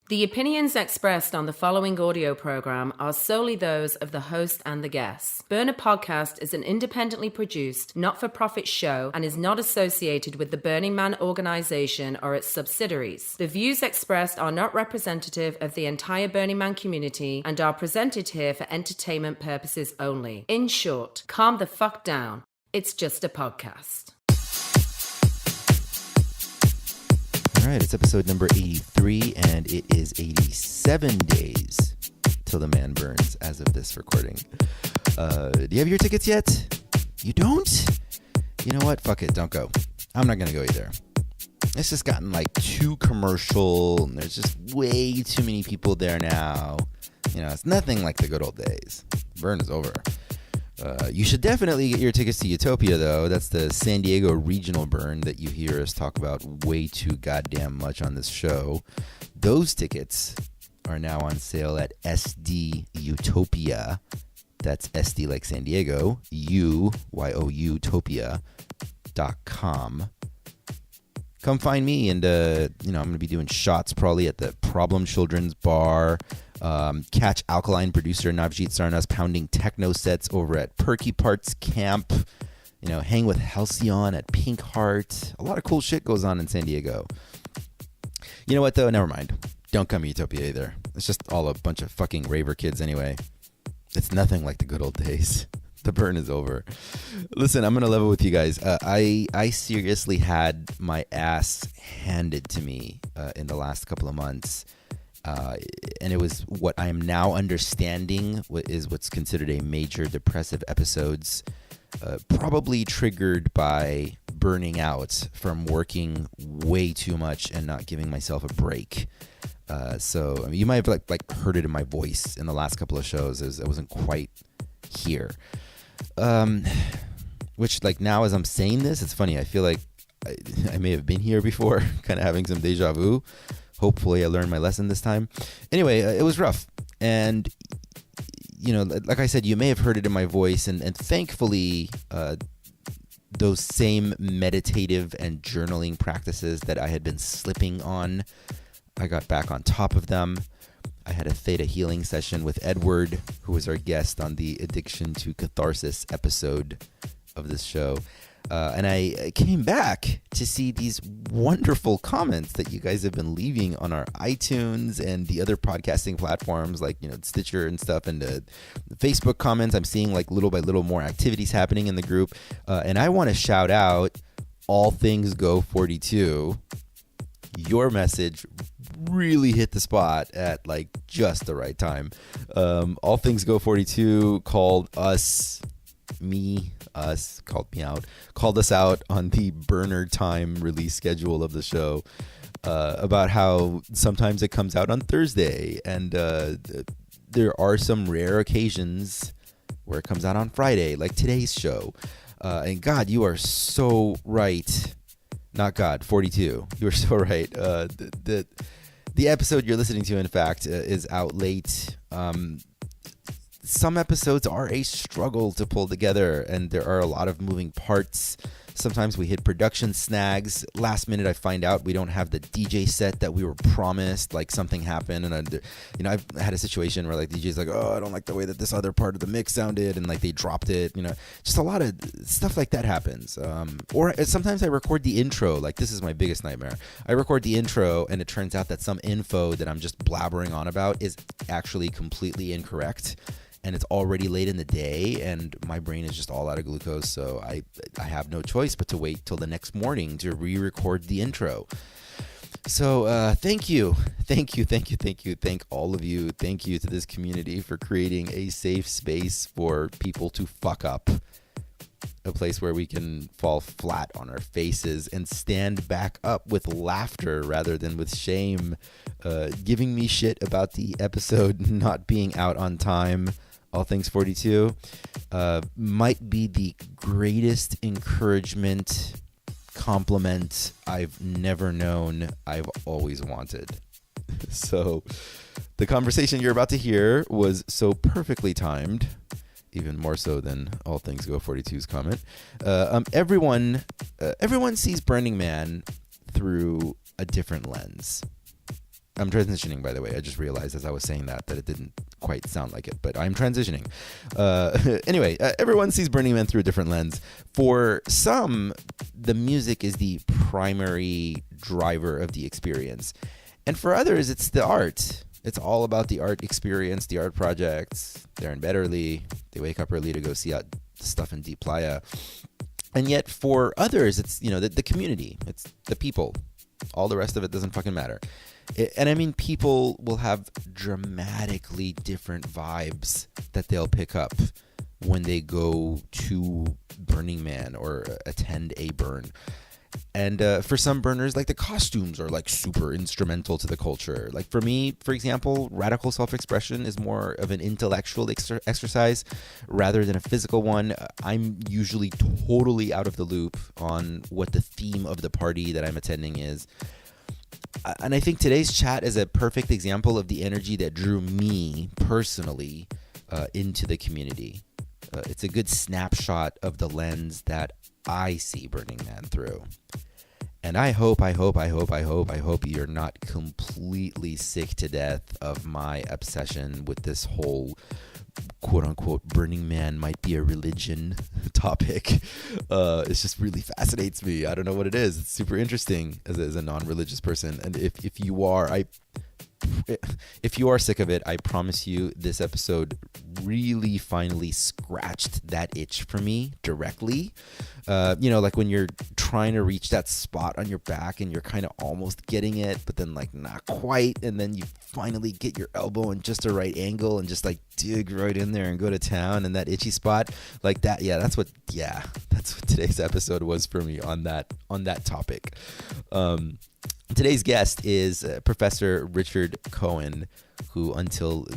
The opinions expressed on the following audio program are solely those of the host and the guests. Burner Podcast is an independently produced, not-for-profit show and is not associated with the Burning Man organization or its subsidiaries. The views expressed are not representative of the entire Burning Man community and are presented here for entertainment purposes only. In short, calm the fuck down. It's just a podcast. All right, it's episode number 83, and it is 87 days till the man burns as of this recording. Do you have your tickets yet? You don't? You know what? Fuck it, don't go. I'm not going to go either. It's just gotten like too commercial, and there's just way too many people there now. You know, it's nothing like the good old days. Burn is over. You should definitely get your tickets to Utopia, though. That's the San Diego regional burn that you hear us talk about way too goddamn much on this show. Those tickets are now on sale at SD Utopia. That's SD like San Diego, U-Y-O-U, Topia.com. Come find me, and I'm going to be doing shots probably at the Problem Children's Bar. Catch Alkaline producer Navjeet Sarnas pounding techno sets over at Perky Parts Camp. You know, hang with Halcyon at Pink Heart. A lot of cool shit goes on in San Diego. You know what, though? Never mind. Don't come to Utopia either. It's just all a bunch of fucking raver kids anyway. It's nothing like the good old days. The burn is over. Listen, I'm going to level with you guys. I seriously had my ass handed to me in the last couple of months. And it was what I am now understanding is what's considered a major depressive episodes, probably triggered by burning out from working way too much and not giving myself a break. So I mean, you might have like heard it in my voice in the last couple of shows as I wasn't quite here. Which like now as I'm saying this, it's funny. I feel like I may have been here before, kind of having some deja vu. Hopefully I learned my lesson this time. Anyway, it was rough. And, you know, like I said, you may have heard it in my voice. And thankfully, those same meditative and journaling practices that I had been slipping on, I got back on top of them. I had a theta healing session with Edward, who was our guest on the Addiction to Catharsis episode of this show. And I came back to see these wonderful comments that you guys have been leaving on our iTunes and the other podcasting platforms like, you know, Stitcher and stuff, and the Facebook comments. I'm seeing like little by little more activities happening in the group. And I want to shout out All Things Go 42. Your message really hit the spot at like just the right time. All Things Go 42 called us called us out on the burner time release schedule of the show, about how sometimes it comes out on Thursday, and there are some rare occasions where it comes out on Friday, like today's show. And God, you are so right. Not God, 42. You are so right. The episode you're listening to, in fact, is out late. Some episodes are a struggle to pull together, and there are a lot of moving parts. Sometimes we hit production snags. Last minute, I find out we don't have the DJ set that we were promised. Like something happened, and I've had a situation where like DJ's like, oh, I don't like the way that this other part of the mix sounded, and like they dropped it. You know, just a lot of stuff like that happens. Or sometimes I record the intro. Like this is my biggest nightmare. I record the intro, and it turns out that some info that I'm just blabbering on about is actually completely incorrect. And it's already late in the day, and my brain is just all out of glucose, so I have no choice but to wait till the next morning to re-record the intro. So thank you. Thank all of you. Thank you to this community for creating a safe space for people to fuck up. A place where we can fall flat on our faces and stand back up with laughter rather than with shame. Giving me shit about the episode not being out on time. All Things 42 might be the greatest encouragement, compliment I've never known, I've always wanted. So the conversation you're about to hear was so perfectly timed, even more so than All Things Go 42's comment. Everyone sees Burning Man through a different lens. I'm transitioning, by the way. I just realized as I was saying that it didn't quite sound like it, but I'm transitioning. Anyway, everyone sees Burning Man through a different lens. For some, the music is the primary driver of the experience. And for others, it's the art. It's all about the art experience, the art projects. They're in bed early. They wake up early to go see out stuff in Deep Playa. And yet for others, it's, the community. It's the people. All the rest of it doesn't fucking matter. And I mean, people will have dramatically different vibes that they'll pick up when they go to Burning Man or attend a burn. And for some burners, like, the costumes are like super instrumental to the culture. Like, for me, for example, radical self-expression is more of an intellectual exercise rather than a physical one. I'm usually totally out of the loop on what the theme of the party that I'm attending is. And I think today's chat is a perfect example of the energy that drew me personally into the community. It's a good snapshot of the lens that I see Burning Man through. And I hope you're not completely sick to death of my obsession with this whole quote-unquote Burning Man might be a religion topic. It just really fascinates me. I don't know what it is. It's super interesting as a non-religious person. And if you are sick of it, I promise you this episode really finally scratched that itch for me directly. Like when you're trying to reach that spot on your back and you're kind of almost getting it, but then like not quite. And then you finally get your elbow in just the right angle and just like dig right in there and go to town, and that itchy spot like that. That's what today's episode was for me on that topic. Today's guest is Professor Richard Cohen, who until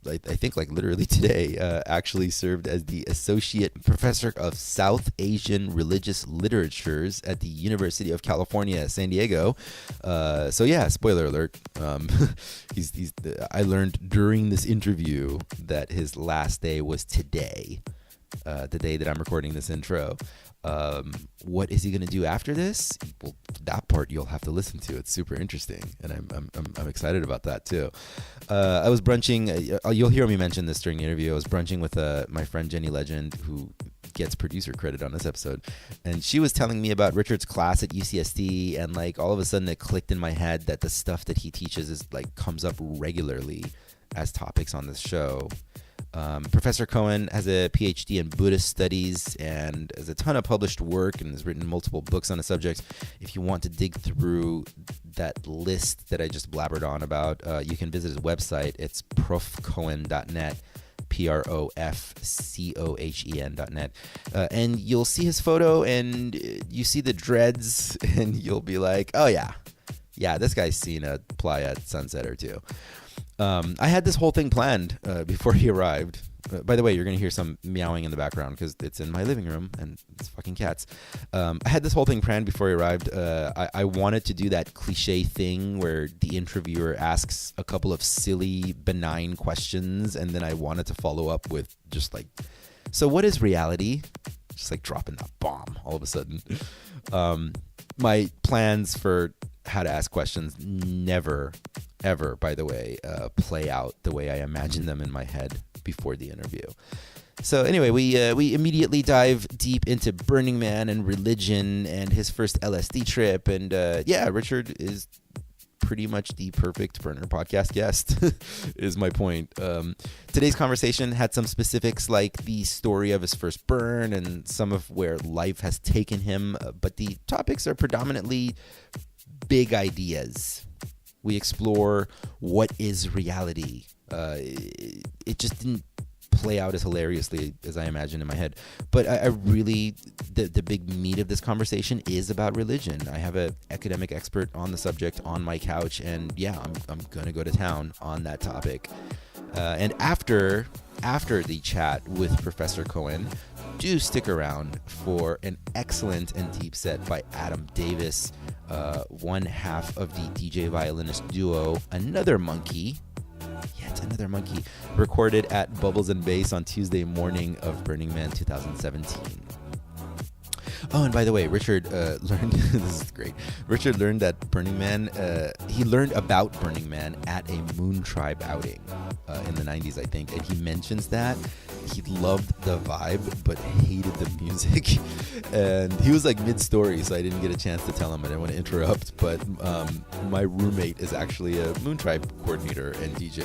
I think like literally today actually served as the Associate Professor of South Asian Religious Literatures at the University of California, San Diego. So yeah, spoiler alert. I learned during this interview that his last day was today, the day that I'm recording this intro. What is he going to do after this? Well, that part you'll have to listen to. It's super interesting, and I'm excited about that too. I was brunching. You'll hear me mention this during the interview. I was brunching with my friend Jenny Legend, who gets producer credit on this episode, and she was telling me about Richard's class at UCSD, and like all of a sudden it clicked in my head that the stuff that he teaches is like comes up regularly as topics on this show. Professor Cohen has a PhD in Buddhist studies and has a ton of published work and has written multiple books on the subject. If you want to dig through that list that I just blabbered on about, you can visit his website. It's profcohen.net, profcohen.net. And you'll see his photo and you see the dreads and you'll be like, oh yeah, this guy's seen a playa sunset or two. I had this whole thing planned before he arrived. By the way, you're going to hear some meowing in the background because it's in my living room and it's fucking cats. I had this whole thing planned before he arrived. I wanted to do that cliche thing where the interviewer asks a couple of silly, benign questions, and then I wanted to follow up with just like, so what is reality? Just like dropping that bomb all of a sudden. My plans for how to ask questions never, ever, by the way, play out the way I imagine them in my head before the interview. So anyway, we immediately dive deep into Burning Man and religion and his first LSD trip. And Richard is pretty much the perfect burner podcast guest is my point. Today's conversation had some specifics like the story of his first burn and some of where life has taken him, but the topics are predominantly big ideas. We explore what is reality. It just didn't play out as hilariously as I imagined in my head. But I really, the big meat of this conversation is about religion. I have an academic expert on the subject on my couch, and I'm going to go to town on that topic. And after the chat with Professor Cohen, do stick around for an excellent and deep set by Adam Davis, one half of the DJ violinist duo Another Monkey, yet another monkey, recorded at Bubbles and Bass on Tuesday morning of Burning Man 2017. Oh, and by the way, Richard learned, this is great. Richard learned that Burning Man, he learned about Burning Man at a Moon Tribe outing in the 90s, I think. And he mentions that he loved the vibe, but hated the music. And he was like mid-story, so I didn't get a chance to tell him. I didn't want to interrupt, but my roommate is actually a Moon Tribe coordinator and DJ.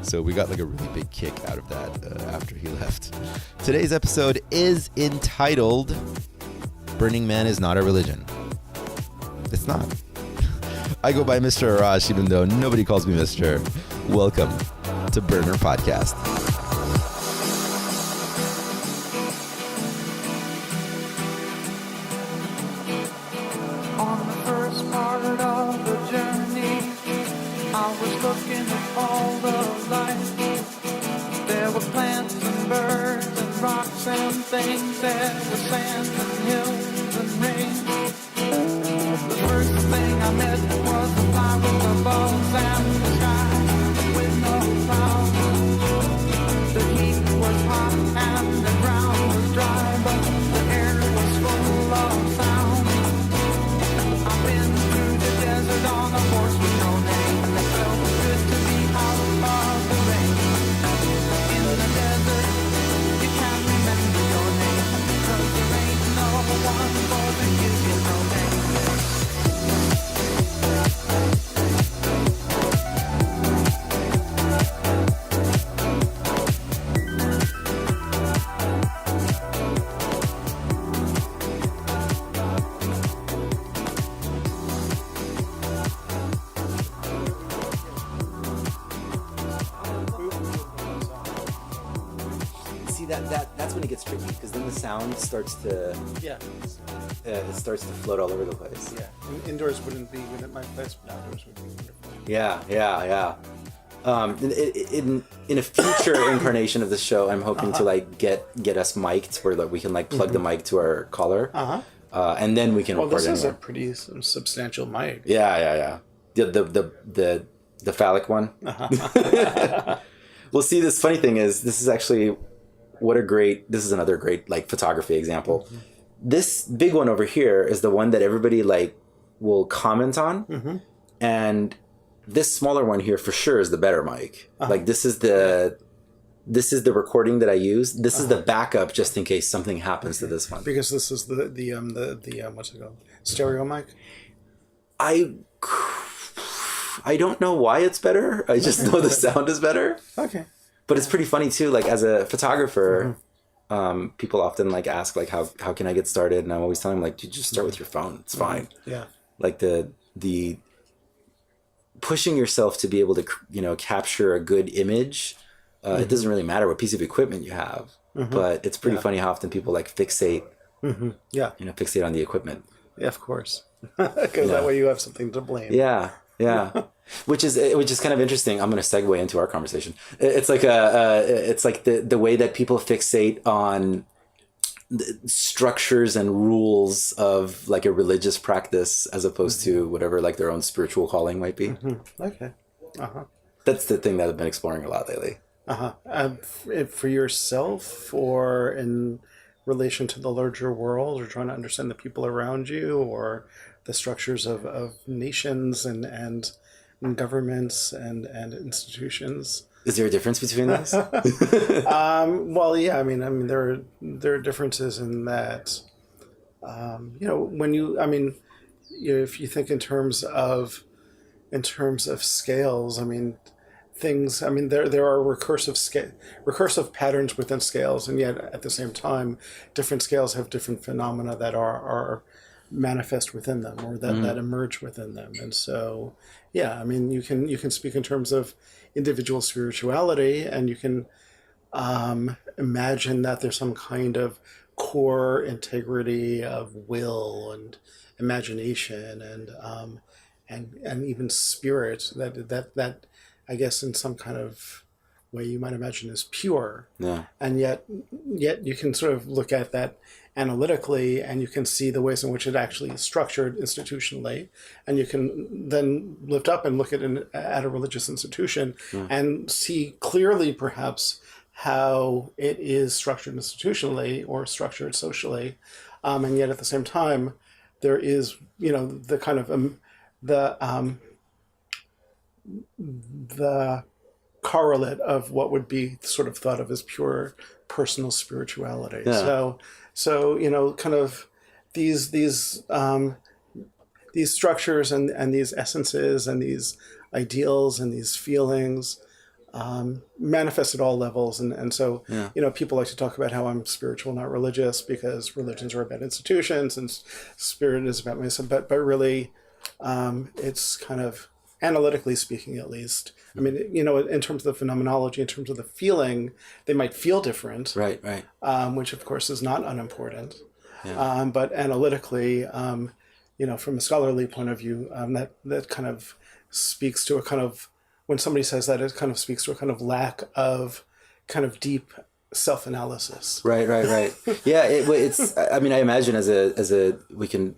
So we got like a really big kick out of that after he left. Today's episode is entitled Burning Man is Not a Religion. It's not. I go by Mr. Arash, even though nobody calls me Mr. Welcome to Burner Podcast. On the first part of the journey, I was looking at all the life. There were plants and birds and rocks and things. There was sand and hills and rain. The first thing I met was the fly with the balls and the sky with no clouds. The heat was hot and the ground was dry, but the air was full of sound. I've been through the desert on a horse with no name. It felt good to be out of the rain. In the desert, you can't remember your name, 'cause there ain't no one for to give you no name. See, that's when it gets tricky, because then the sound starts to it starts to float all over the place. Yeah, indoors wouldn't be good at my place, but outdoors would be wonderful. Yeah. In a future incarnation of the show, I'm hoping to like get us mic'd where like we can like plug the mic to our collar, and then we can Well, record this is a anywhere. pretty substantial mic. Yeah. The phallic one. Well, see, this funny thing is, this is actually this is another great like photography example. Mm-hmm. This big one over here is the one that everybody like will comment on, and this smaller one here for sure is the better mic. Like this is the recording that I use. This is the backup just in case something happens to this one. Because this is the what's it called? Stereo mic. I don't know why it's better. I just know the sound is better. Okay. But it's pretty funny too. Like as a photographer, people often like ask like how can I get started, and I'm always telling them like, dude, just start with your phone. It's fine. Yeah. Like the pushing yourself to be able to capture a good image. It doesn't really matter what piece of equipment you have, but it's pretty funny how often people like fixate. Yeah. Fixate on the equipment. Yeah, of course. Because that way you have something to blame. Yeah. Which is kind of interesting. I'm going to segue into our conversation. It's like the way that people fixate on the structures and rules of like a religious practice as opposed to whatever like their own spiritual calling might be. Okay. That's the thing that I've been exploring a lot lately. For yourself, or in relation to the larger world, or trying to understand the people around you, or the structures of nations and governments and institutions. Is there a difference between those? Well, yeah. I mean, there are differences in that. When if you think in terms of scales, I mean, things. I mean, there are recursive patterns within scales, and yet at the same time, different scales have different phenomena that are manifest within them, or that emerge within them. And so, yeah, I mean, you can speak in terms of individual spirituality, and you can imagine that there's some kind of core integrity of will and imagination and even spirit that I guess in some kind of way you might imagine is pure. Yeah. And yet you can sort of look at that analytically, and you can see the ways in which it actually is structured institutionally, and you can then lift up and look at a religious institution and see clearly perhaps how it is structured institutionally or structured socially, and yet at the same time, there is, the kind of the correlate of what would be sort of thought of as pure personal spirituality. Yeah. So kind of these structures and these essences and these ideals and these feelings manifest at all levels. And so, people like to talk about how I'm spiritual, not religious, because religions are about institutions and spirit is about myself. But really, it's kind of, analytically speaking, at least, I mean, in terms of the phenomenology, in terms of the feeling, they might feel different. Right. Which, of course, is not unimportant. Yeah. But analytically, from a scholarly point of view, that kind of speaks to a kind of, when somebody says that, it kind of speaks to a kind of lack of kind of deep self-analysis. Right. Yeah, it's. I mean, I imagine as a we can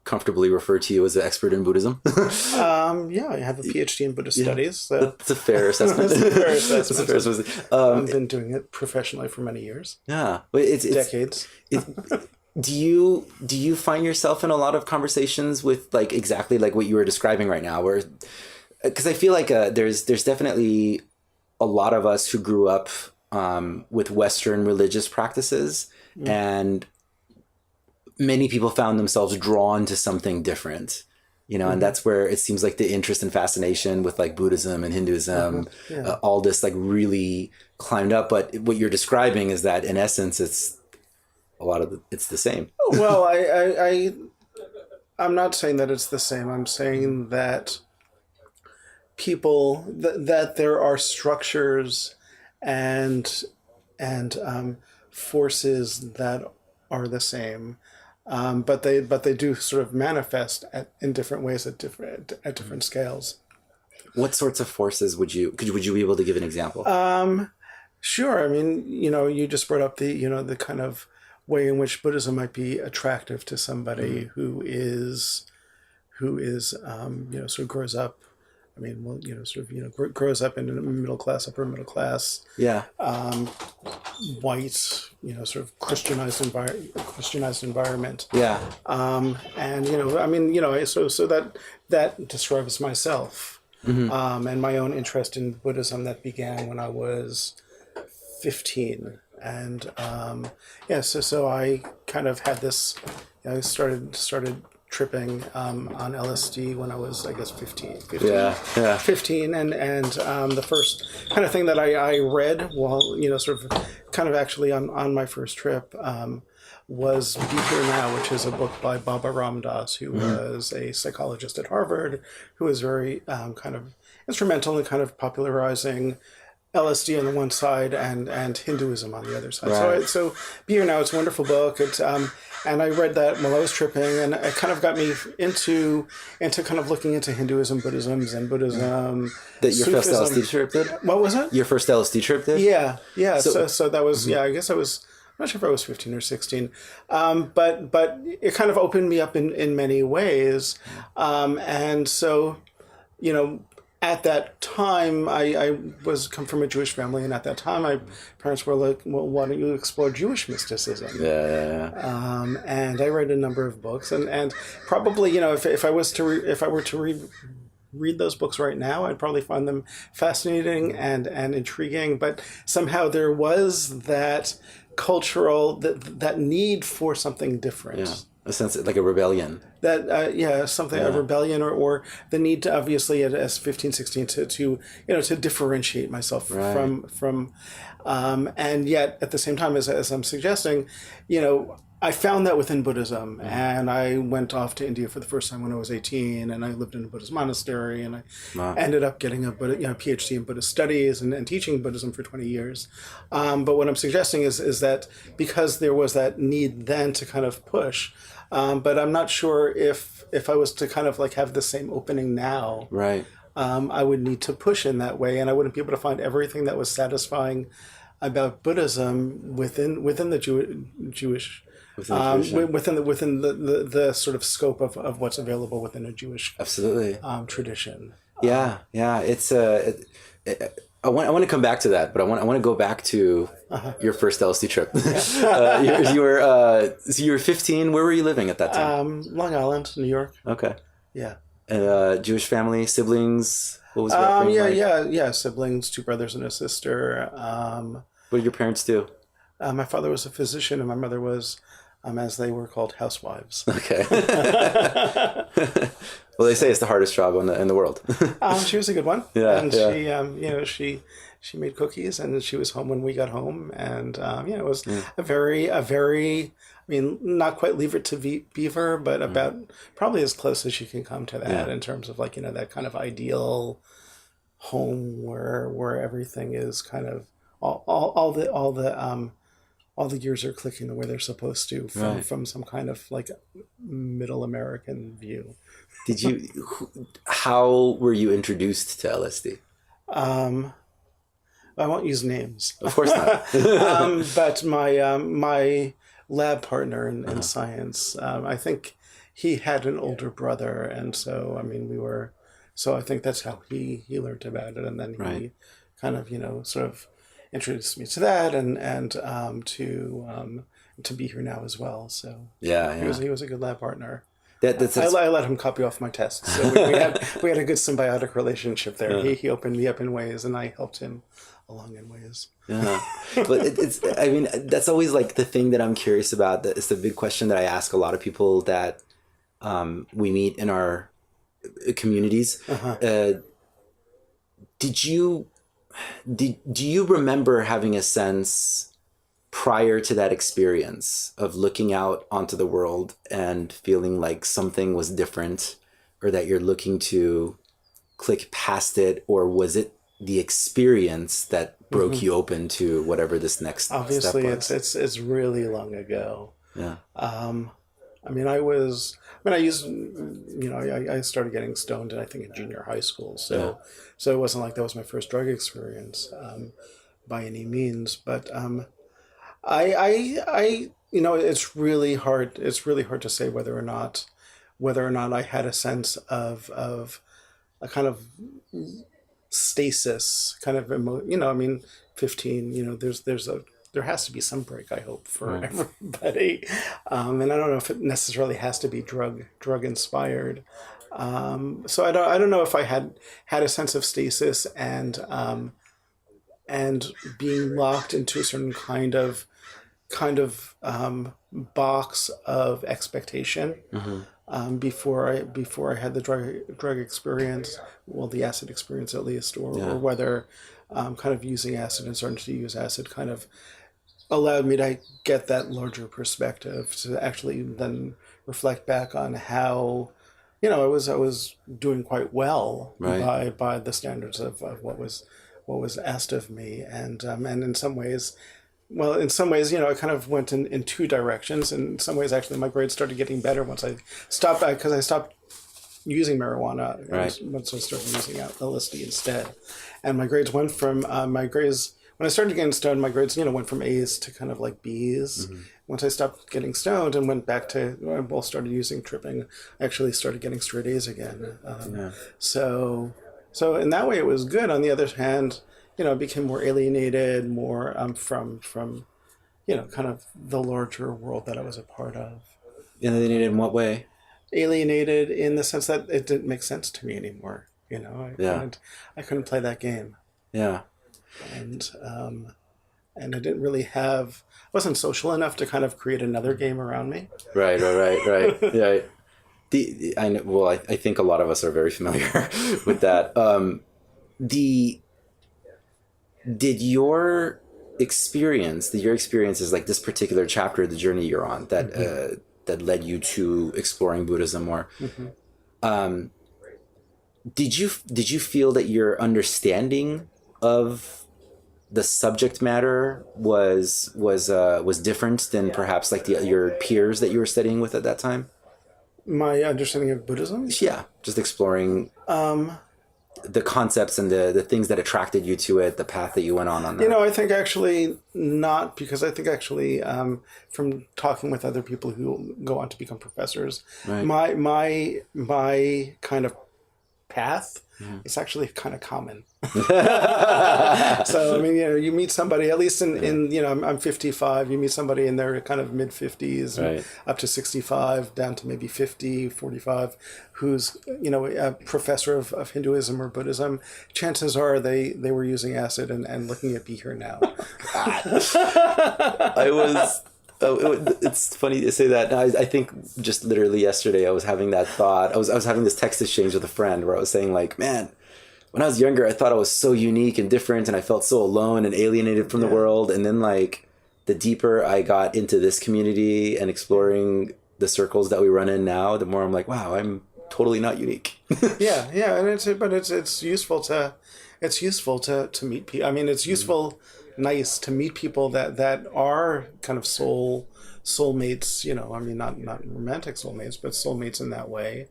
comfortably refer to you as an expert in Buddhism. Yeah, I have a PhD in Buddhist studies. So. That's a fair assessment. That's a fair assessment. I've been doing it professionally for many years. Yeah, but it's decades. Do you find yourself in a lot of conversations with like exactly like what you were describing right now, where? Because I feel like there's definitely a lot of us who grew up with Western religious practices, and many people found themselves drawn to something different, and that's where it seems like the interest and fascination with like Buddhism and Hinduism, all this like really climbed up. But what you're describing is that in essence, it's the same. Well, I'm not saying that it's the same. I'm saying that people that there are structures and forces that are the same, but they do sort of manifest in different ways at different scales. What sorts of forces would you be able to give an example? Sure. I mean, you just brought up the kind of way in which Buddhism might be attractive to somebody who is sort of grows up. I mean, well, grows up in a middle class, upper middle class, white, sort of Christianized environment. Yeah. So that describes myself, and my own interest in Buddhism that began when I was 15, and so I kind of had this. I started tripping on LSD when I was, I guess, 15. 15, and the first kind of thing that I read while, sort of kind of actually on my first trip was Be Here Now, which is a book by Baba Ram Dass, who was a psychologist at Harvard, who was very kind of instrumental in kind of popularizing LSD on the one side and Hinduism on the other side. Right. So Be Here Now, it's a wonderful book. It's and I read that while I was tripping, and it kind of got me into kind of looking into Hinduism, Buddhism, Zen Buddhism. That your first LSD trip did? What was it? Your first LSD trip did? Yeah. So that was I guess I was. I'm not sure if I was 15 or 16, but it kind of opened me up in many ways, and so at that time, I come from a Jewish family, and at that time, my parents were like, "Well, why don't you explore Jewish mysticism?" Yeah. And I read a number of books, and probably if I were to read those books right now, I'd probably find them fascinating and intriguing. But somehow there was that cultural that need for something different. Yeah. A sense like a rebellion. A rebellion or the need to obviously as 15, 16 to differentiate myself from and yet at the same time as I'm suggesting, I found that within Buddhism, and I went off to India for the first time when I was 18, and I lived in a Buddhist monastery, and I ended up getting a PhD in Buddhist studies and teaching Buddhism for 20 years. But what I'm suggesting is that because there was that need then to kind of push, but I'm not sure if I was to kind of like have the same opening now, right? I would need to push in that way, and I wouldn't be able to find everything that was satisfying about Buddhism within the Jewish. Within the sort of scope of what's available within a Jewish absolutely tradition. Yeah, it's I want to come back to that, but I want to go back to your first LSD trip. You were 15. Where were you living at that time? Long Island, New York. Okay. Yeah. And Jewish family, siblings. What was your upbringing like? Yeah. Siblings, 2 brothers and a sister. What did your parents do? My father was a physician, and my mother was, as they were called, housewives. Okay. Well, they say it's the hardest job in the world. She was a good one. Yeah. And she made cookies, and she was home when we got home, and it was a very, I mean, not quite Leave It to Beaver, but about probably as close as you can come to that in terms of like, that kind of ideal home where everything is kind of all the gears are clicking the way they're supposed to from some kind of like middle American view. How were you introduced to LSD? I won't use names. Of course not. But my lab partner in science, I think he had an older brother, and so I mean so I think that's how he learned about it, and then he kind of sort of introduced me to that, and to be here now as well. So he was a good lab partner. I let him copy off my tests, so we had a good symbiotic relationship there. Yeah. He opened me up in ways, and I helped him along in ways. Yeah, but I mean, that's always like the thing that I'm curious about. It's the big question that I ask a lot of people that we meet in our communities. Do you remember having a sense prior to that experience of looking out onto the world and feeling like something was different, or that you're looking to click past it, or was it the experience that broke you open to whatever this next step was? Obviously, it's really long ago. Yeah. I started getting stoned, I think in junior high school. So it wasn't like that was my first drug experience by any means. But it's really hard to say whether or not I had a sense of a kind of stasis, kind of 15. There has to be some break, I hope, for everybody. And I don't know if it necessarily has to be drug inspired. So I don't know if I had a sense of stasis and being locked into a certain kind of box of expectation before I had the drug experience, well, the acid experience at least, or whether kind of using acid and starting to use acid kind of allowed me to get that larger perspective to actually then reflect back on how, I was doing quite well by the standards of what was asked of me, and in some ways, I kind of went in 2 directions. In some ways, actually, my grades started getting better once I stopped, because I stopped using marijuana once I started using LSD instead, and my grades went from when I started getting stoned, my grades went from A's to kind of like B's. Once I stopped getting stoned and went back to, I both started using tripping, I actually started getting straight A's again. So in that way it was good. On the other hand, I became more alienated, more from kind of the larger world that I was a part of. Alienated in what way? Alienated in the sense that it didn't make sense to me anymore. I couldn't play that game. Yeah. And I didn't really wasn't social enough to kind of create another game around me. Right. Yeah. I think a lot of us are very familiar with that. Did your experience is like this particular chapter of the journey you're on that that led you to exploring Buddhism more? Did you feel that your understanding of the subject matter was different than perhaps like your peers that you were studying with at that time? My understanding of Buddhism? Yeah, just exploring the concepts and the things that attracted you to it, the path that you went on that. I think actually not, because I think actually from talking with other people who go on to become professors, my kind of path, it's actually kind of common. So, I mean, you meet somebody, at least in I'm 55, you meet somebody in their kind of mid 50s, Right. up to 65, down to maybe 50, 45, who's, a professor of Hinduism or Buddhism. Chances are they were using acid and looking at Be Here Now. It's funny to say that. I think just literally yesterday I was having that thought. I was having this text exchange with a friend where I was saying like, man, when I was younger, I thought I was so unique and different and I felt so alone and alienated from the world. And then like the deeper I got into this community and exploring the circles that we run in now, the more I'm like, wow, I'm totally not unique. Yeah. And it's useful to meet people. I mean, it's useful, nice to meet people that are kind of soulmates, I mean, not romantic soulmates, but soulmates in that way.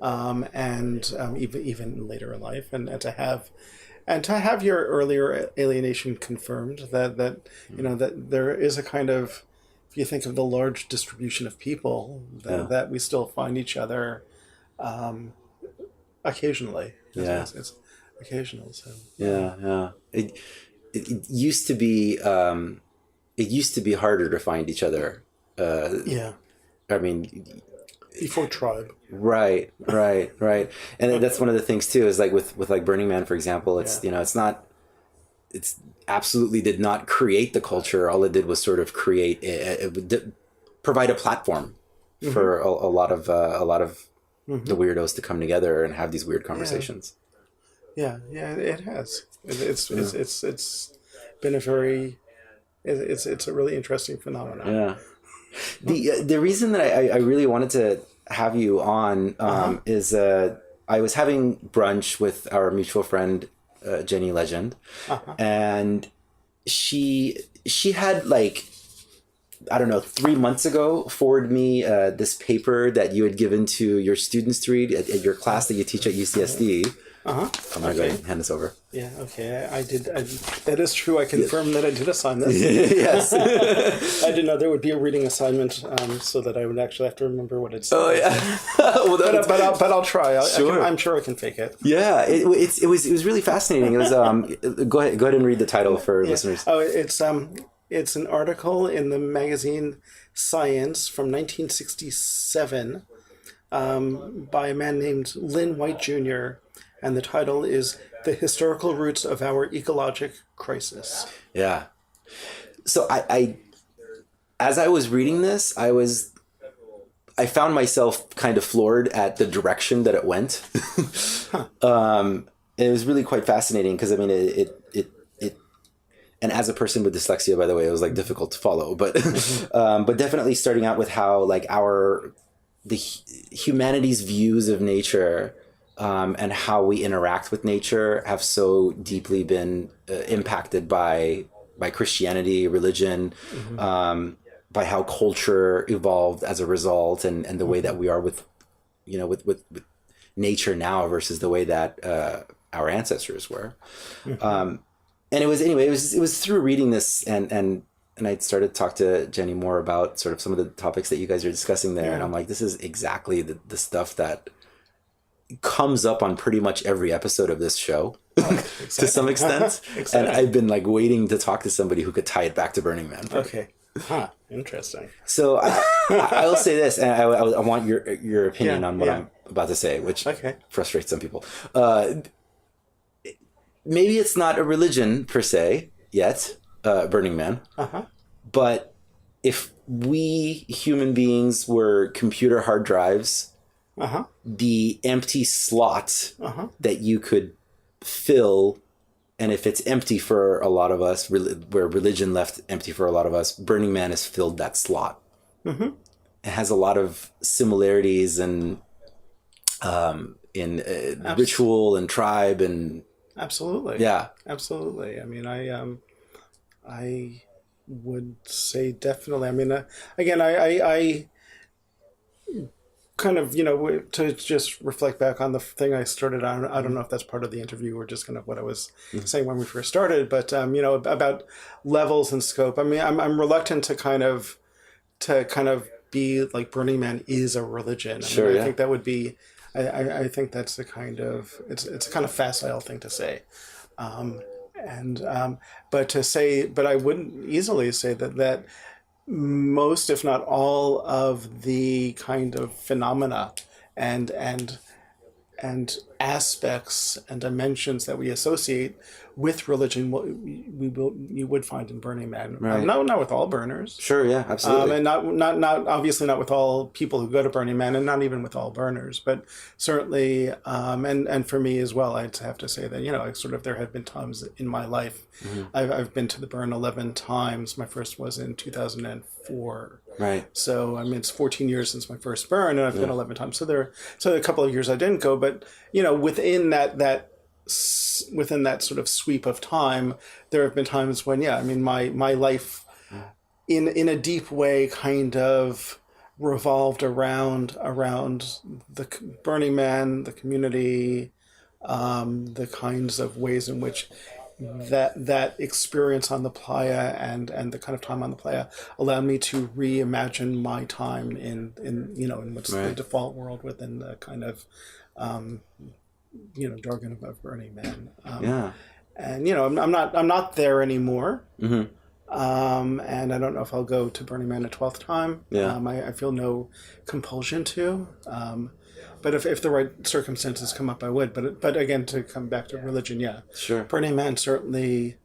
Even later in life, and to have your earlier alienation confirmed, that that there is a kind of, if you think of the large distribution of people, that we still find each other occasionally. It's occasional. So it used to be harder to find each other. I mean, before Tribe. Right. And that's one of the things too, is like with like Burning Man, for example, it's it's absolutely did not create the culture. All it did was sort of provide a platform for a lot of the weirdos to come together and have these weird conversations. Yeah, it has. It's been it's a really interesting phenomenon. Yeah. The reason that I really wanted to have you on is I was having brunch with our mutual friend Jenny Legend, and she had like, I don't know, 3 months ago forwarded me this paper that you had given to your students to read at your class that you teach at UCSD. I'm gonna go ahead and hand this over. Yeah, okay. I did. That is true. I confirm that I did assign this. Yes. I didn't know there would be a reading assignment, so that I would actually have to remember what it said. Oh yeah. Well, but I'll try. Sure. I'm sure I can fake it. Yeah. It was really fascinating. It was go ahead and read the title for listeners. Oh, it's an article in the magazine Science from 1967 by a man named Lynn White Jr., and the title is The Historical Roots of Our Ecologic Crisis. Yeah. So I as I was reading this, I found myself kind of floored at the direction that it went. It was really quite fascinating because, I mean, it and as a person with dyslexia, by the way, it was like difficult to follow, but definitely starting out with how like the humanity's views of nature and how we interact with nature have so deeply been impacted by Christianity, religion, by how culture evolved as a result, and the way that we are with nature now versus the way that our ancestors were. And it was through reading this and I started to talk to Jenny more about sort of some of the topics that you guys are discussing there. And I'm like, this is exactly the stuff that comes up on pretty much every episode of this show to some extent. And I've been like waiting to talk to somebody who could tie it back to Burning Man. Okay. Interesting. So I'll say this, and I want your opinion on what I'm about to say, which frustrates some people. Maybe it's not a religion per se yet, Burning Man. But if we human beings were computer hard drives, the empty slot that you could fill, and if it's empty for a lot of us, where religion left empty for a lot of us, Burning Man has filled that slot. It has a lot of similarities in ritual and tribe and absolutely. Yeah. Absolutely. I mean, I would say definitely. I mean, again, I kind of, to just reflect back on the thing I started on. I don't know if that's part of the interview or just kind of what I was saying when we first started, but about levels and scope. I mean, I'm reluctant to kind of be like Burning Man is a religion. I think that would be I think that's it's a kind of facile thing to say. But I wouldn't easily say that most, if not all, of the kind of phenomena and aspects and dimensions that we associate with religion, you would find in Burning Man. Right. Not with all burners. Sure, yeah, absolutely. And not obviously not with all people who go to Burning Man, and not even with all burners, but certainly, and for me as well, I'd have to say that, there have been times in my life, I've been to the burn 11 times. My first was in 2004. Right. So, it's 14 years since my first burn, and I've been 11 times. So there are a couple of years I didn't go, but, within that sort of sweep of time, there have been times when, my life in a deep way kind of revolved around the Burning Man, the community, the kinds of ways in which that experience on the playa and the kind of time on the playa allowed me to reimagine my time in what's the default world within the kind of jargon of Burning Man. And I'm not there anymore. And I don't know if I'll go to Burning Man a 12th time. I feel no compulsion to. But if the right circumstances come up, I would. But again, to come back to religion, sure. Burning Man certainly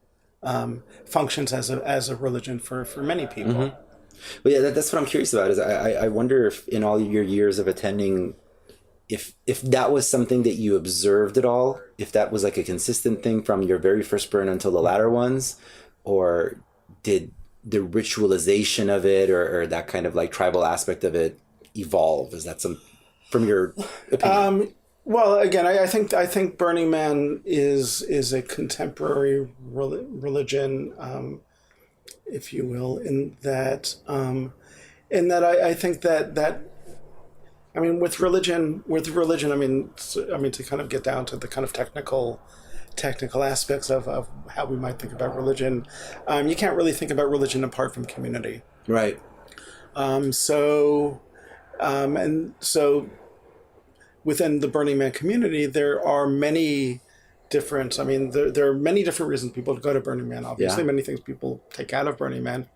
functions as a religion for many people. Well, yeah, that's what I'm curious about. Is I wonder if in all your years of attending, if that was something that you observed at all, if that was like a consistent thing from your very first burn until the latter ones, or did the ritualization of it or that kind of like tribal aspect of it evolve? Is that from your opinion? Well, again, I think Burning Man is a contemporary religion, if you will, in that I think that with religion, to kind of get down to the kind of technical aspects of how we might think about religion, you can't really think about religion apart from community. Right. So within the Burning Man community, there are many different, there are many different reasons people go to Burning Man, obviously, many things people take out of Burning Man,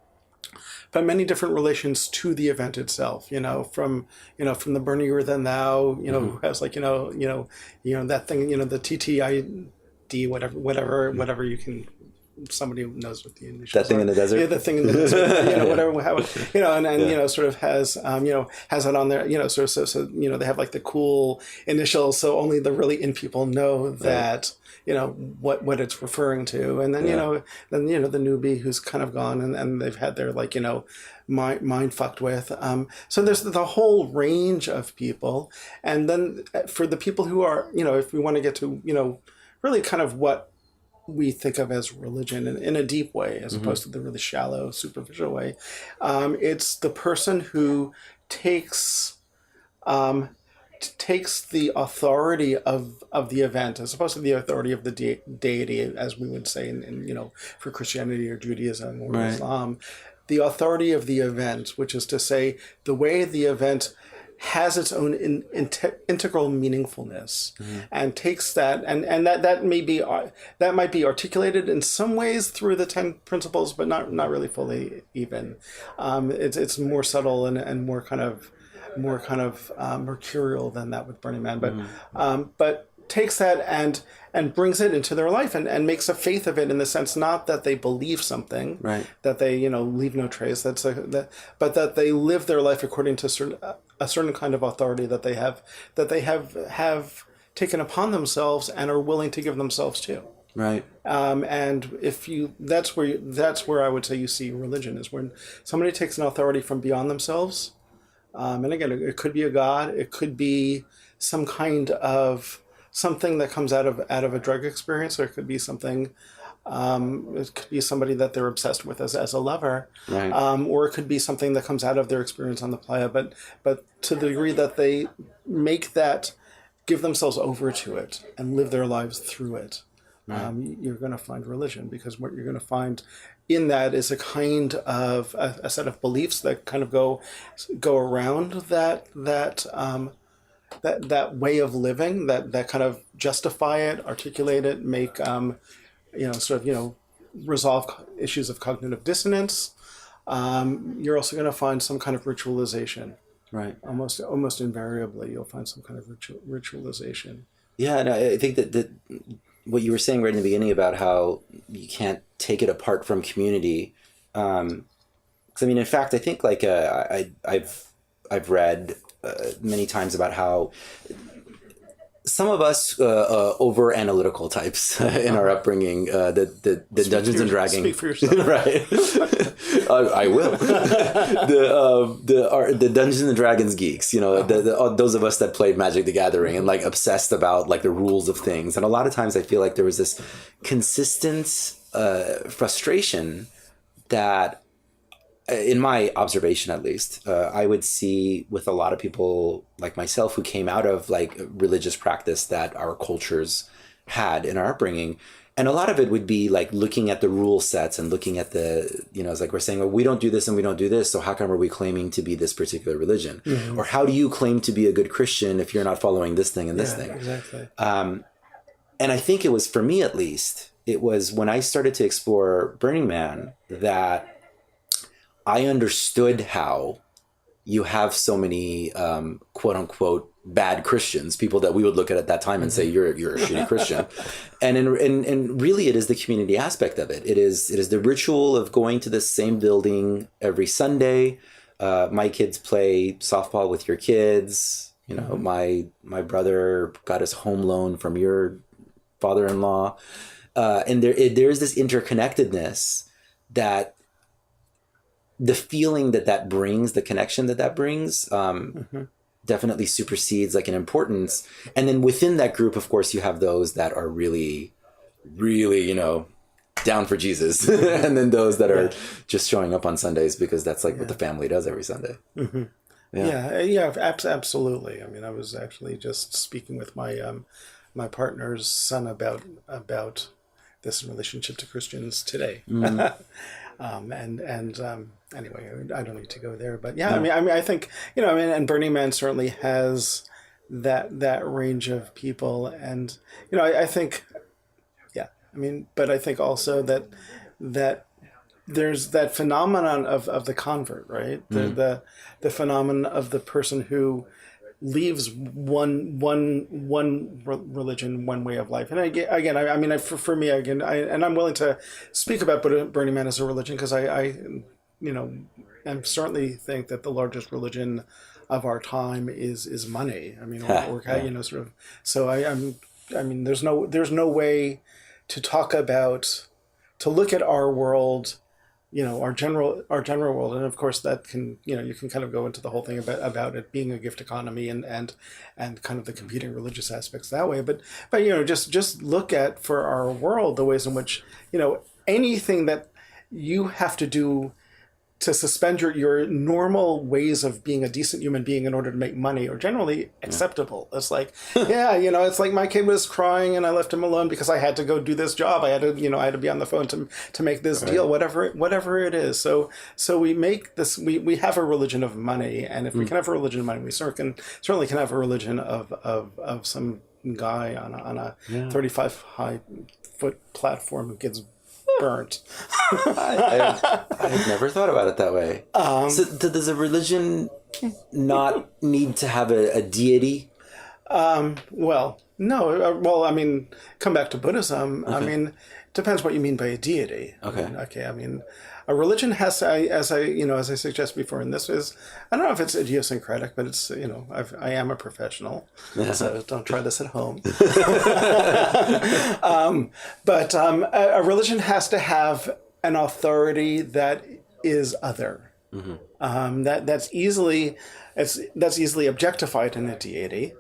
but many different relations to the event itself, from the burner than thou, who has like, that thing, the TTID, whatever you can, somebody who knows what the initials that thing in the desert. Yeah, the thing in the desert. Whatever. Sort of has has it on there. So they have like the cool initials, so only the really in people know that what it's referring to, and then the newbie who's kind of gone and they've had their mind fucked with. So there's the whole range of people, and then for the people who are if we want to get to really kind of what we think of as religion in a deep way, as opposed to the really shallow, superficial way. It's the person who takes the authority of the event, as opposed to the authority of the deity, as we would say in for Christianity or Judaism or Islam. The authority of the event, which is to say, the way the event has its own integral meaningfulness, and takes that and that might be articulated in some ways through the 10 principles, but not really fully even. It's more subtle and more kind of mercurial than that with Burning Man, but takes that and brings it into their life and makes a faith of it, in the sense not that they believe something, that they leave no trace, but that they live their life according to a certain kind of authority that they have taken upon themselves and are willing to give themselves to. Right. And that's where I would say you see religion, is when somebody takes an authority from beyond themselves. And again, it could be a god, it could be some kind of something that comes out of a drug experience, or it could be something. It could be somebody that they're obsessed with as a lover, or it could be something that comes out of their experience on the playa. But to the degree that they give themselves over to it and live their lives through it, you're going to find religion, because what you're going to find in that is a kind of a set of beliefs that kind of go around that that way of living, that kind of justify it, articulate it, make resolve issues of cognitive dissonance. You're also going to find some kind of ritualization. Right. Almost invariably, you'll find some kind of ritualization. Yeah, and I think that what you were saying right in the beginning about how you can't take it apart from community. Because I mean, in fact, I think like I've read many times about how some of us over analytical types in our upbringing, the Dungeons and Dragons. Speak for yourself. Right. I will. The Dungeons and Dragons geeks, those of us that played Magic the Gathering and like obsessed about like the rules of things. And a lot of times I feel like there was this consistent frustration that, in my observation at least, I would see with a lot of people like myself who came out of like religious practice that our cultures had in our upbringing. And a lot of it would be like looking at the rule sets and looking at the, it's like we're saying, well, we don't do this and we don't do this. So how come are we claiming to be this particular religion? Mm-hmm. Or how do you claim to be a good Christian if you're not following this thing and this thing? Exactly. And I think it was, for me at least, it was when I started to explore Burning Man that I understood how you have so many quote unquote bad Christians, people that we would look at that time and say you're a shitty Christian, and really it is the community aspect of it. It is the ritual of going to the same building every Sunday. My kids play softball with your kids. My brother got his home loan from your father-in-law, and there's this interconnectedness that. The feeling that brings, the connection that brings, definitely supersedes like an importance. And then within that group, of course, you have those that are really, really, down for Jesus. And then those that are just showing up on Sundays because that's like what the family does every Sunday. Mm-hmm. Yeah, absolutely. I mean, I was actually just speaking with my my partner's son about this relationship to Christians today. Anyway, I don't need to go there, but yeah, no. I mean, I think, and Burning Man certainly has that range of people. And, I think, but I think also that there's that phenomenon of the convert, right? Mm. The phenomenon of the person who leaves one religion, one way of life. And again, I mean, for me, again, I'm willing to speak about Burning Man as a religion because I and certainly think that the largest religion of our time is money. I mean, sort of. So I mean, there's no way to talk about, to look at our world, our general world, and of course that can, you can kind of go into the whole thing about it being a gift economy and kind of the competing religious aspects that way. But just look at, for our world, the ways in which, anything that you have to do to suspend your normal ways of being a decent human being in order to make money are generally acceptable. It's like, it's like my kid was crying and I left him alone because I had to go do this job. I had to be on the phone to make this deal, whatever it is. So we make this, we have a religion of money. And if we can have a religion of money, we certainly can have a religion of some guy on a 35-foot platform who gets burnt. I've never thought about it that way. So does a religion not need to have a deity? Well, no. Well, I mean, come back to Buddhism. Okay. I mean, depends what you mean by a deity. Okay. I mean, a religion has to, as I suggested before, and this is, I don't know if it's idiosyncratic, but it's, I am a professional, so don't try this at home. But a religion has to have an authority that is other. Mm-hmm. That's easily objectified in a deity,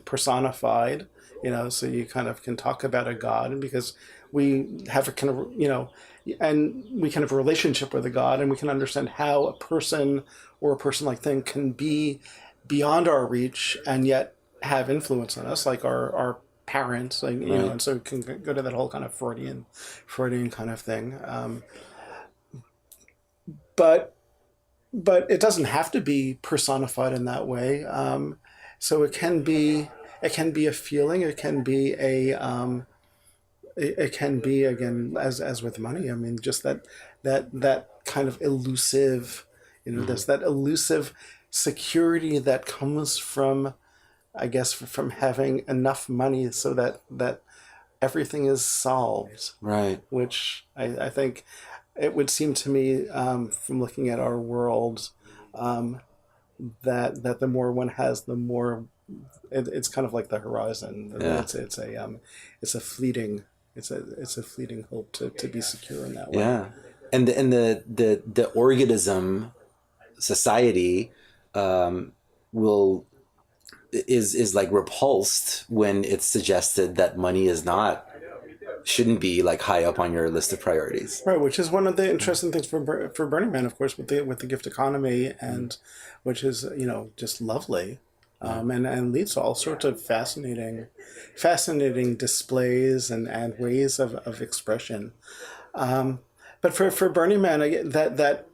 personified. So you kind of can talk about a god, because we have a kind of, and we can have a relationship with a god, and we can understand how a person or a person-like thing can be beyond our reach and yet have influence on us, like our parents, like, and so we can go to that whole kind of Freudian kind of thing. But it doesn't have to be personified in that way. so it can be a feeling, it can be it can be, again, as with money. I mean, just that kind of elusive, there's that elusive security that comes from, I guess, from having enough money so that everything is solved. Right. Which I think it would seem to me, from looking at our world, that the more one has, the more it's kind of like the horizon. Yeah. It's a fleeting hope to be secure in that way. Yeah. And the organism society is like repulsed when it's suggested that money shouldn't be like high up on your list of priorities. Right, which is one of the interesting things for Burning Man, of course, with the gift economy, and which is just lovely, and leads to all sorts of fascinating displays and ways of expression. But for Burning Man, that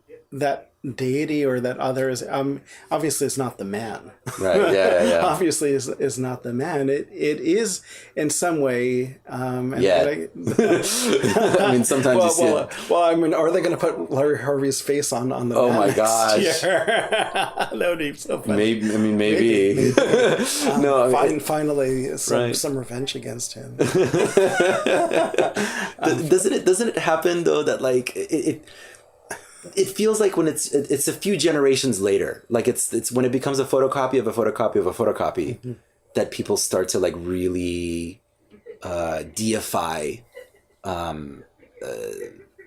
deity or that other is obviously it's not the man. Right. Yeah. Obviously is not the man. It is in some way. I mean, sometimes well, I mean, are they going to put Larry Harvey's face on the? Oh my gosh! That would be so funny. Maybe. No. Finally, some revenge against him. Doesn't it happen though that like it feels like when it's a few generations later, like it's when it becomes a photocopy of a photocopy of a photocopy, mm-hmm. that people start to like really deify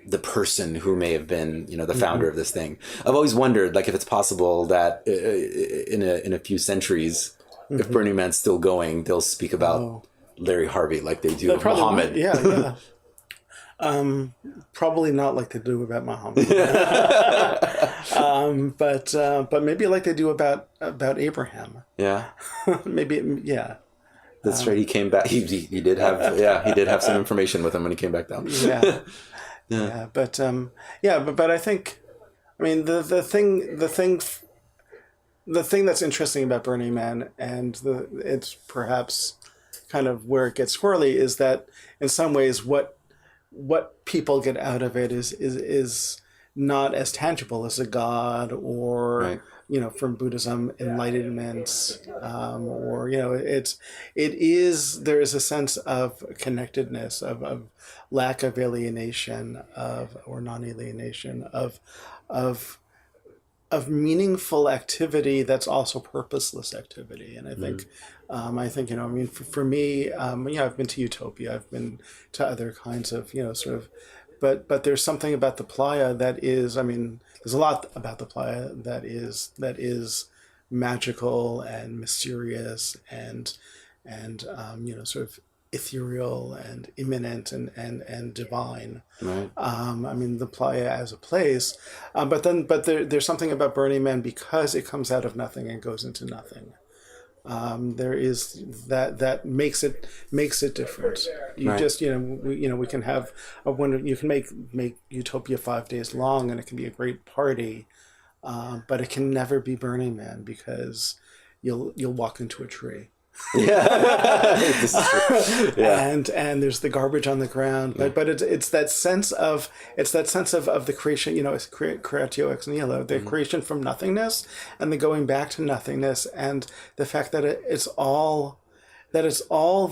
the person who may have been, the founder of this thing. I've always wondered, like, if it's possible that in a few centuries, mm-hmm. if Burning Man's still going, they'll speak about Larry Harvey like they do Muhammad. Yeah. Probably not like they do about Muhammad, but maybe like they do about Abraham. Yeah, maybe. Yeah, that's right. He came back. He did have some information with him when he came back down. Yeah. But I think, I mean, the thing that's interesting about Burning Man, and it's perhaps kind of where it gets swirly, is that in some ways what people get out of it is not as tangible as a god or, right. From Buddhism, enlightenment, or, there is a sense of connectedness, of lack of alienation, or non-alienation, of meaningful activity that's also purposeless activity. And I think, for me, I've been to Utopia, I've been to other kinds of, but there's something about the playa that is, there's a lot about the playa that is magical and mysterious and sort of ethereal and immanent and divine. Right. The playa as a place, but there's something about Burning Man because it comes out of nothing and goes into nothing. There is that makes it different. You right. just we can have you can make Utopia 5 days long and it can be a great party, but it can never be Burning Man because you'll walk into a tree. Yeah. This is true. Yeah. And there's the garbage on the ground, but it's that sense of the creation, it's creatio ex nihilo, the mm-hmm. creation from nothingness and the going back to nothingness, and the fact that it's all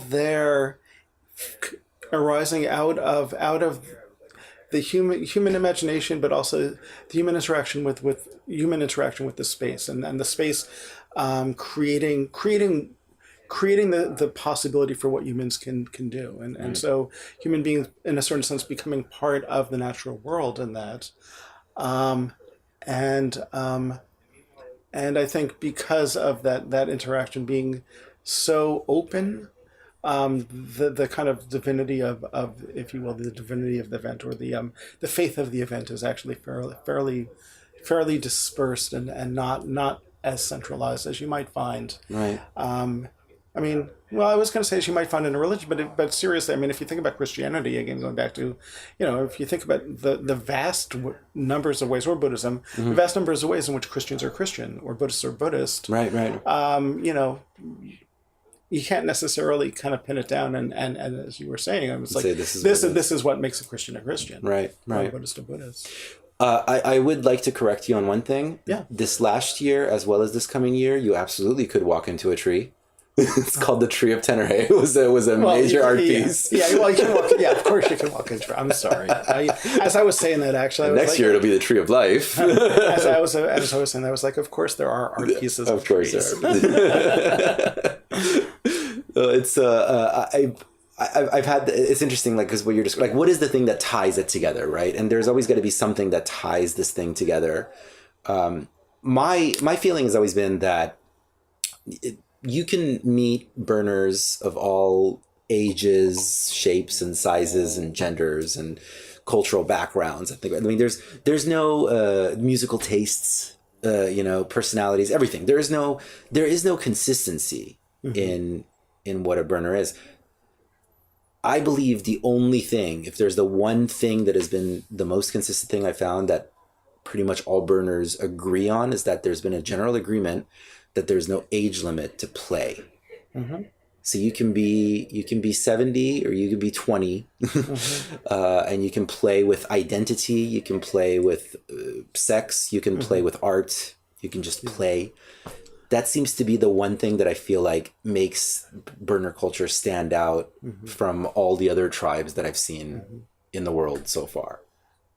there, arising out of the human imagination, but also the human interaction with the space, and the space creating the possibility for what humans can do. And so human beings, in a certain sense, becoming part of the natural world in that. And I think because of that interaction being so open, the kind of divinity of, if you will, the divinity of the event, or the faith of the event, is actually fairly dispersed and not as centralized as you might find. Right. Well, I was going to say she might find it in a religion, but seriously, I mean, if you think about Christianity, again, going back to, if you think about the vast numbers of ways, or Buddhism, the vast numbers of ways in which Christians are Christian or Buddhists are Buddhist. Right. You can't necessarily kind of pin it down, and as you were saying, I was like, this is what makes a Christian a Christian. Right. Or a Buddhist a Buddhist. I would like to correct you on one thing. Yeah. This last year, as well as this coming year, you absolutely could walk into a tree. It's called the Tree of Tenere. It was a major art piece. Yeah, well, you can walk. Yeah, of course you can walk into. I'm sorry. As I was saying that, actually, next year it'll be the Tree of Life. as I was saying, I was like, of course there are art pieces. Of course trees. There are. It's I've had, it's interesting, like, because what you're just like, what is the thing that ties it together, right? And there's always got to be something that ties this thing together. My feeling has always been that you can meet burners of all ages, shapes, and sizes, and genders, and cultural backgrounds. I mean, there's no musical tastes, personalities, everything. There is no consistency in what a burner is. I believe the only thing, if there's the one thing that has been the most consistent thing I found that pretty much all burners agree on, is that there's been a general agreement that there's no age limit to play. Mm-hmm. So you can be 70 or you can be 20, and you can play with identity. You can play with sex. You can play with art. You can just play. That seems to be the one thing that I feel like makes burner culture stand out from all the other tribes that I've seen in the world so far.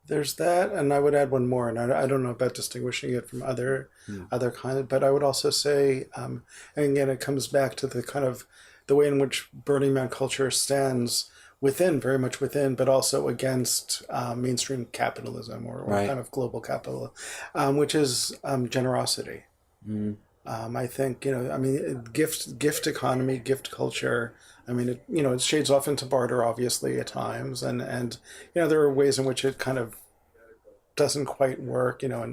There's that, and I would add one more, and I don't know about distinguishing it from other kind of, but I would also say, and again, it comes back to the kind of the way in which Burning Man culture stands within, very much within, but also against mainstream capitalism or kind of global capital, which is generosity. I think, gift economy, gift culture. I mean, it shades off into barter, obviously, at times, and there are ways in which it kind of doesn't quite work, and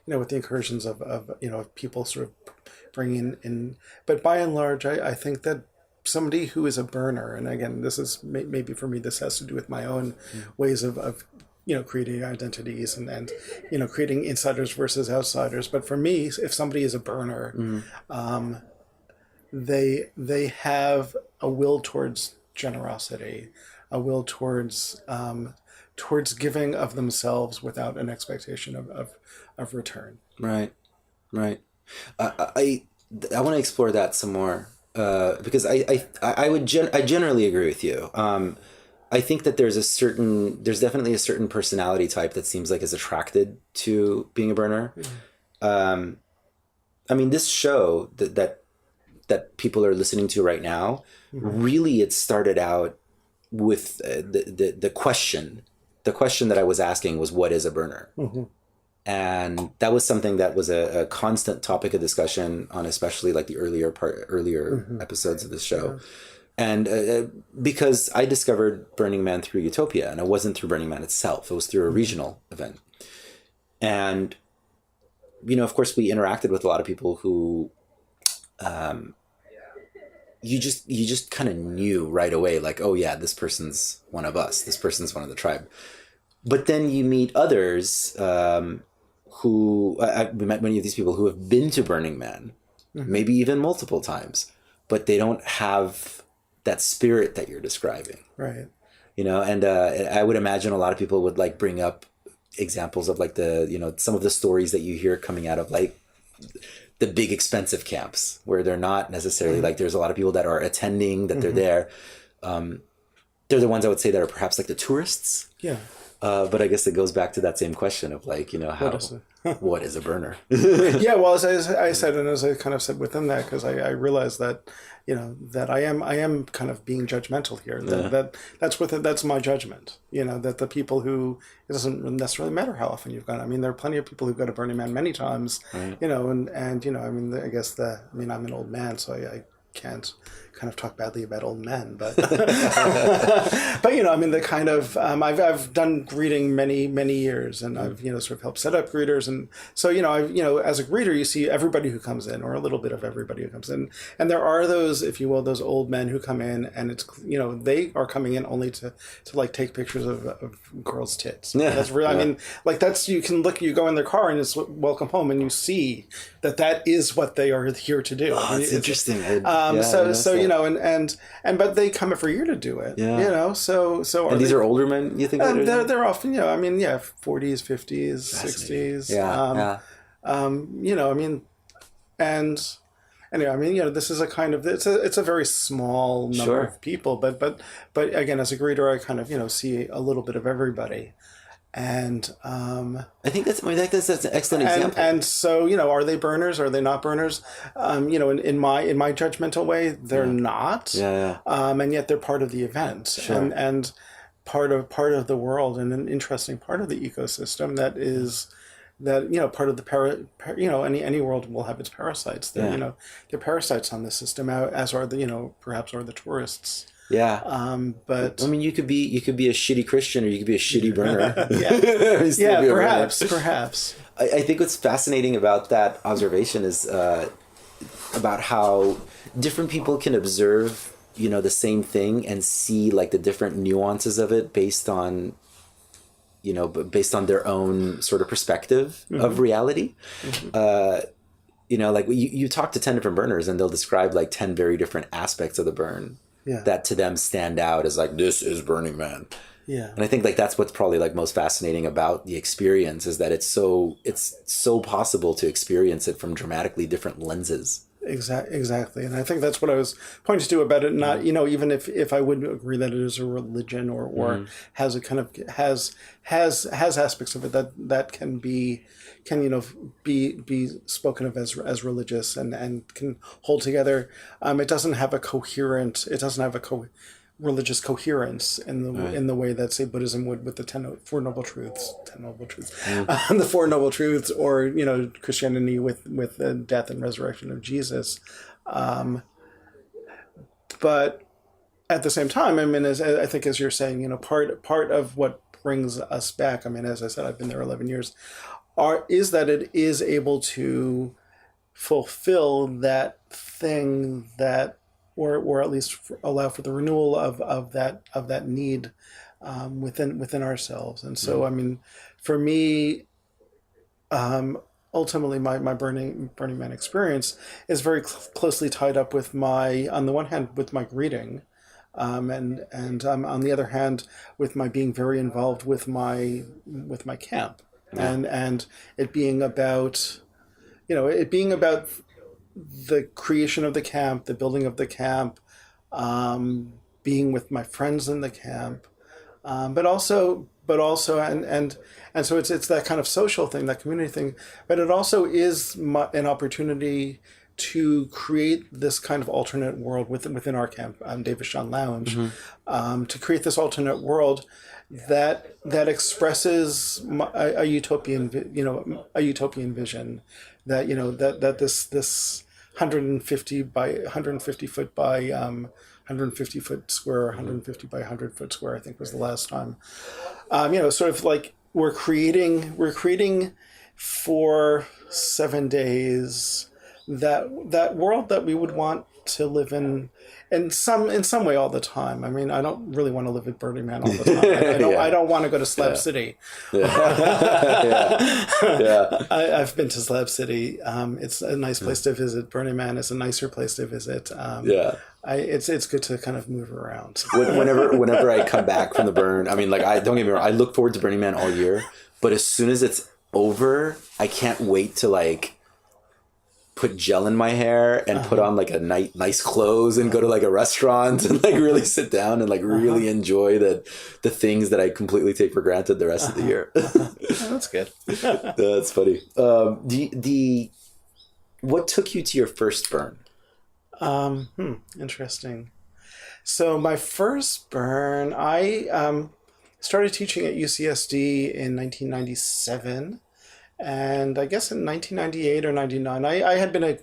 with the incursions of people sort of bringing in. But by and large, I think that somebody who is a burner, and again, this is maybe for me, this has to do with my own ways of creating identities and creating insiders versus outsiders. But for me, if somebody is a burner, they have a will towards generosity, a will towards giving of themselves without an expectation of return. Right. I want to explore that some more because I generally agree with you. I think that there's definitely a certain personality type that seems like is attracted to being a burner. I mean, this show that people are listening to right now, really, it started out with the question. The question that I was asking was, what is a burner? And that was something that was a constant topic of discussion on especially like the earlier episodes of this show. And because I discovered Burning Man through Utopia, and it wasn't through Burning Man itself. It was through a regional event. And, of course, we interacted with a lot of people who you just kind of knew right away, like, oh, yeah, this person's one of us. This person's one of the tribe. But then you meet others who we met many of these people who have been to Burning Man, maybe even multiple times, but they don't have that spirit that you're describing. Right. And I would imagine a lot of people would like bring up examples of like some of the stories that you hear coming out of like the big expensive camps where they're not necessarily like, there's a lot of people that are attending, that they're there. They're the ones I would say that are perhaps like the tourists. Yeah. But I guess it goes back to that same question of like, what is a burner? Yeah, well, as I said, and as I kind of said within that, because I realized that, that I am kind of being judgmental here. That's my judgment. That the people who, it doesn't necessarily matter how often you've gone. I mean, there are plenty of people who've gone to Burning Man many times. Right. And I mean, I'm an old man, so can't kind of talk badly about old men, but but I mean, the kind of I've done greeting many years, and I've sort of helped set up greeters, and so as a greeter you see everybody who comes in, or a little bit of everybody who comes in, and there are those, if you will, those old men who come in, and it's they are coming in only to like take pictures of girls' tits. Yeah, that's real. I mean, like that's, you go in their car and it's welcome home, and you see that is what they are here to do. Oh, it's interesting. But they come every year to do it. Yeah. So and these are older men, you think? They're often 40s, 50s, 60s. This is a kind of, it's a very small number of people, but again, as a greeter, I kind of see a little bit of everybody. And I think that's an excellent example. And so are they burners? Are they not burners? In my judgmental way, they're not. And yet they're part of the event, and part of the world, and an interesting part of the ecosystem part of the any world will have its parasites. They're parasites on the system, as are perhaps the tourists. But I mean, you could be a shitty Christian, or you could be a shitty burner. Perhaps. I think what's fascinating about that observation is about how different people can observe, the same thing and see like the different nuances of it based on their own sort of perspective of reality. Like you talk to 10 different burners, and they'll describe like 10 very different aspects of the burn. That to them stand out as like, this is Burning Man. And I think like that's what's probably like most fascinating about the experience, is that it's so possible to experience it from dramatically different lenses. Exactly. And I think that's what I was pointing to about it. Not, even if I wouldn't agree that it is a religion or has a kind of has aspects of it that can be spoken of as religious and can hold together. It doesn't have a religious coherence in the way that, say, Buddhism would with the Four Noble Truths, the Four Noble Truths, or Christianity with the death and resurrection of Jesus. But at the same time, I mean, I think as you're saying, part of what brings us back, I mean, as I said, I've been there 11 years, is that it is able to fulfill that thing that, or at least allow for the renewal of that need within ourselves. And so, I mean, for me, ultimately, my Burning Man experience is very closely tied up with on the one hand, with my greeting, and on the other hand, with my being very involved with my camp, and it being about, the creation of the camp, the building of the camp, being with my friends in the camp, but also, and so it's that kind of social thing, that community thing, but it also is an opportunity to create this kind of alternate world within our camp, David Sean Lounge, to create this alternate world that expresses a utopian vision, that this 150 by 150 foot by 150 foot square, 150 by 100 foot square, I think was the last time. Sort of like we're creating for 7 days that world that we would want to live in some way all the time. I mean, I don't really want to live at Burning Man all the time. I don't want to go to Slab City. I've been to Slab City. It's a nice place to visit. Burning Man is a nicer place to visit. It's good to kind of move around. Whenever I come back from the burn, I mean, like, don't get me wrong, I look forward to Burning Man all year, but as soon as it's over, I can't wait to like put gel in my hair and put on like nice clothes and go to like a restaurant and like really sit down and like really enjoy the things that I completely take for granted the rest of the year. That's good. That's funny. What took you to your first burn? Interesting. So my first burn, I started teaching at UCSD in 1997. And I guess in 1998 or 99, I had been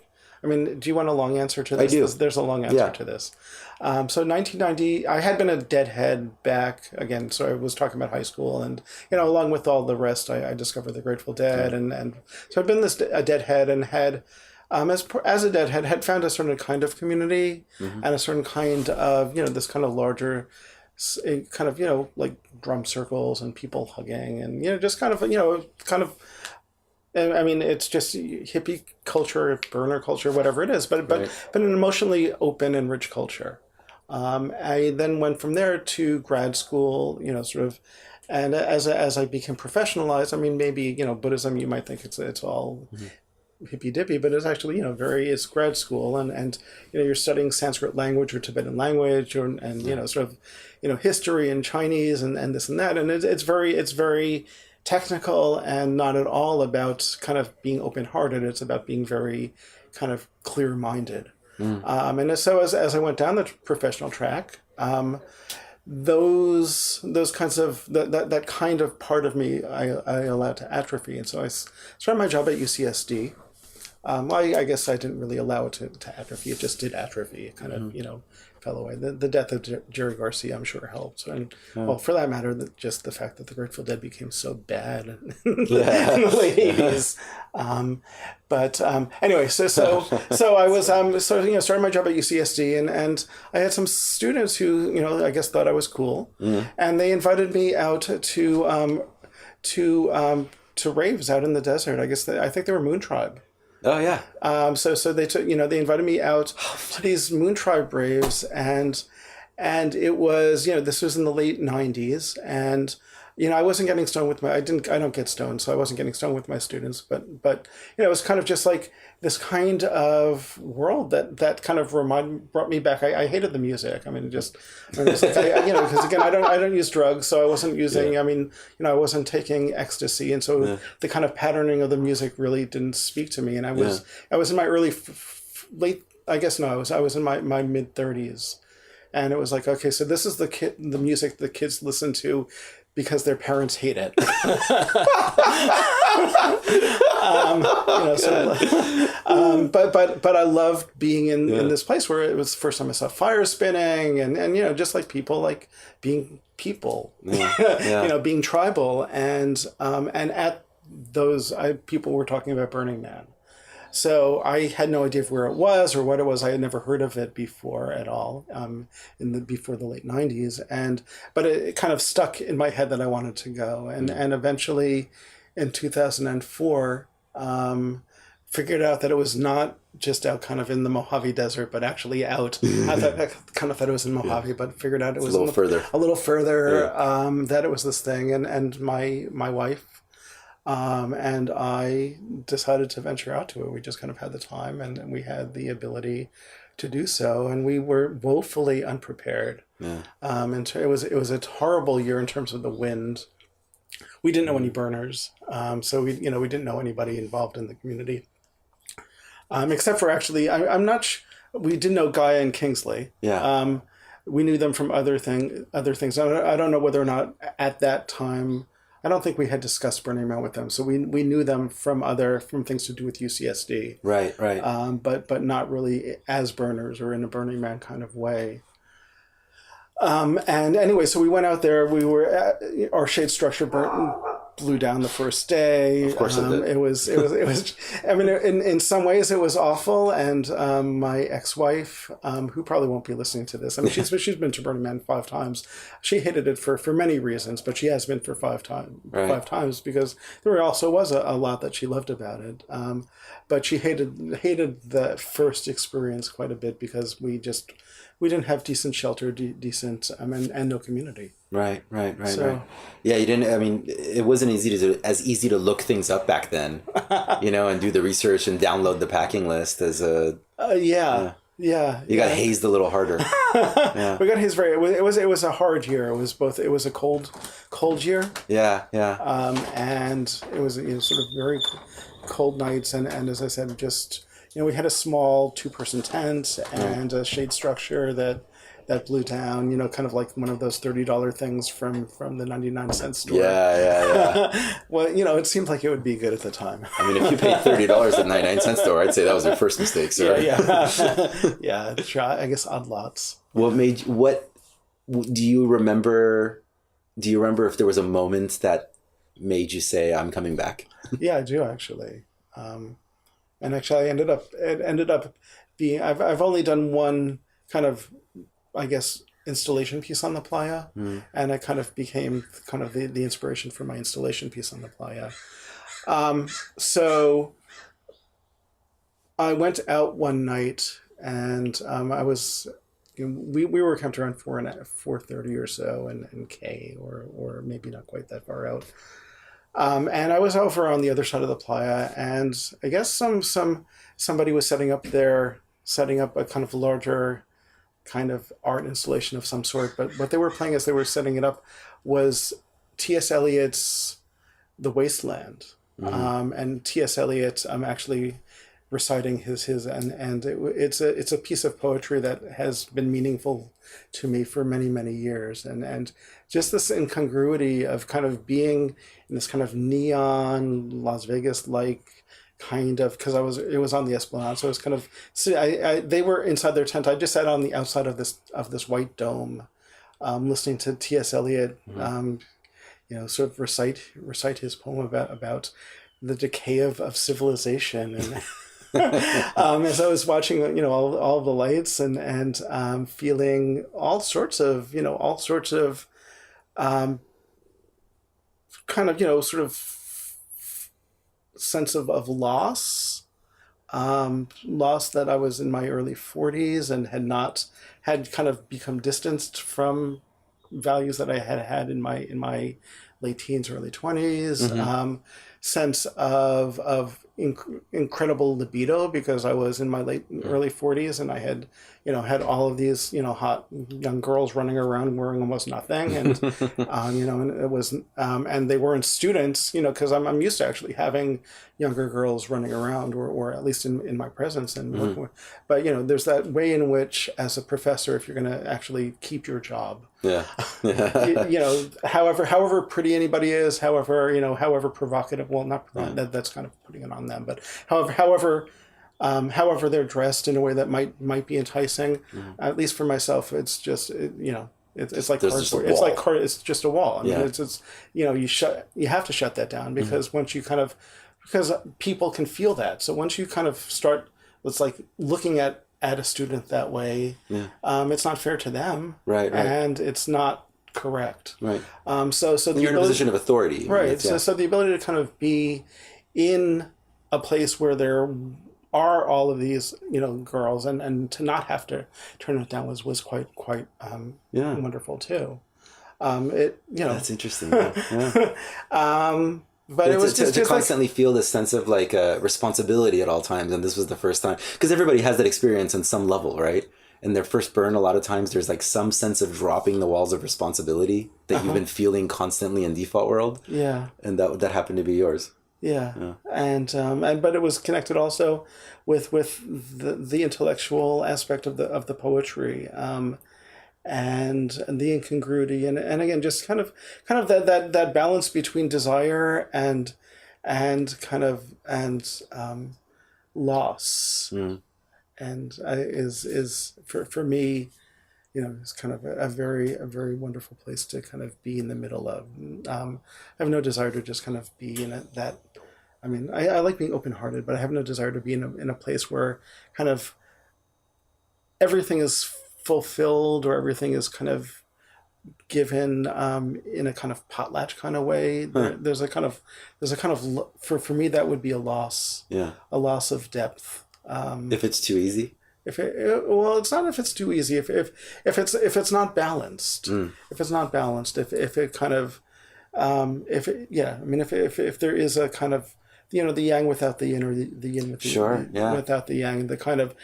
I mean, do you want a long answer to this? I do. There's a long answer to this. So 1990, I had been a deadhead back again. So I was talking about high school, and along with all the rest, I discovered the Grateful Dead, and so I'd been a deadhead and had. As a deadhead, had found a certain kind of community and a certain kind of, this kind of larger kind of, like drum circles and people hugging and, just kind of, I mean, it's just hippie culture, burner culture, whatever it is, but an emotionally open and rich culture. I then went from there to grad school, sort of, and as I became professionalized, I mean, maybe, Buddhism, you might think it's all hippy dippy, but it's actually, it's grad school and you're studying Sanskrit language or Tibetan language and sort of, history and Chinese and this and that. And it's very technical and not at all about kind of being open-hearted. It's about being very kind of clear-minded. And so as I went down the professional track, those kinds of that kind of part of me I allowed to atrophy, and so I started my job at UCSD. I guess I didn't really allow it to atrophy. It just did atrophy. It kind of fell away. The death of Jerry Garcia, I'm sure, helped. And well, for that matter, just the fact that the Grateful Dead became so bad in the late '80s. But anyway, so I was started my job at UCSD, and I had some students who I guess thought I was cool, and they invited me out to raves out in the desert. I think they were Moon Tribe. Oh yeah. So they took they invited me out to these Moon Tribe raves, and it was this was in the late '90s, and I wasn't getting stoned with I don't get stoned, so I wasn't getting stoned with my students, but it was kind of just like this kind of world that kind of brought me back. I hated the music. I mean, because again, I don't use drugs, so I wasn't using. I mean, I wasn't taking ecstasy, and so the kind of patterning of the music really didn't speak to me. And I was in my early late. I guess no, I was in my mid 30s, and it was like, okay, so this is the music the kids listen to because their parents hate it. But I loved being in this place where it was the first time I saw fire spinning and just like people, like being people, being tribal, and at those people were talking about Burning Man. So I had no idea where it was or what it was. I had never heard of it before at all, before the late '90s, but it kind of stuck in my head that I wanted to go, and eventually, in 2004, figured out that it was not just out kind of in the Mojave Desert, but actually out. I kind of thought it was in Mojave, but figured out it was a little further. That it was this thing, and my wife. And I decided to venture out to it. We just kind of had the time and we had the ability to do so, and we were woefully unprepared. And it was a horrible year in terms of the wind. We didn't know any burners, so we didn't know anybody involved in the community, except for actually we did know Gaia and Kingsley. We knew them from other things. I don't know whether or not at that time. I don't think we had discussed Burning Man with them, so we knew them from things to do with UCSD. Right. But not really as burners or in a Burning Man kind of way. And anyway, so we went out there. We were our shade structure blew down the first day. Of course it did. It was. I mean, in some ways, it was awful. And my ex-wife, who probably won't be listening to this, I mean, she's been to Burning Man 5 times. She hated it for many reasons, but she has been for 5 times because there also was a lot that she loved about it. But she hated the first experience quite a bit because we didn't have decent shelter, and no community. Right. Yeah, you didn't. I mean, it wasn't as easy to look things up back then, and do the research and download the packing list as a. You got hazed a little harder. We got hazed it was a hard year. It was a cold year. And it was sort of very cold nights, and as I said, just. We had a small 2-person tent and a shade structure that that blew down, kind of like one of those $30 things from the 99-cent store. Yeah. Well, it seemed like it would be good at the time. I mean, if you paid $30 at 99-cent store, I'd say that was your first mistake, sir. Yeah. I guess odd lots. Do you remember if there was a moment that made you say, I'm coming back? Yeah, I do actually. And actually it ended up being, I've only done one kind of, I guess, installation piece on the playa, and it kind of became kind of the inspiration for my installation piece on the playa. So I went out one night, and I was, we were camped around 4:30 or so, in K, or maybe not quite that far out. And I was over on the other side of the playa, and I guess somebody was setting up a kind of larger kind of art installation of some sort. But what they were playing as they were setting it up was T.S. Eliot's The Wasteland. And T.S. Eliot actually reciting his and it's a piece of poetry that has been meaningful to me for many, many years, and just this incongruity of kind of being in this kind of neon Las Vegas like kind of, because it was on the Esplanade, so it was kind of, they were inside their tent. I just sat on the outside of this white dome, listening to T.S. Eliot sort of recite his poem about the decay of civilization, and as I was watching, all of the lights and feeling all sorts of kind of, sort of sense of loss that I was in my early 40s and had kind of become distanced from values that I had in my late teens, early 20s, sense of incredible libido, because I was in my early 40s, and I had all of these hot young girls running around wearing almost nothing, and and it was and they weren't students, because I'm used to actually having younger girls running around, or at least in my presence, and working with, but there's that way in which, as a professor, if you're going to actually keep your job, however pretty anybody is, however provocative, well, not provocative, that's kind of putting it on them, but however they're dressed in a way that might be enticing, at least for myself, it's just it's like cardboard. It's like it's just a wall. I mean, it's you have to shut that down, because once you because people can feel that. So once you kind of start, it's like looking at a student that way, it's not fair to them, right? And it's not correct, right? So you're in a position of authority, right? So the ability to kind of be in a place where there are all of these girls, and to not have to turn it down was quite wonderful too. That's interesting. But it was just to constantly feel this sense of like responsibility at all times, and this was the first time, because everybody has that experience on some level, right? In their first burn, a lot of times there's like some sense of dropping the walls of responsibility that you've been feeling constantly in default world. Yeah, and that happened to be yours. Yeah. And but it was connected also with the intellectual aspect of the poetry, and the incongruity, and again just kind of that balance between desire and loss, and is for me, it's kind of a very wonderful place to kind of be in the middle of. I have no desire to just kind of be in it. That, I mean, I like being open-hearted, but I have no desire to be in a place where kind of everything is fulfilled, or everything is kind of given in a kind of potlatch kind of way. There's a kind of for me that would be a loss. Yeah, a loss of depth. If it's too easy. Well, it's not if it's too easy. If it's not balanced. If it's not balanced. If it kind of if there is a kind of the yang without the yin, or the yin with the without the yang, the kind of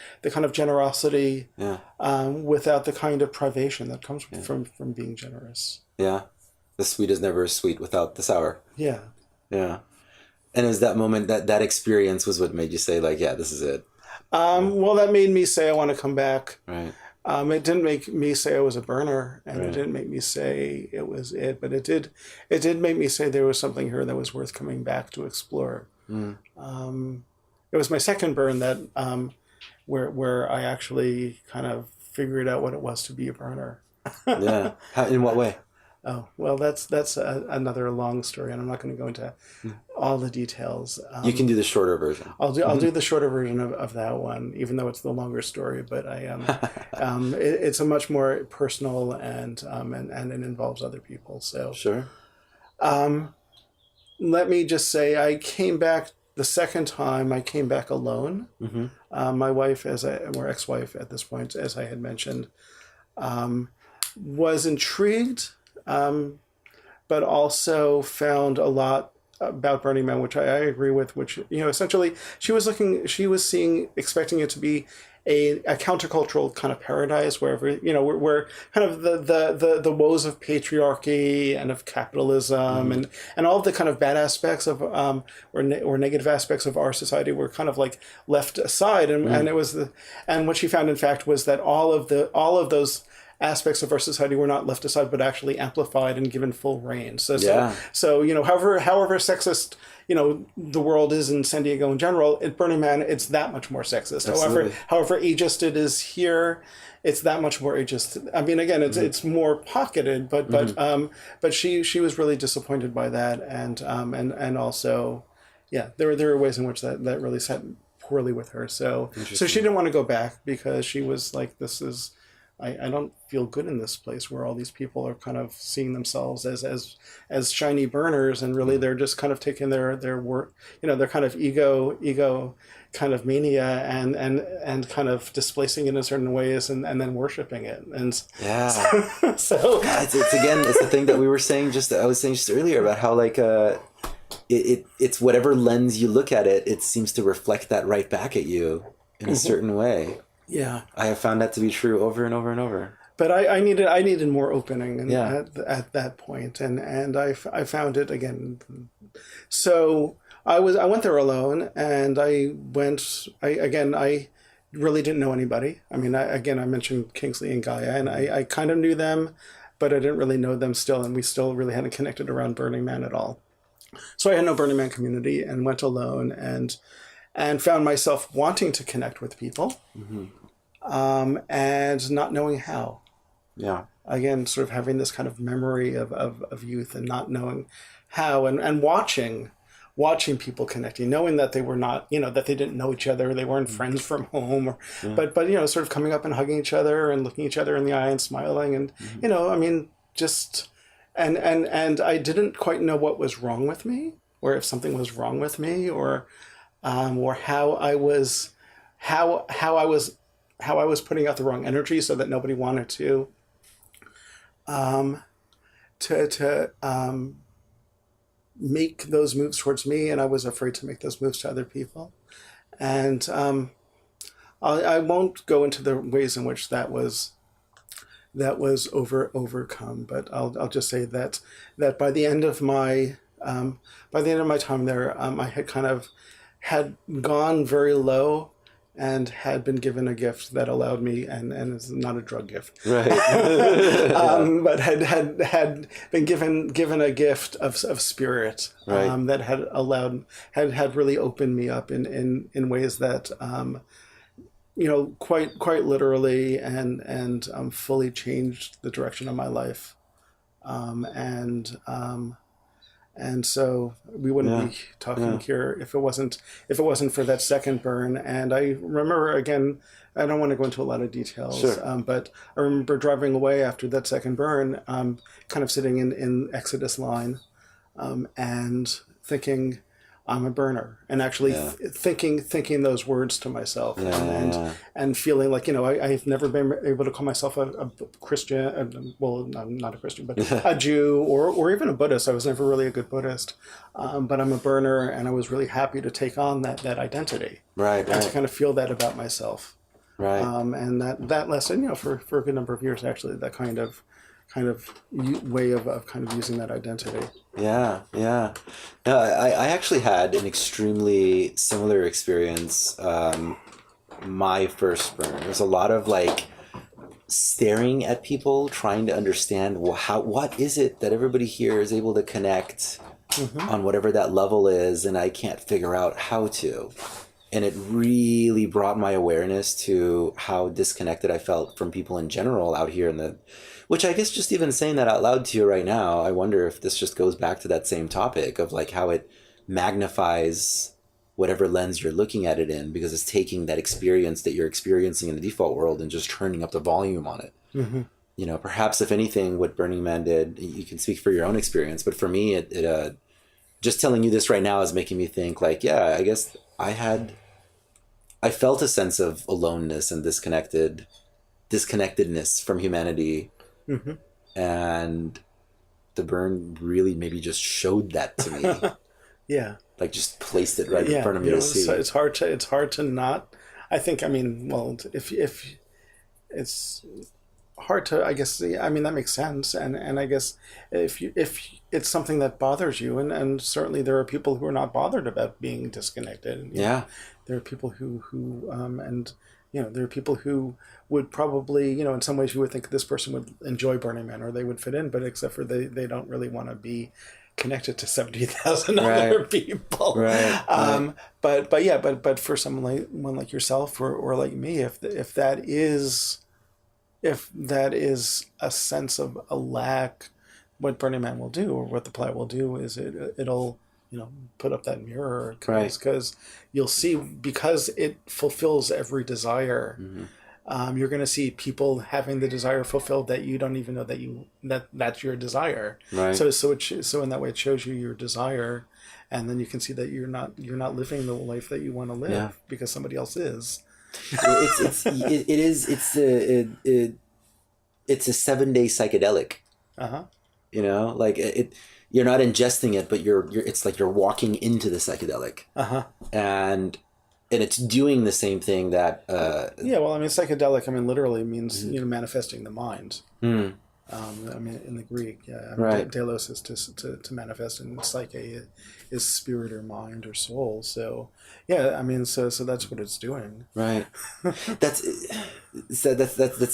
generosity without the kind of privation that comes from being generous. Yeah, the sweet is never sweet without the sour. Yeah. Yeah. And is that moment, that experience was what made you say, like, yeah, this is it? Well, that made me say I want to come back. Right. It didn't make me say I was a burner, and it didn't make me say it was it, but it did make me say there was something here that was worth coming back to explore. It was my second burn that where I actually kind of figured out what it was to be a burner. Yeah. In what way? Oh, well, that's another long story, and I'm not going to go into all the details. You can do the shorter version. I'll do the shorter version of that one, even though it's the longer story. But it's a much more personal and it involves other people. So Sure. Let me just say, I came back the second time. I came back alone. My wife, or ex-wife at this point, as I had mentioned, was intrigued. But also found a lot about Burning Man, which I agree with, which, essentially she was expecting it to be a countercultural kind of paradise where kind of the woes of patriarchy and of capitalism and all of the kind of bad aspects of or negative aspects of our society were kind of like left aside, and it was and what she found in fact was that all of those aspects of our society were not left aside, but actually amplified and given full reign. So however sexist, the world is in San Diego in general, at Burning Man, it's that much more sexist. Absolutely. However ageist it is here, it's that much more ageist. I mean, again, it's more pocketed, but she was really disappointed by that, and also, there were ways in which that really sat poorly with her. So she didn't want to go back because she was like, I don't feel good in this place where all these people are kind of seeing themselves as shiny burners, and really they're just kind of taking their work, their kind of ego kind of mania and kind of displacing it in certain ways and then worshiping it. And so it's the thing that I was saying just earlier about how like it's whatever lens you look at it, it seems to reflect that right back at you in a certain way. Yeah, I have found that to be true over and over and over. But I needed more opening at that point, and I found it again. So I went there alone, and I really didn't know anybody. I mean, I mentioned Kingsley and Gaia, and I kind of knew them, but I didn't really know them still, and we still really hadn't connected around Burning Man at all. So I had no Burning Man community, and went alone, and found myself wanting to connect with people, and not knowing how. Yeah. Again, sort of having this kind of memory of youth and not knowing how, and watching people connecting, knowing that they were not, that they didn't know each other, they weren't friends from home, but sort of coming up and hugging each other and looking each other in the eye and smiling, and just and I didn't quite know what was wrong with me, or if something was wrong with me, or how I was putting out the wrong energy so that nobody wanted to make those moves towards me, and I was afraid to make those moves to other people. And I won't go into the ways in which that was overcome, but I'll just say that by the end of my time there, I had gone very low and had been given a gift that allowed me, and it's not a drug gift, right? But had been given a gift of spirit, right. That had really opened me up in ways that quite literally and fully changed the direction of my life, and so we wouldn't be talking here if it wasn't for that second burn. And I remember, again, I don't want to go into a lot of details, but I remember driving away after that second burn, kind of sitting in Exodus line, and thinking, I'm a burner, and actually thinking those words to myself, and feeling like, I've never been able to call myself a Christian, well, I'm not a Christian, but a Jew or even a Buddhist. I was never really a good Buddhist, but I'm a burner, and I was really happy to take on that identity, and to kind of feel that about myself, and that lesson, for a good number of years, actually, that kind of way of kind of using that identity. No, I actually had an extremely similar experience. My first burn, there's a lot of staring at people, trying to understand what is it that everybody here is able to connect on whatever that level is, and I can't figure out how to. And it really brought my awareness to how disconnected I felt from people in general out here which I guess just even saying that out loud to you right now, I wonder if this just goes back to that same topic of like how it magnifies whatever lens you're looking at it in, because it's taking that experience that you're experiencing in the default world and just turning up the volume on it. You know, perhaps if anything, what Burning Man did, you can speak for your own experience, but for me, it just telling you this right now is making me think like, yeah, I guess I felt a sense of aloneness and disconnectedness from humanity. And the burn really maybe just showed that to me. Yeah. Like just placed it right in front of me to see. It's hard to not, I think, I mean, well, if it's hard to, I guess, I mean, that makes sense. And I guess if it's something that bothers you, and certainly there are people who are not bothered about being disconnected. You know, there are people who and, you know, there are people who would probably, you know, in some ways you would think this person would enjoy Burning Man or they would fit in, but except for they don't really want to be connected to 70,000 other people. Right. But for someone like yourself or like me, if that is a sense of a lack, what Burning Man will do, or what the play will do, is it'll, you know, put up that mirror, because you'll see, because it fulfills every desire. You're going to see people having the desire fulfilled that you don't even know that's your desire. Right. So in that way, it shows you your desire, and then you can see that you're not living the life that you want to live because somebody else is. It's a 7-day psychedelic. You know, like you're not ingesting it, but it's like you're walking into the psychedelic. And it's doing the same thing that well, I mean, psychedelic, I mean, literally means you know, manifesting the mind. I mean, in the Greek, delos is to manifest, and psyche is spirit or mind or soul. So I mean, so that's what it's doing. Right. That's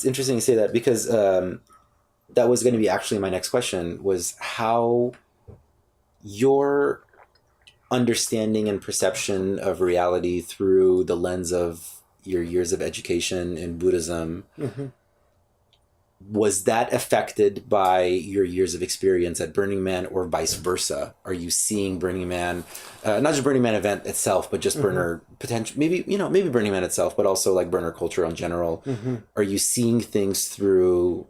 interesting to say that, because that was going to be actually my next question, was how your understanding and perception of reality through the lens of your years of education in Buddhism, was that affected by your years of experience at Burning Man, or vice versa? Are you seeing Burning Man, not just Burning Man event itself, but just burner potential, maybe Burning Man itself, but also like burner culture in general? Are you seeing things through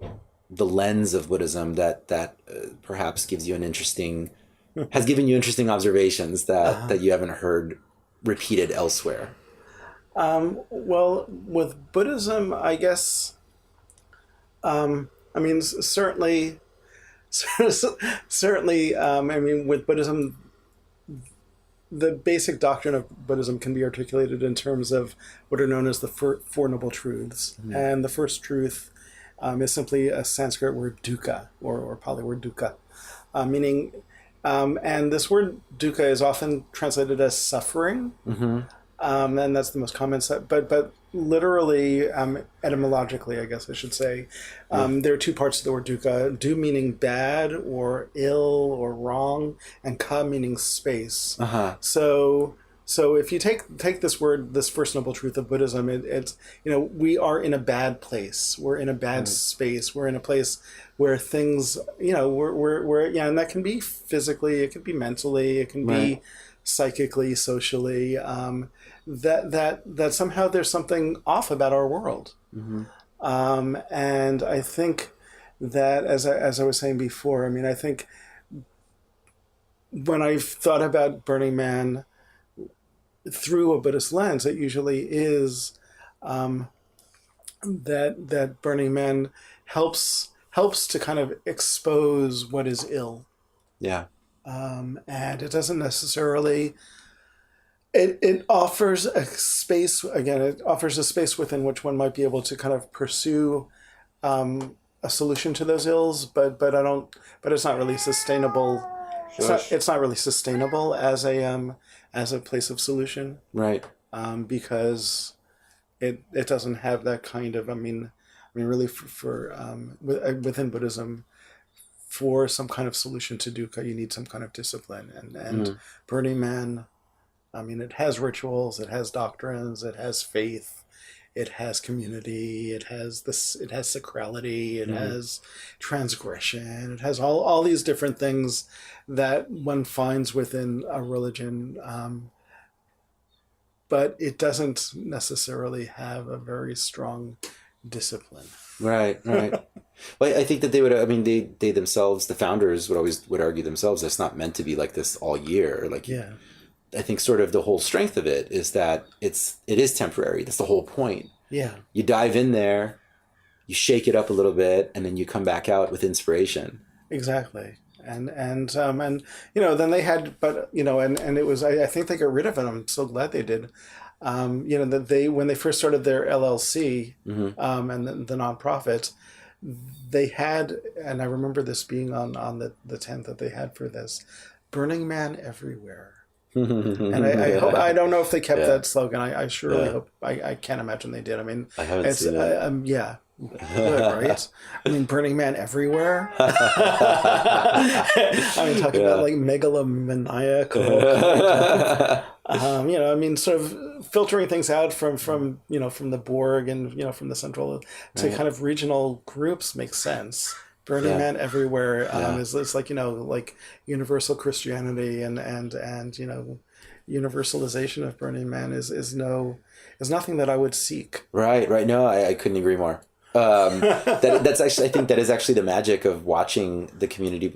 the lens of Buddhism that perhaps gives you has given you interesting observations that you haven't heard repeated elsewhere? Well, with Buddhism, I guess, I mean, certainly, I mean, with Buddhism, the basic doctrine of Buddhism can be articulated in terms of what are known as the Four Noble Truths. And the first truth is simply a Sanskrit word dukkha, or Pali word dukkha, meaning... and this word dukkha is often translated as suffering, and that's the most common set. But literally, etymologically, I guess I should say, there are two parts to the word dukkha: du meaning bad or ill or wrong, and ka meaning space. So if you take this word, this first noble truth of Buddhism, it's, you know, we are in a bad place. We're in a bad space. We're in a place where things, you know, we're and that can be physically, it can be mentally, it can be psychically, socially. That somehow there's something off about our world. And I think that, as I was saying before, I mean, I think when I've thought about Burning Man through a Buddhist lens, it usually is that Burning Man helps to kind of expose what is ill. And it doesn't necessarily, it offers a space, again, it offers a space within which one might be able to kind of pursue a solution to those ills, but it's not really sustainable. It's not really sustainable as a place of solution, right? Because it doesn't have that kind of, I mean, I mean, really within Buddhism, for some kind of solution to dukkha, you need some kind of discipline. And Burning Man, I mean, it has rituals, it has doctrines, it has faith, it has community, it has sacrality, it has transgression, it has all these different things that one finds within a religion, but it doesn't necessarily have a very strong discipline. Right. Well, I think that they themselves, the founders would argue themselves, it's not meant to be like this all year. Like, yeah. I think sort of the whole strength of it is that it is temporary. That's the whole point. Yeah. You dive in there, you shake it up a little bit, and then you come back out with inspiration. Exactly. And then they had, but and it was, I think they got rid of it. I'm so glad they did. That when they first started their LLC, and the nonprofit, they had, and I remember this being on the tent that they had for this, Burning Man everywhere. And I hope, I don't know if they kept that slogan. I surely hope, I can't imagine they did. I mean, I haven't seen it. Yeah. Good, right? I mean, Burning Man everywhere. I mean, talking about like megalomaniacal. I mean, sort of filtering things out from the Borg and from the central to kind of regional groups makes sense. Burning Man everywhere is like like universal Christianity and universalization of Burning Man is nothing that I would seek. Right. No, I couldn't agree more. That's actually, I think that is actually the magic of watching the community,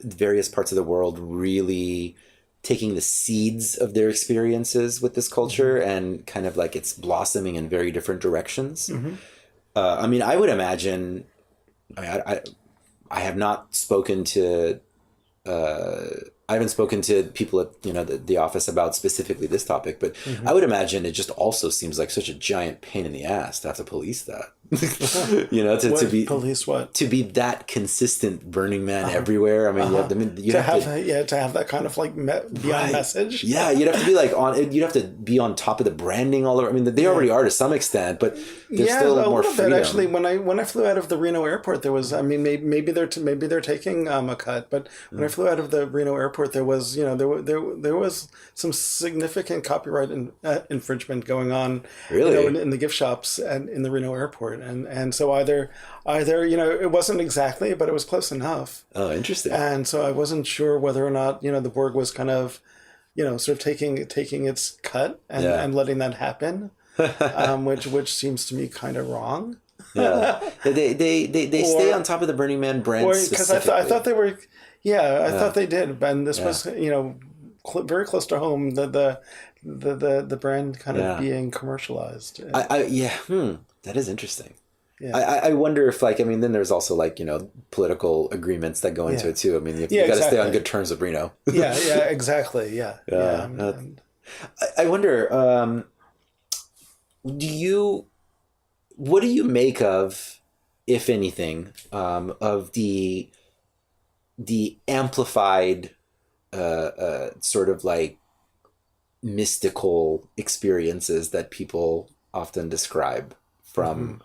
various parts of the world really taking the seeds of their experiences with this culture and kind of like it's blossoming in very different directions. I mean, I would imagine, I have not spoken to, I haven't spoken to people at the office about specifically this topic, but I would imagine it just also seems like such a giant pain in the ass to have to police that. To be police what? To be that consistent Burning Man everywhere. I mean, to have that kind of like beyond message. Yeah, you'd have to be like you'd have to be on top of the branding all over. I mean, they already are to some extent, but there's still more freedom. Bit, actually, when I flew out of the Reno airport, there was, I mean, maybe they're taking a cut, but when I flew out of the Reno airport, there was there was some significant copyright infringement going on. Really? In the gift shops and in the Reno airport. And so either it wasn't exactly, but it was close enough. Oh, interesting. And so I wasn't sure whether or not the Borg was kind of sort of taking its cut and letting that happen, which seems to me kind of wrong. Yeah, they stay on top of the Burning Man brand because I thought they were. Yeah, I thought they did, and this was very close to home. The brand kind of being commercialized. That is interesting. Yeah. I wonder if then there's also political agreements that go into it too. I mean, you got to stay on good terms with Reno. yeah, exactly. Yeah. I wonder, what do you make of, if anything, of the amplified sort of like mystical experiences that people often describe from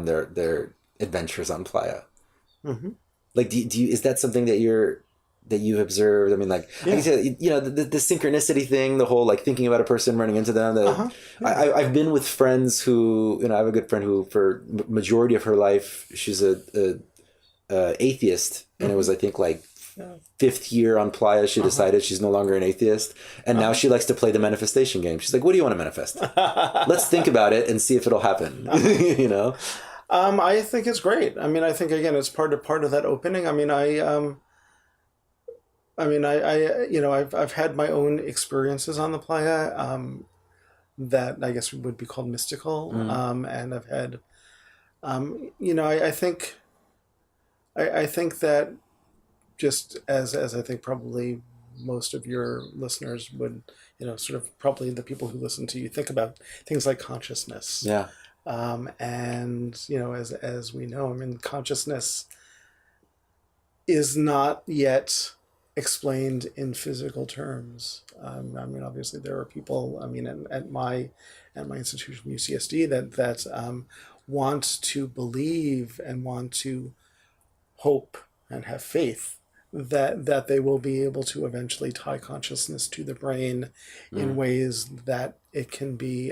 their adventures on Playa? Like, do you is that something that you've observed? I mean, like I said, the synchronicity thing, the whole thinking about a person running into them. I've been with friends who, I have a good friend who, for majority of her life, she's a atheist, and it was, I think, fifth year on Playa, she decided she's no longer an atheist, and now she likes to play the manifestation game. She's like, what do you want to manifest? Let's think about it and see if it'll happen. I think it's great. I mean, I think, again, it's part of that opening. I mean, I've had my own experiences on the Playa that I guess would be called mystical, and I've had I think that, just as I think probably most of your listeners would, sort of probably the people who listen to you think about things like consciousness. Yeah. And, as we know, I mean, consciousness is not yet explained in physical terms. I mean, obviously there are people, I mean, at my institution, UCSD, that want to believe and want to hope and have faith that they will be able to eventually tie consciousness to the brain in ways that it can be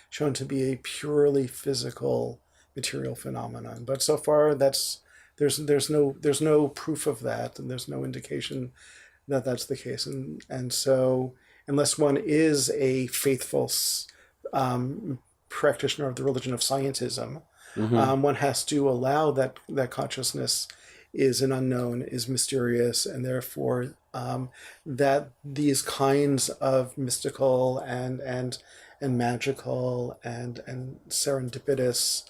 shown to be a purely physical material phenomenon. But so far, there's no proof of that, and there's no indication that that's the case. And so unless one is a faithful practitioner of the religion of scientism, one has to allow that consciousness is an unknown, is mysterious, and therefore that these kinds of mystical and magical and serendipitous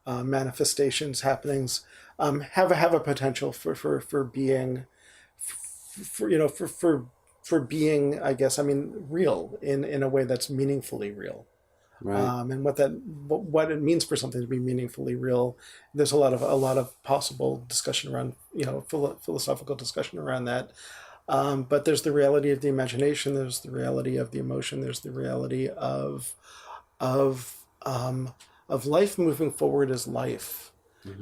manifestations, happenings, have a potential for being, for being, I guess, real in a way that's meaningfully real. Right. And what it means for something to be meaningfully real, there's a lot of possible discussion around, philosophical discussion around that. But there's the reality of the imagination. There's the reality of the emotion. There's the reality of life moving forward as life.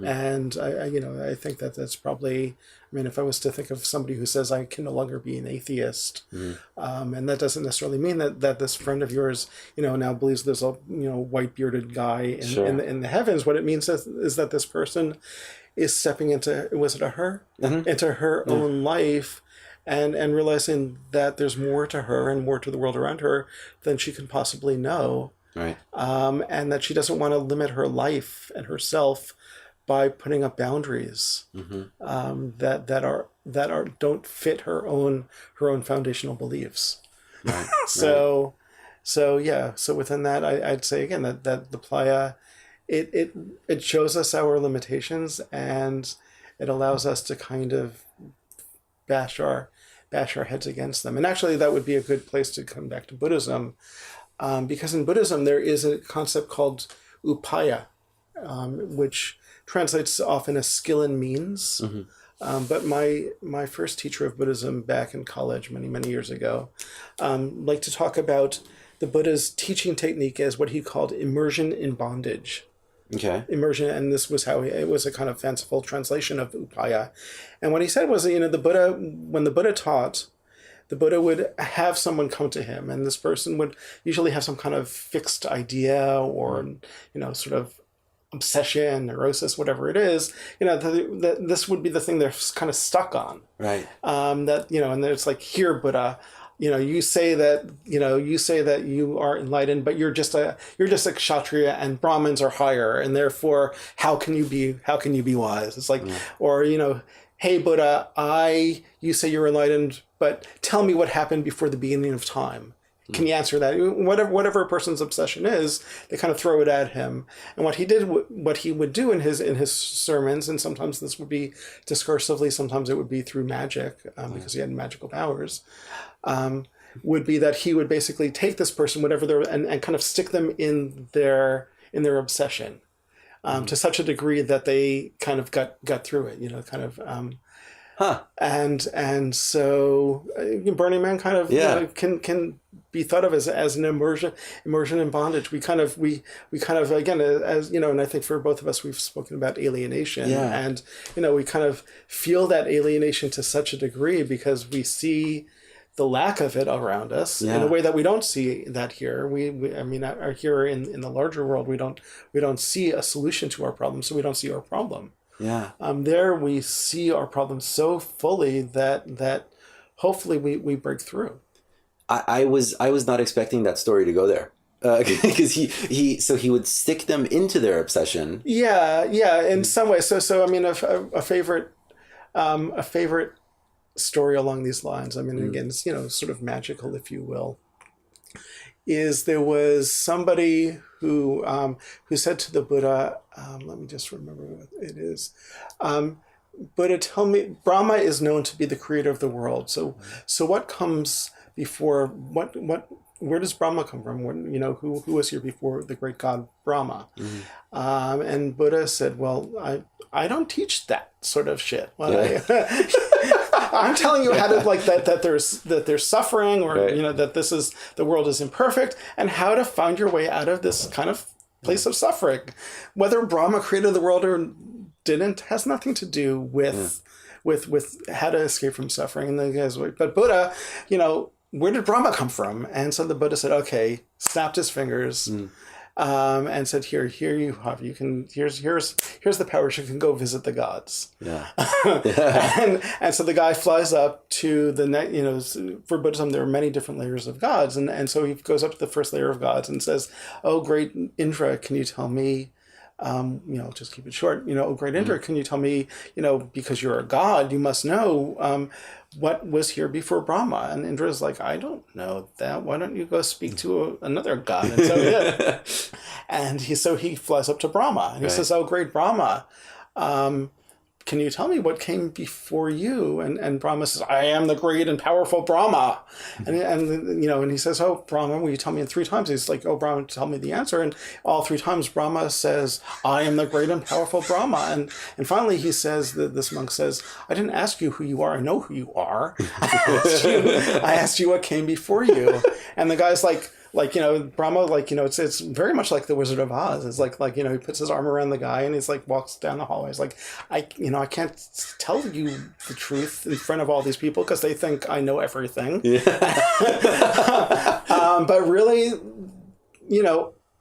And I think that's probably, if I was to think of somebody who says I can no longer be an atheist, and that doesn't necessarily mean that this friend of yours, now believes there's a white bearded guy in the heavens. What it means is that this person is stepping into, was it a her, into her own life, and realizing that there's more to her and more to the world around her than she can possibly know. Right. And that she doesn't want to limit her life and herself by putting up boundaries that don't fit her own foundational beliefs. Right. So within that, I'd say again that the playa, it shows us our limitations, and it allows us to kind of bash our heads against them. And actually, that would be a good place to come back to Buddhism, because in Buddhism there is a concept called upaya, which translates often as skill and means. But my first teacher of Buddhism back in college many years ago liked to talk about the Buddha's teaching technique as what he called immersion in bondage. Okay. Immersion, and this was how it was a kind of fanciful translation of upaya. And what he said was, the Buddha, when the Buddha taught, the Buddha would have someone come to him, and this person would usually have some kind of fixed idea or, sort of obsession, neurosis, whatever it is, that this would be the thing they're kind of stuck on. Right. And it's like, here, Buddha, you say that you are enlightened, but you're just a kshatriya, and Brahmins are higher, and therefore how can you be wise? It's like, or, hey, Buddha, you say you're enlightened, but tell me what happened before the beginning of time. Can you answer that? Whatever a person's obsession is, they kind of throw it at him. And what he would do in his sermons, and sometimes this would be discursively, sometimes it would be through magic, because he had magical powers, would be that he would basically take this person, whatever they're, and kind of stick them in their obsession, to such a degree that they kind of got through it, kind of. And so Burning Man kind of can be thought of as an immersion in bondage. We kind of again, as and I think for both of us, we've spoken about alienation, and we kind of feel that alienation to such a degree because we see the lack of it around us in a way that we don't see that here. Are here in the larger world, we don't see a solution to our problem, so we don't see our problem. Yeah. There we see our problems so fully that hopefully we break through. I was not expecting that story to go there, because he would stick them into their obsession. Yeah, in some ways. So a favorite story along these lines. Again, it's sort of magical, if you will. Is there was somebody who said to the Buddha, let me just remember what it is. Buddha, tell me, Brahma is known to be the creator of the world. So what comes before, where does Brahma come from? Who was here before the great god Brahma? And Buddha said, well, I don't teach that sort of shit. I'm telling you how to that there's suffering, or that the world is imperfect, and how to find your way out of this kind of place of suffering. Whether Brahma created the world or didn't has nothing to do with how to escape from suffering. And the guys, but Buddha, where did Brahma come from? And so the Buddha said, okay, snapped his fingers, and said, here you have, here's the powers, you can go visit the gods. Yeah. and so the guy flies up to the for Buddhism, there are many different layers of gods. And so he goes up to the first layer of gods and says, oh, great Indra, can you tell me, just keep it short, oh, great Indra, can you tell me, because you're a god, you must know, what was here before Brahma? And Indra's like, I don't know that. Why don't you go speak to another god? And so he did. And he flies up to Brahma and he says, oh, great Brahma, can you tell me what came before you? And Brahma says, I am the great and powerful Brahma. And he says, oh, Brahma, will you tell me? And 3 times he's like, oh, Brahma, tell me the answer. And all 3 times Brahma says, I am the great and powerful Brahma. And finally he says, this monk says, I didn't ask you who you are. I know who you are. I asked you what came before you. And the guy's like, Brahma, it's very much like the Wizard of Oz. It's like, he puts his arm around the guy and he's like, walks down the hallway. He's like, I can't tell you the truth in front of all these people because they think I know everything. Yeah. But really,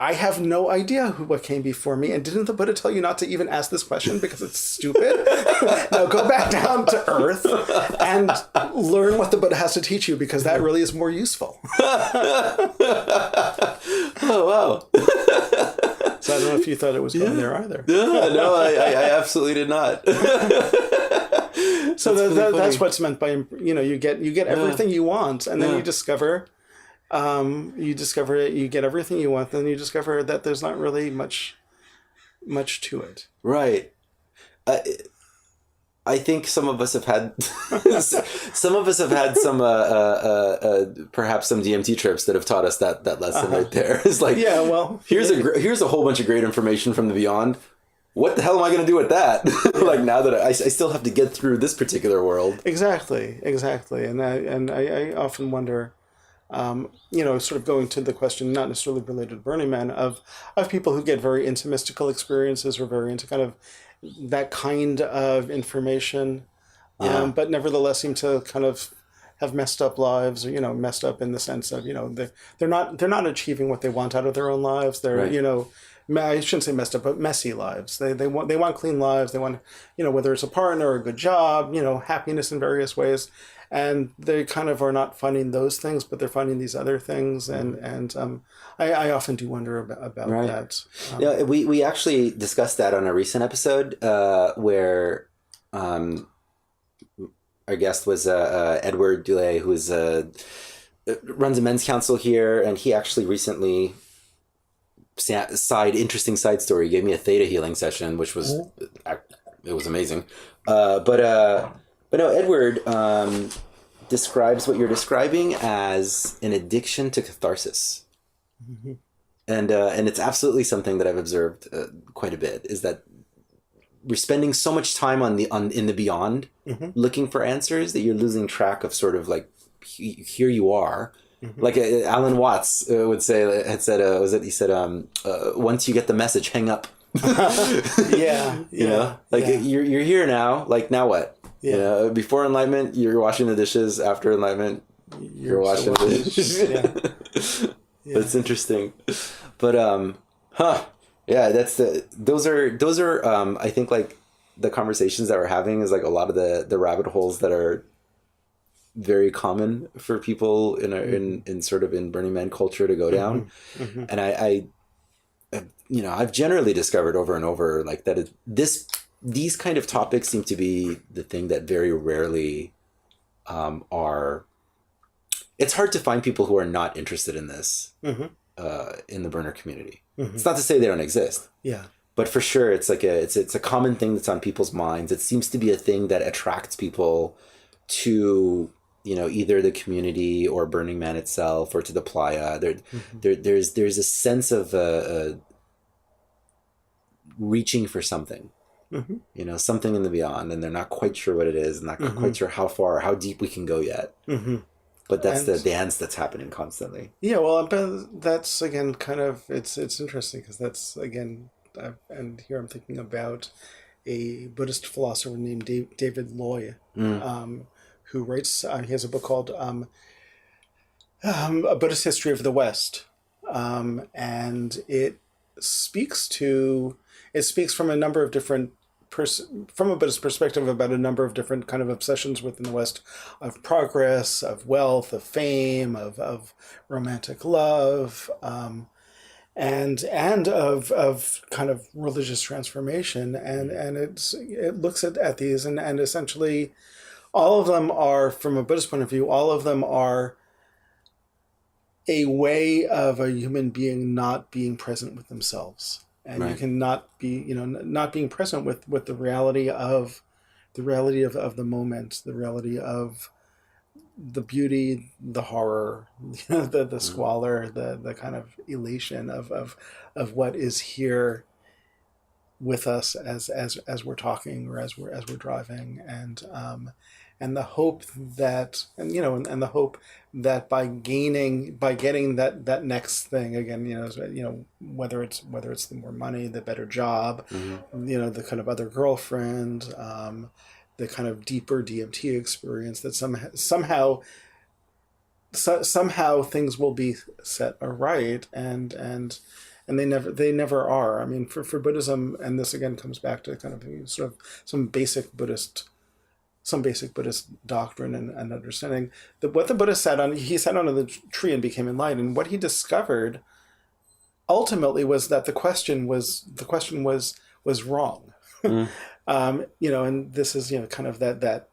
I have no idea what came before me. And didn't the Buddha tell you not to even ask this question because it's stupid? No, go back down to earth and learn what the Buddha has to teach you because that really is more useful. Oh, wow. So I don't know if you thought it was going there either. No, I absolutely did not. So that's what's meant by, you get everything you want and then you discover... you get everything you want, then you discover that there's not really much to it. Right. I think some of us have had some perhaps some DMT trips that have taught us that lesson right there. It's like, yeah, well, here's a whole bunch of great information from the beyond. What the hell am I going to do with that? Like now that I still have to get through this particular world. Exactly. And I often wonder, sort of going to the question, not necessarily related to Burning Man, of people who get very into mystical experiences or very into kind of that kind of information, but nevertheless seem to kind of have messed up lives, or, messed up in the sense of, they're not achieving what they want out of their own lives. They're, right. I shouldn't say messed up, but messy lives. They want clean lives. They want, whether it's a partner or a good job, happiness in various ways. And they kind of are not finding those things, but they're finding these other things. And I often do wonder about right. that. Yeah, we actually discussed that on a recent episode where our guest was Edward Dulé, who runs a men's council here. And he actually recently, interesting side story, gave me a theta healing session, which was, it was amazing. But no, Edward describes what you're describing as an addiction to catharsis, and it's absolutely something that I've observed quite a bit. Is that we're spending so much time in the beyond, looking for answers, that you're losing track of sort of like here you are. Like Alan Watts had said, he said, once you get the message, hang up. You're here now. Like now what? Yeah. Before enlightenment, you're washing the dishes. After enlightenment, you're washing the dishes. But it's interesting. But those are I think like the conversations that we're having is like a lot of the rabbit holes that are very common for people in sort of in Burning Man culture to go down. And I've generally discovered over and over like that these kind of topics seem to be the thing that very rarely are. It's hard to find people who are not interested in this in the burner community. It's not to say they don't exist. Yeah. But for sure, it's like it's a common thing that's on people's minds. It seems to be a thing that attracts people to either the community or Burning Man itself or to the playa. There's a sense of reaching for something. Something in the beyond, and they're not quite sure what it is, and not quite sure how far or how deep we can go yet. But that's the dance that's happening constantly. Yeah, well, but that's again kind of it's interesting because that's again, and here I'm thinking about a Buddhist philosopher named David Loy, who writes. He has a book called A Buddhist History of the West, and it speaks from a number of different. From a Buddhist perspective, about a number of different kind of obsessions within the West, of progress, of wealth, of fame, of romantic love, and of kind of religious transformation, and it looks at these and essentially, all of them are, from a Buddhist point of view, all of them are a way of a human being not being present with themselves. And you cannot be, not being present with the reality of the moment, the reality of the beauty, the horror, the squalor, the kind of elation of what is here with us as we're talking or as we're driving, and the hope that and the hope that by getting that next thing again, whether it's the more money, the better job, the kind of other girlfriend, the kind of deeper DMT experience, that somehow things will be set aright, and they never are. I mean, for Buddhism, and this again comes back to kind of sort of some basic Buddhist doctrine and understanding, that what the Buddha sat on the tree and became enlightened. And what he discovered ultimately was that the question was wrong. And this is kind of that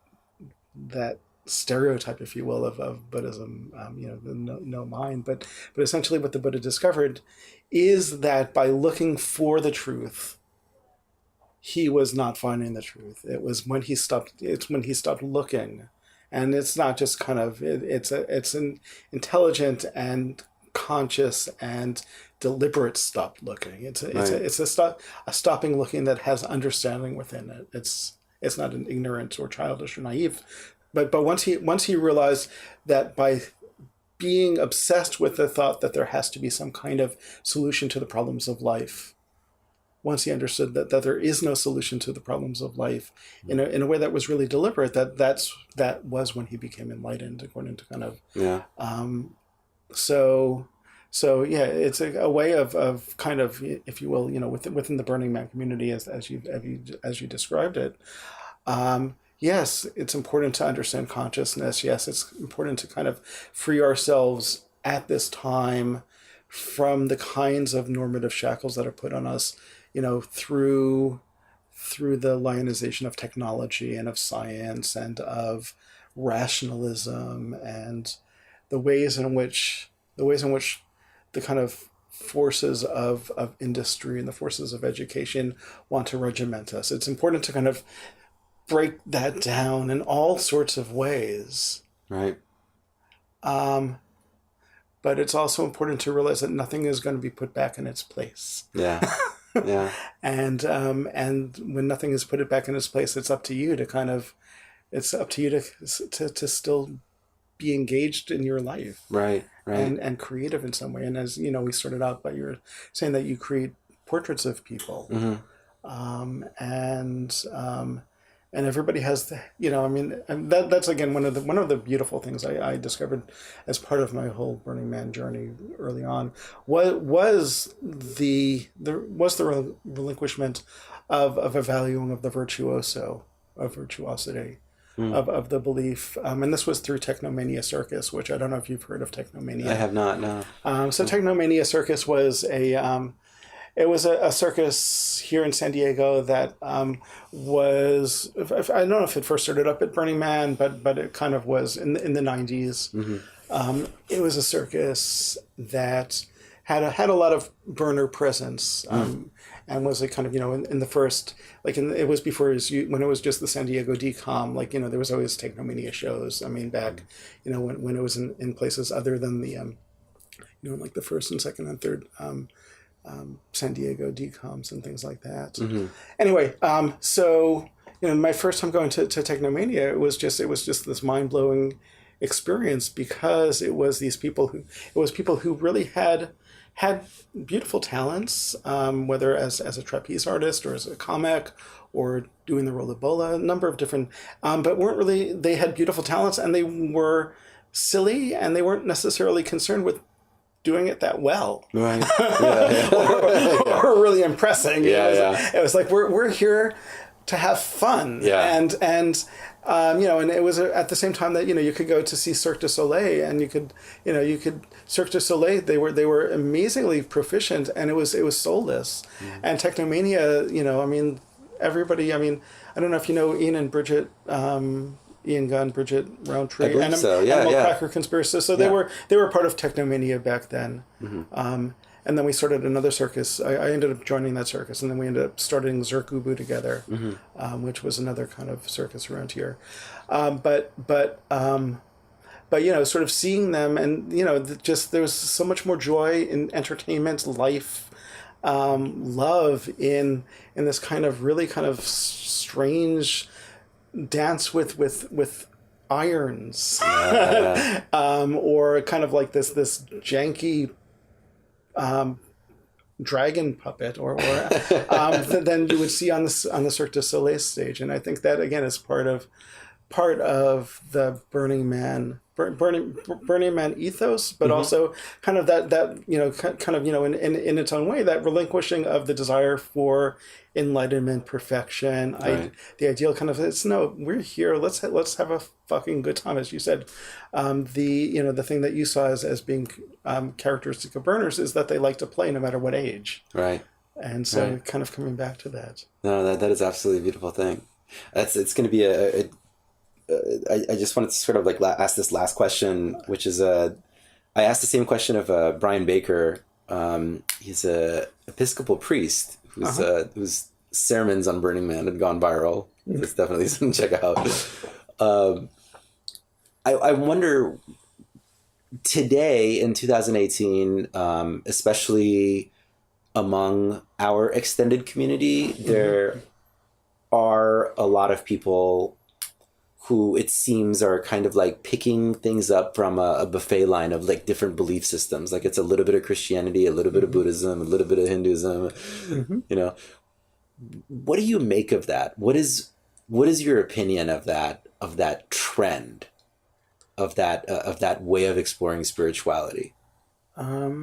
stereotype, if you will, of Buddhism, the no mind. But essentially, what the Buddha discovered is that by looking for the truth, he was not finding the truth. It was when he stopped. It's when he stopped looking, and it's not just kind of. It's an intelligent and conscious and deliberate stop looking. It's a stopping looking that has understanding within it. It's not an ignorant or childish or naive, but once he realized that by being obsessed with the thought that there has to be some kind of solution to the problems of life. Once he understood that there is no solution to the problems of life in a way that was really deliberate, that was when he became enlightened, according to kind of so yeah, it's a way of kind of, if you will, within the Burning Man community as you described it. Yes, it's important to understand consciousness. Yes, it's important to kind of free ourselves at this time from the kinds of normative shackles that are put on us, through the lionization of technology and of science and of rationalism and the ways in which the kind of forces of industry and the forces of education want to regiment us. It's important to kind of break that down in all sorts of ways. Right. But it's also important to realize that nothing is going to be put back in its place. Yeah. Yeah. And when nothing is put back in its place, it's up to you to still be engaged in your life. Right. And creative in some way. And as we started out by your saying that you create portraits of people. And everybody has and that's again one of the beautiful things I discovered as part of my whole Burning Man journey early on was the relinquishment of a valuing of the virtuoso, of virtuosity, of the belief, and this was through Technomania Circus, which I don't know if you've heard of Technomania. I have not, no. So Technomania Circus was it was a circus here in San Diego that was, I don't know if it first started up at Burning Man, but it kind of was in the 90s. It was a circus that had a lot of burner presence, and was a kind of in the first, it was before when it was just the San Diego DCOM, there was always Technomania shows. I mean, back when it was in places other than the like the first and second and third San Diego DCOMs and things like that. Anyway, so my first time going to Technomania, it was just this mind-blowing experience, because it was people who really had beautiful talents, whether as a trapeze artist or as a comic or doing the role of Bola, a number of different, but weren't really, they had beautiful talents, and they were silly, and they weren't necessarily concerned with doing it that well. Right. or really impressing. Yeah, It was like, we're here to have fun. Yeah. And it was at the same time that, you could go to see Cirque du Soleil, and you could Cirque du Soleil, they were amazingly proficient, and it was soulless. Mm-hmm. And Technomania, everybody, I don't know if you know Ian and Bridget, Ian Gunn, Bridget Roundtree, and Animal Cracker Conspiracy. So they were part of Technomania back then. Mm-hmm. And then we started another circus. I ended up joining that circus, and then we ended up starting Zirkubu together, mm-hmm. Which was another kind of circus around here. But sort of seeing them, and just there was so much more joy in entertainment, life, love in this kind of really kind of strange dance with irons, or kind of like this janky dragon puppet, or than you would see on the Cirque du Soleil stage. And I think that again is part of the Burning Man ethos, but mm-hmm. also kind of that in its own way, that relinquishing of the desire for enlightenment, perfection, right. The ideal kind of, we're here, let's have a fucking good time, as you said. The thing that you saw as being characteristic of burners is that they like to play no matter what age, right? And so right. Kind of coming back to that. No, that is absolutely a beautiful thing. It's going to be I just wanted to sort of like ask this last question, which is I asked the same question of Brian Baker. He's a Episcopal priest whose sermons on Burning Man had gone viral. It's definitely something to check out. I wonder today in 2018, especially among our extended community, there are a lot of people who it seems are kind of like picking things up from a buffet line of like different belief systems. Like it's a little bit of Christianity, a little bit of Buddhism, a little bit of Hinduism, What do you make of that? What is your opinion of that trend, of that way of exploring spirituality? I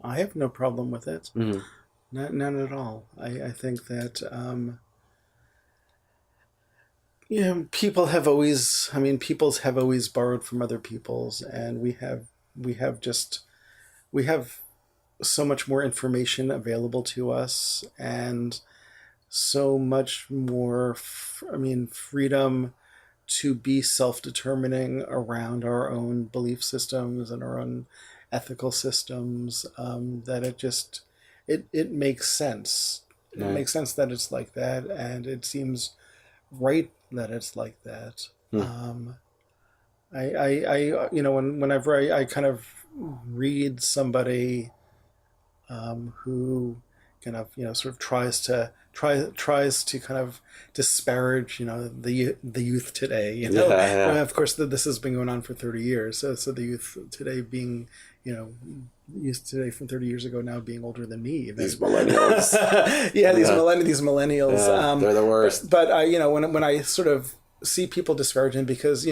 have no problem with it. Mm-hmm. None at all. I think that, peoples have always borrowed from other peoples, and we have so much more information available to us, and so much more, freedom to be self-determining around our own belief systems and our own ethical systems, that it makes sense. It makes sense that it's like that, and it seems right that it's like that. Whenever I kind of read somebody who kind of sort of tries to kind of disparage the youth today, of course this has been going on for 30 years, so the youth today being youth today from 30 years ago now being older than me, these millennials. These millennials, they're the worst. But when I sort of see people disparaging because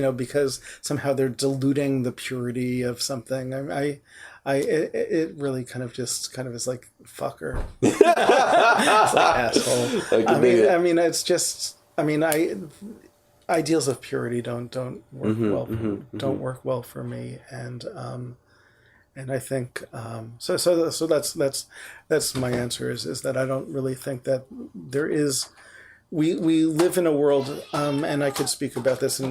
somehow they're diluting the purity of something, it really kind of is like fucker. It's like asshole. It's just ideals of purity don't work well for me, and I think so that's my answer is that I don't really think that there is. We live in a world, and I could speak about this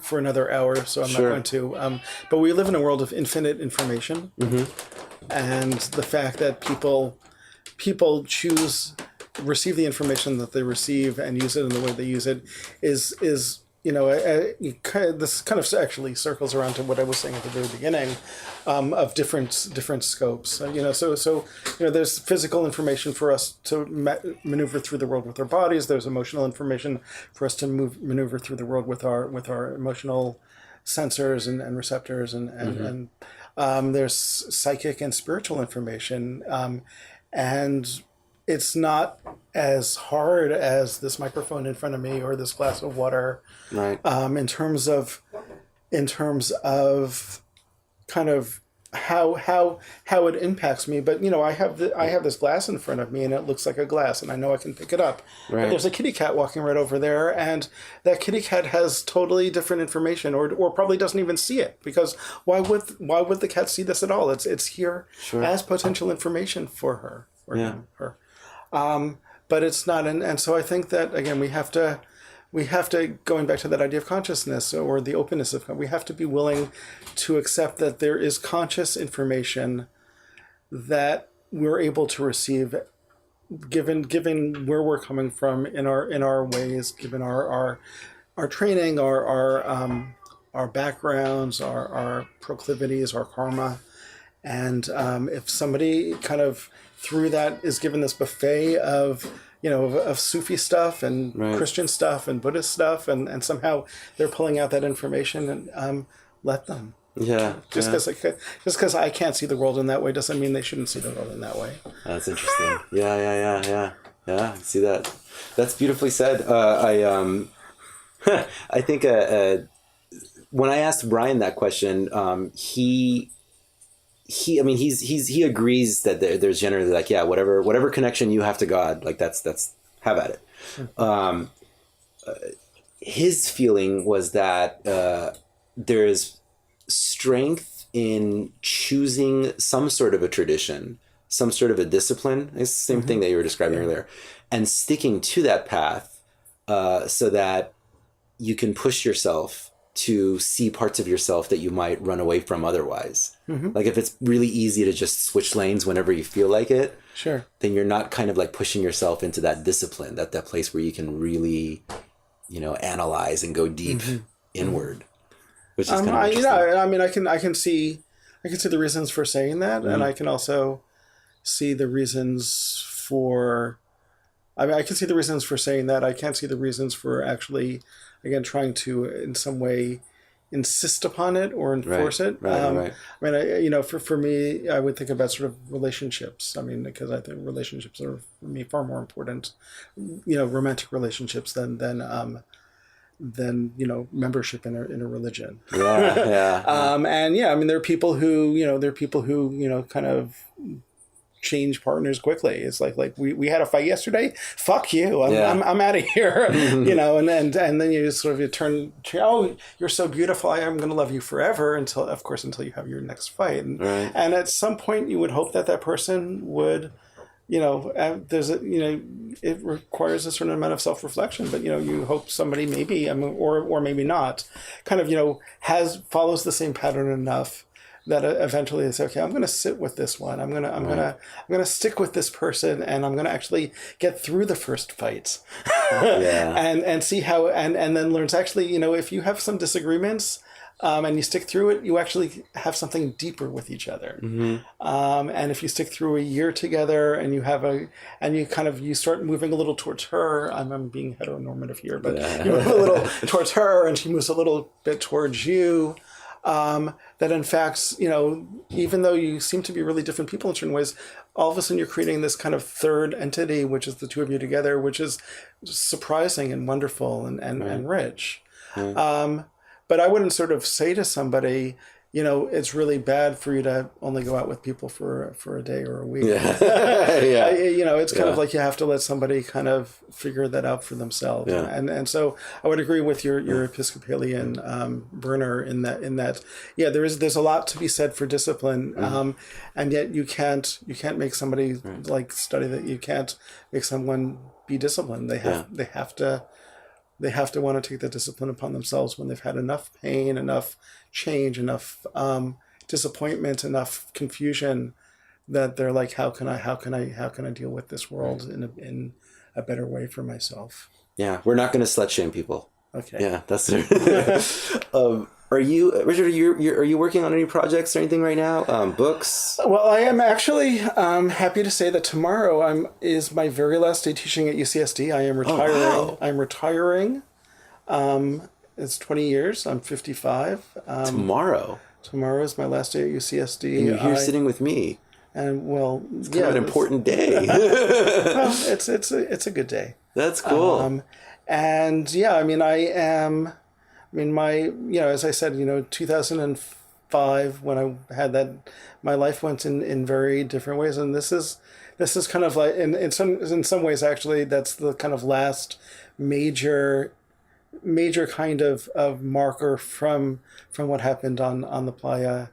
for another hour, so I'm not going to. But we live in a world of infinite information, and the fact that people receive the information that they receive and use it in the way they use it is this kind of actually circles around to what I was saying at the very beginning, of different scopes. So there's physical information for us to maneuver through the world with our bodies. There's emotional information for us to maneuver through the world with our emotional sensors and receptors and there's psychic and spiritual information, and it's not as hard as this microphone in front of me or this glass of water, right? In terms of kind of how it impacts me. But I have this glass in front of me, and it looks like a glass, and I know I can pick it up. Right. But there's a kitty cat walking right over there, and that kitty cat has totally different information, or probably doesn't even see it, because why would the cat see this at all? It's here as potential information for her or him, her. But it's not, and so I think that again we have to, going back to that idea of consciousness or the openness of, we have to be willing to accept that there is conscious information that we're able to receive, given where we're coming from in our ways, given our training, our backgrounds, our proclivities, our karma, and if somebody kind of through that is given this buffet of Sufi stuff and Christian stuff and Buddhist stuff, and somehow they're pulling out that information, and let them. Yeah. Just because I can't see the world in that way doesn't mean they shouldn't see the world in that way. That's interesting. Yeah. I see that. That's beautifully said. I think when I asked Brian that question, he agrees that there's generally like, whatever connection you have to God, like that's have at it. His feeling was that there is strength in choosing some sort of a tradition, some sort of a discipline. It's the same thing that you were describing earlier, and sticking to that path so that you can push yourself to see parts of yourself that you might run away from otherwise. Like if it's really easy to just switch lanes whenever you feel like it, then you're not kind of like pushing yourself into that discipline, that place where you can really, analyze and go deep inward, which is kind of interesting. I can see the reasons for saying that, and I can also see the reasons for. I can see the reasons for saying that. I can't see the reasons for actually, again, trying to in some way insist upon it or enforce it. Right. I mean, for me, I would think about sort of relationships. I mean, because I think relationships are for me far more important, romantic relationships than membership in a religion. And there are people who kind of change partners quickly. It's like we had a fight yesterday. Fuck you. I'm out of here. And then you sort of turn. Oh, you're so beautiful. I'm going to love you forever until you have your next fight. And at some point you would hope that person would, it requires a certain amount of self-reflection, but you hope somebody maybe, or maybe not, kind of follows the same pattern enough that eventually they say, okay, I'm going to sit with this one. I'm going to stick with this person, and I'm going to actually get through the first fights, and see how, and then learns actually, if you have some disagreements, and you stick through it, you actually have something deeper with each other. And if you stick through a year together, and you start moving a little towards her. I'm being heteronormative here, but you move a little towards her, and she moves a little bit towards you. That in fact, even though you seem to be really different people in certain ways, all of a sudden you're creating this kind of third entity, which is the two of you together, which is surprising and wonderful and rich. But I wouldn't sort of say to somebody, it's really bad for you to only go out with people for a day or a week. It's kind of like you have to let somebody kind of figure that out for themselves. And so I would agree with your Episcopalian burner in that there's a lot to be said for discipline, and yet you can't make somebody like study that. You can't make someone be disciplined. They have to want to take the discipline upon themselves when they've had enough pain, enough change, enough disappointment, enough confusion, that they're like, how can I deal with this world in a better way for myself? Yeah, we're not going to slut shame people. Okay. Yeah, that's it. Are you, Richard? Are you working on any projects or anything right now? Books? Well, I am actually happy to say that tomorrow is my very last day teaching at UCSD. I am retiring. Oh, wow. I'm retiring. it's 20 years. I'm 55. Tomorrow Tomorrow is my last day at UCSD. and you're here sitting with me. And well, It's kind of an important day. well, it's a good day. That's cool. And yeah, I mean, as I said, 2005 when I had that, my life went in very different ways, and this is kind of like in some ways actually that's the kind of last major kind of marker from what happened on the playa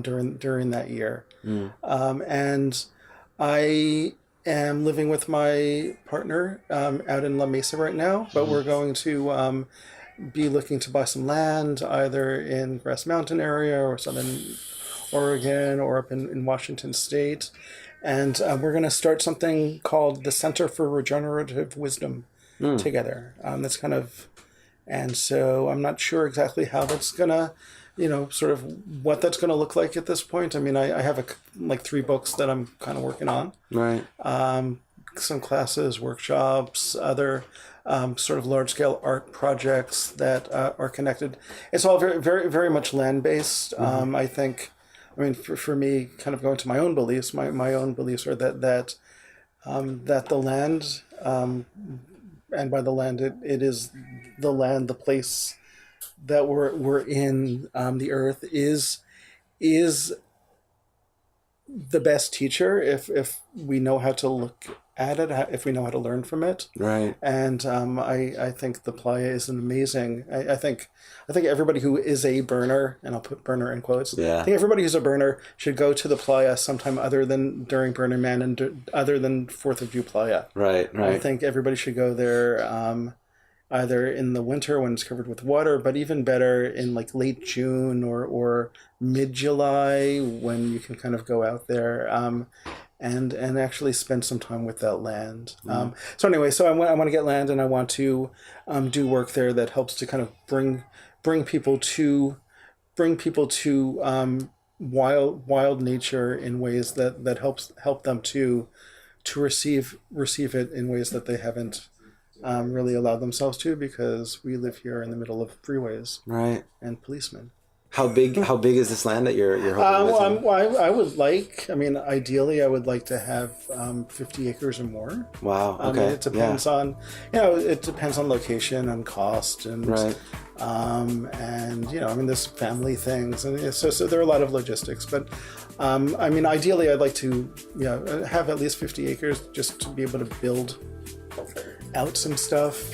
during that year. And I am living with my partner out in La Mesa right now, but we're going to be looking to buy some land either in Grass Mountain area or southern Oregon or up in Washington State. And we're going to start something called the Center for Regenerative Wisdom together. That's kind of, and so I'm not sure exactly how that's going to, sort of what that's going to look like at this point. I mean, I have like 3 books that I'm kind of working on. Right. Some classes, workshops, other sort of large-scale art projects that are connected. It's all very, very, very much land-based. I think, for me, kind of going to my own beliefs, my own beliefs are that the land, and by the land, it is the land, the place that we're in, the earth is the best teacher if we know how to look at it, if we know how to learn from it. Right. And I think the playa is an amazing. I think everybody who is a burner, and I'll put burner in quotes. Yeah. I think everybody who's a burner should go to the playa sometime other than during Burning Man and other than 4th of July playa. Right. I think everybody should go there. Either in the winter when it's covered with water, but even better in like late June or mid-July when you can kind of go out there and actually spend some time with that land. So anyway, so I want to get land, and I want to do work there that helps to kind of bring people to wild nature in ways that help them to receive it in ways that they haven't really allowed themselves to, because we live here in the middle of freeways, right, and policemen. How big is this land that you're hoping with? I would like. Ideally, I would like to have 50 acres or more. Wow. Okay. It depends on, it depends on location and cost and right. And there's family things, and so there are a lot of logistics. But ideally, I'd like to have at least 50 acres just to be able to build out some stuff.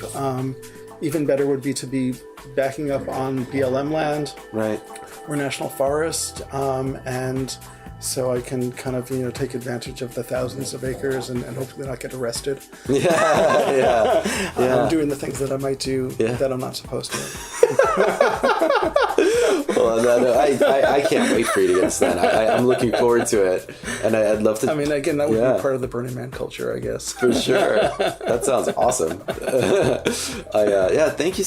Even better would be to be backing up on BLM land, right, or national forest, and so I can kind of take advantage of the thousands of acres and hopefully not get arrested. Yeah. Doing the things that I might do that I'm not supposed to. Well, no, I can't wait for you to get this land. I'm looking forward to it, and I'd love to. Again, that would be part of the Burning Man culture, I guess. For sure. That sounds awesome. Thank you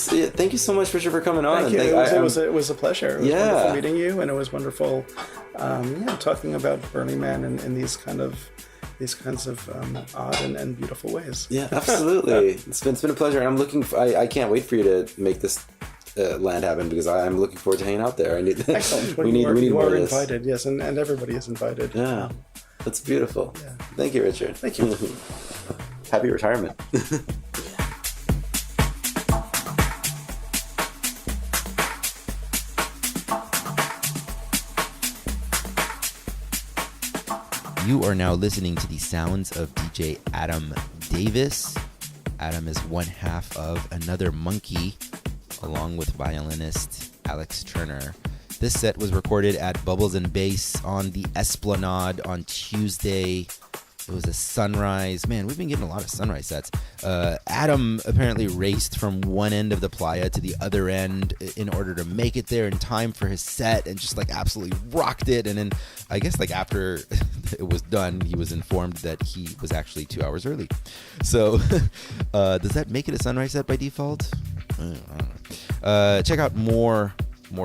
so much, Richard, for coming on. Thank you. It was a pleasure. It was wonderful meeting you, and it was wonderful talking about Burning Man in these kinds of odd and beautiful ways. Yeah, absolutely. It's been a pleasure, and I can't wait for you to make this land happen, because I'm looking forward to hanging out there. Excellent. We need more of this. You are invited, yes, and everybody is invited. Yeah, that's beautiful. Yeah. Thank you, Richard. Thank you. Happy retirement. You are now listening to the sounds of DJ Adam Davis. Adam is one half of Another Monkey, along with violinist Alex Turner. This set was recorded at Bubbles and Bass on the Esplanade on Tuesday. It was a sunrise. Man, we've been getting a lot of sunrise sets. Adam apparently raced from one end of the playa to the other end in order to make it there in time for his set, and just absolutely rocked it. And then I guess after it was done, he was informed that he was actually 2 hours early. So does that make it a sunrise set by default? I don't know. Check out more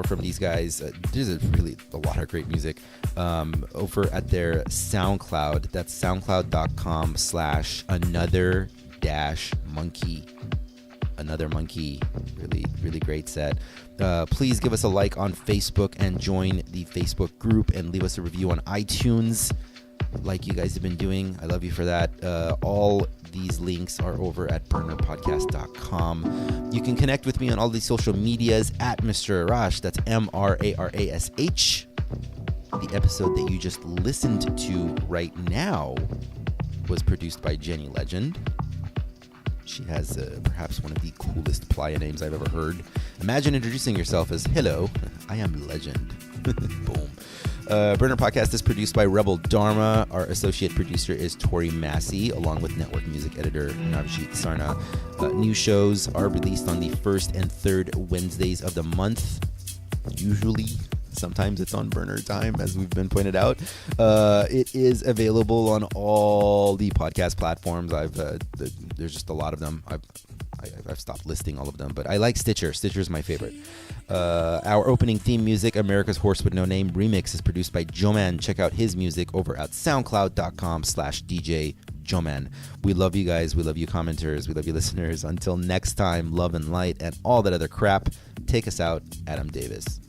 from these guys. There's really a lot of great music over at their SoundCloud. That's soundcloud.com/another-monkey. Another Monkey, really, really great set. Please give us a like on Facebook and join the Facebook group and leave us a review on iTunes like you guys have been doing. I love you for that. All these links are over at burnerpodcast.com. You can connect with me on all these social medias at Mr. Arash. That's MRARASH. The episode that you just listened to right now was produced by Jenny Legend. She has perhaps one of the coolest playa names I've ever heard. Imagine introducing yourself as, hello, I am Legend. Boom. Burner Podcast is produced by Rebel Dharma. Our associate producer is Tori Massey, along with network music editor Navjit Sarna. New shows are released on the first and third Wednesdays of the month. Usually, sometimes it's on Burner time, as we've been pointed out. It is available on all the podcast platforms. There's just a lot of them. I've stopped listing all of them, but I like Stitcher. Stitcher's my favorite. Our opening theme music, America's Horse with No Name Remix, is produced by Joman. Check out his music over at soundcloud.com/DJ Joman. We love you guys. We love you commenters. We love you listeners. Until next time, love and light and all that other crap. Take us out, Adam Davis.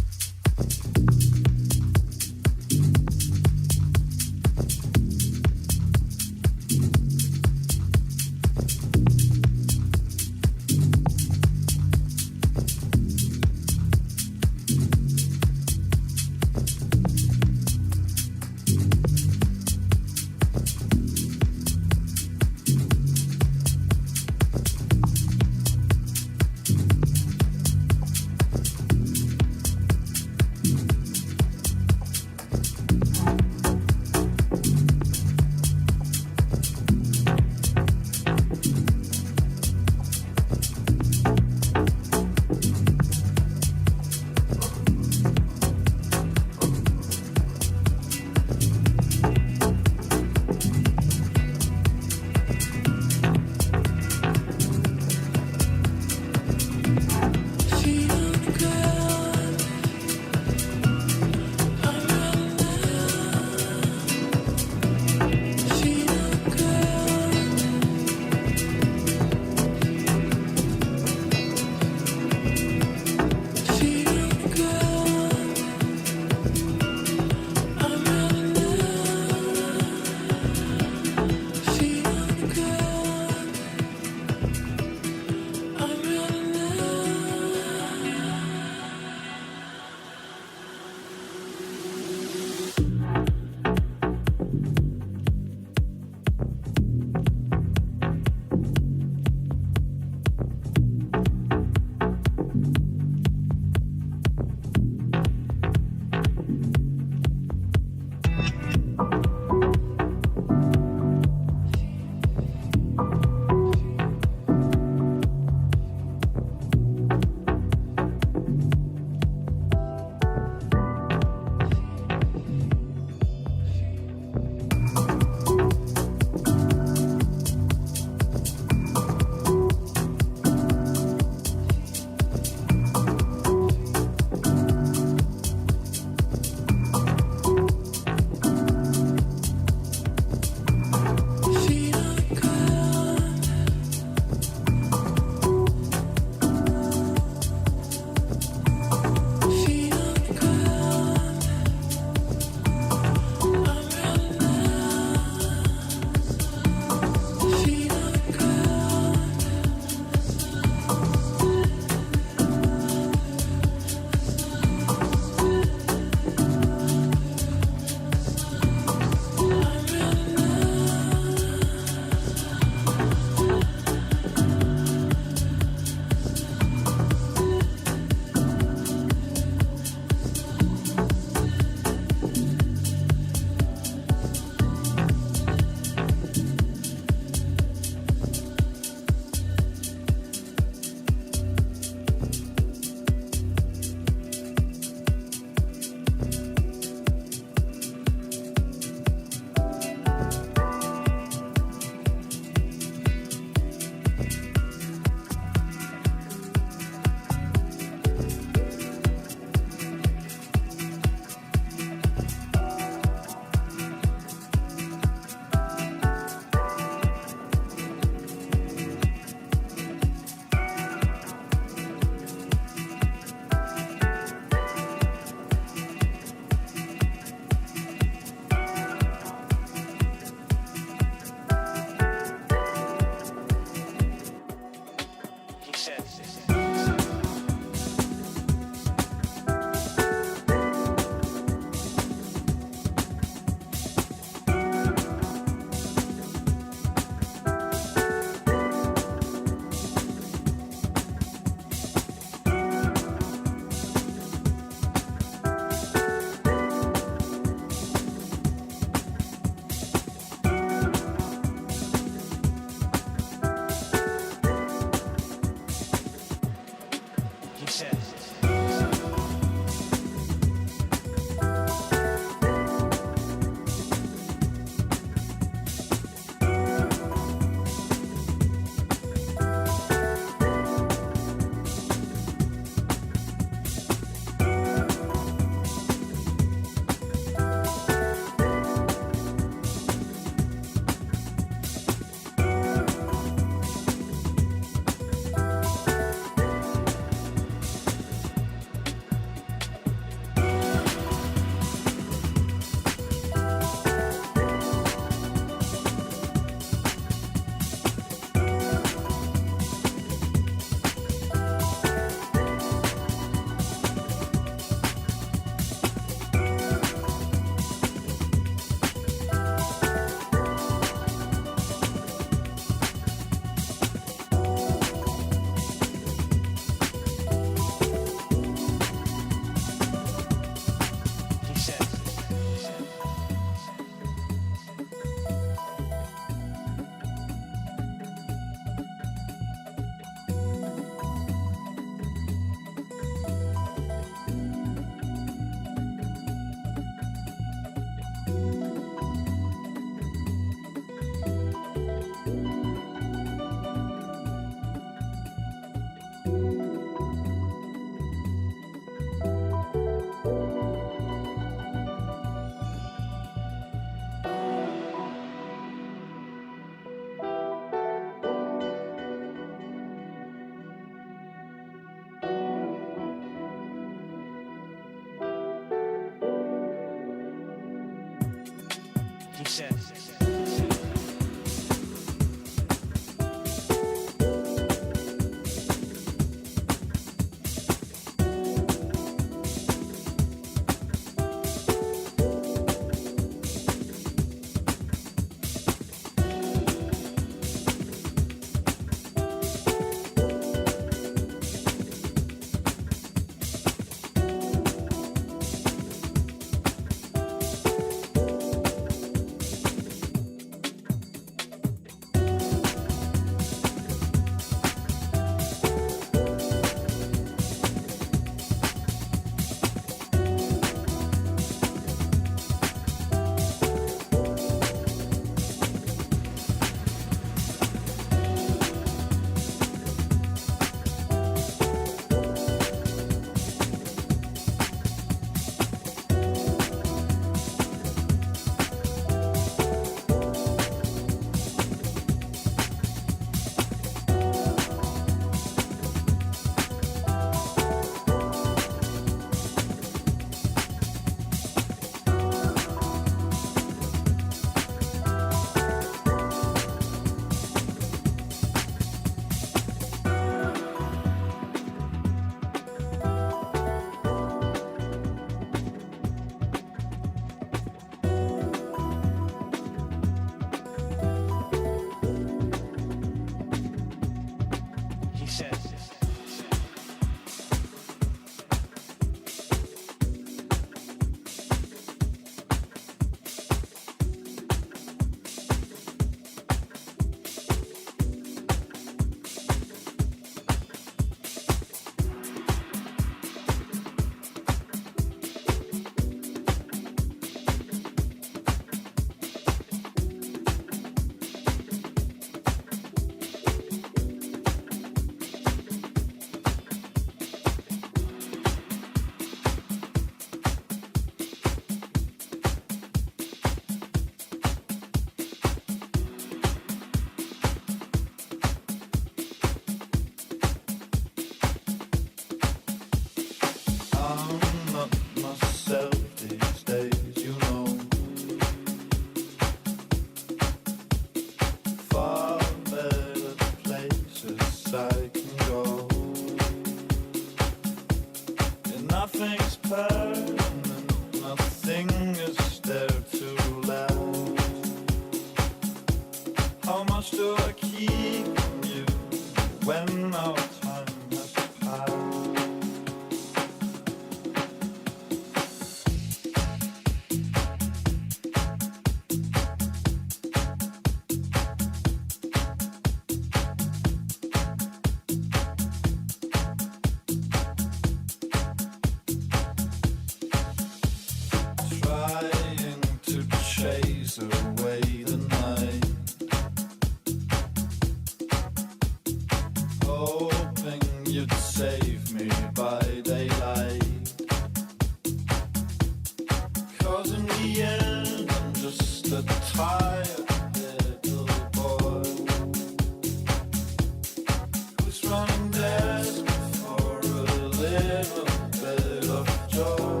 little bit of joy.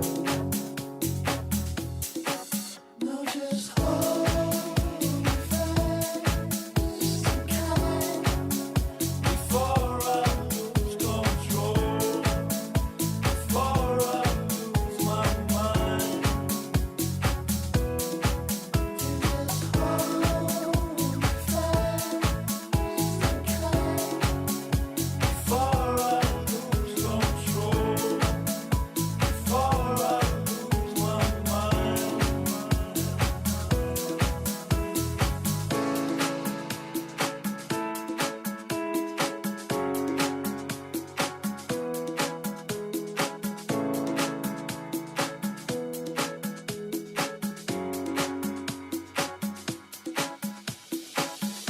Now just hold me fast and kind before I lose control, before I lose my mind. Just hold me fast and kind before I lose control, before I lose my mind.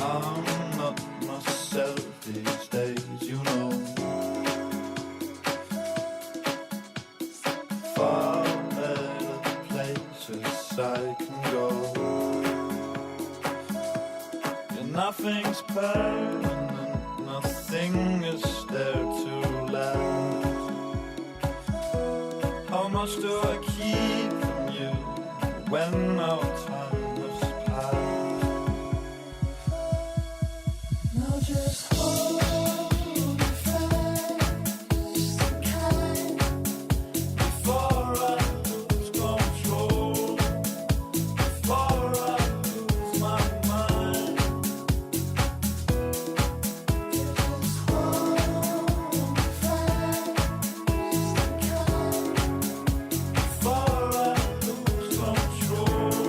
I'm not myself these days, you know. Far better places I can go. Yeah, nothing's permanent, nothing is there to last. How much do I keep from you when our time has passed? Now just hold me fast and kind before I lose control, before I lose my mind. Just hold me fast and kind before I lose control,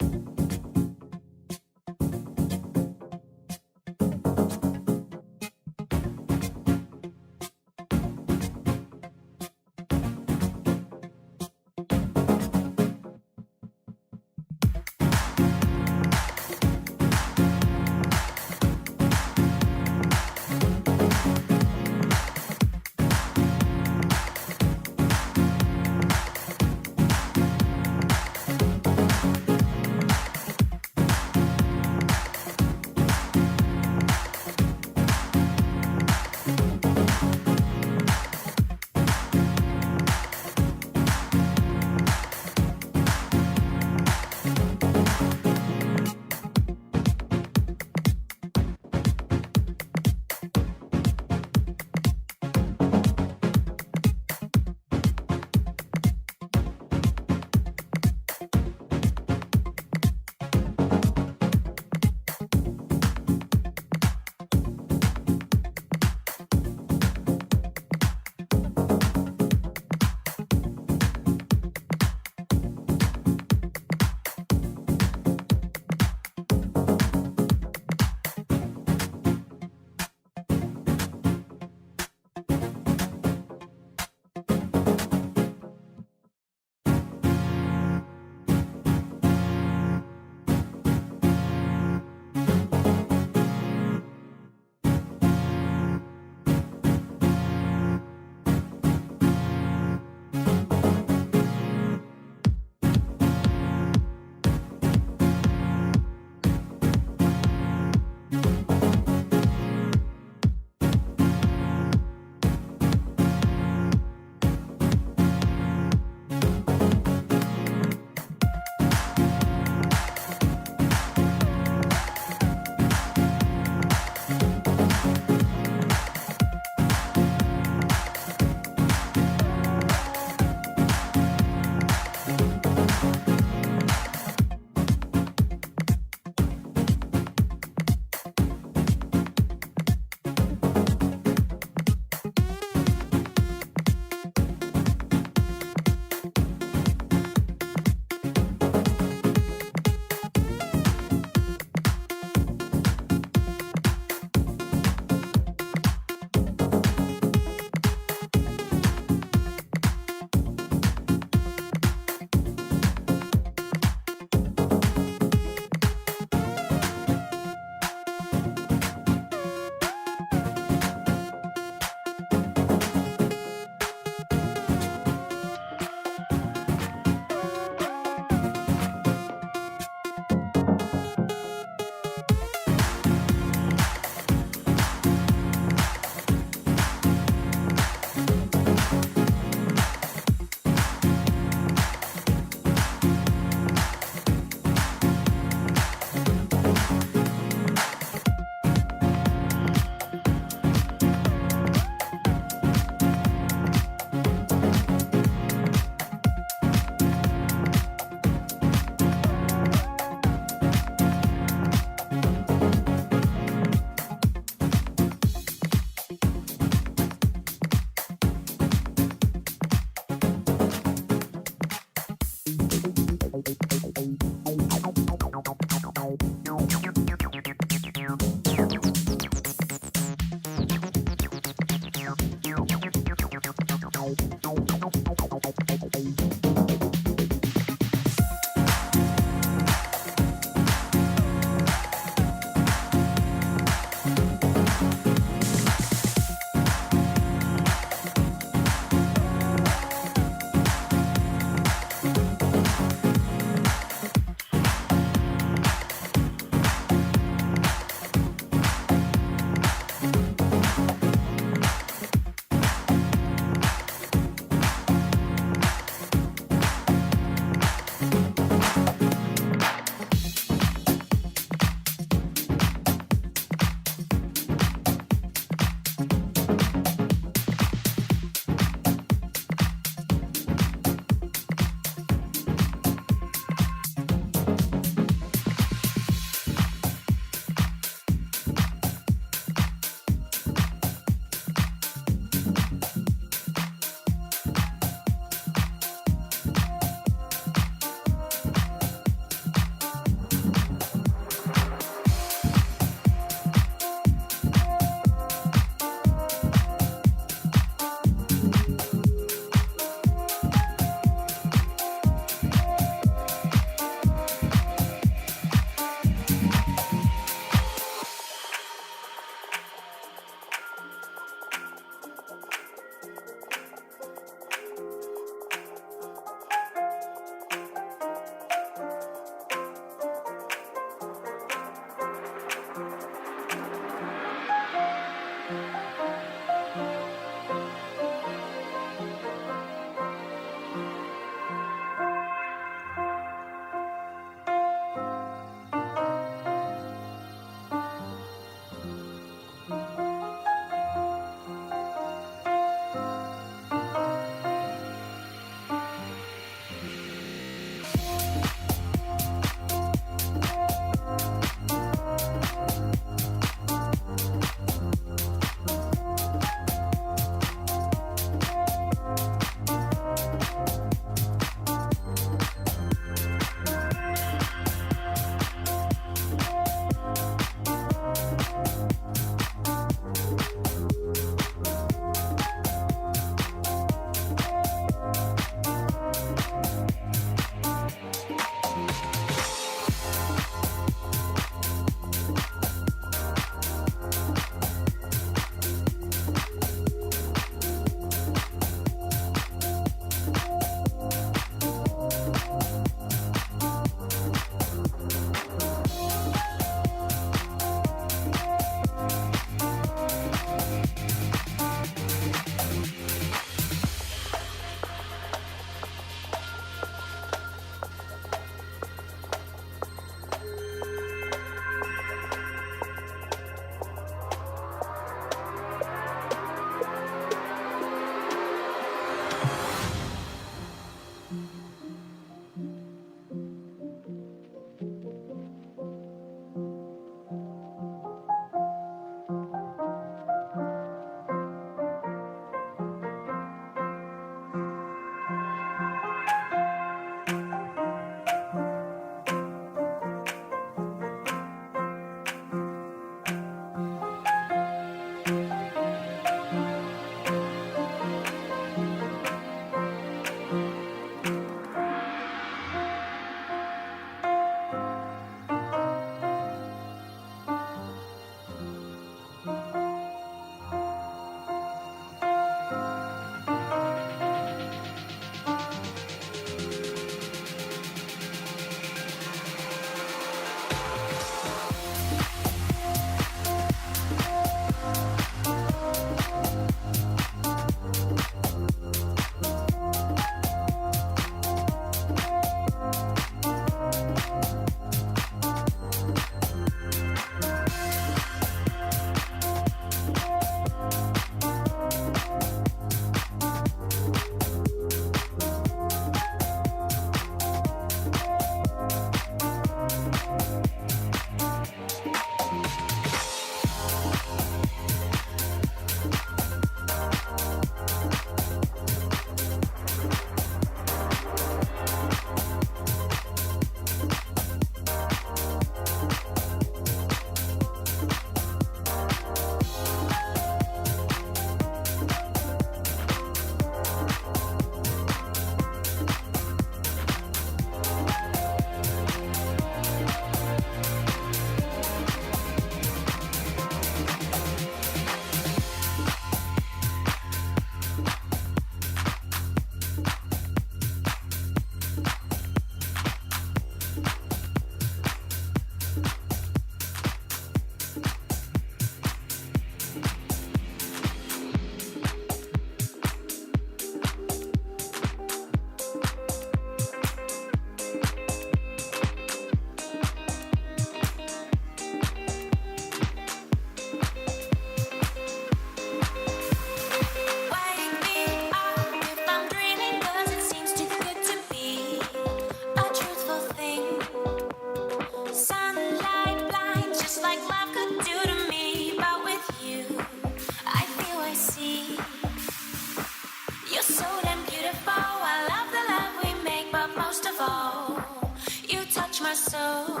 touch my soul.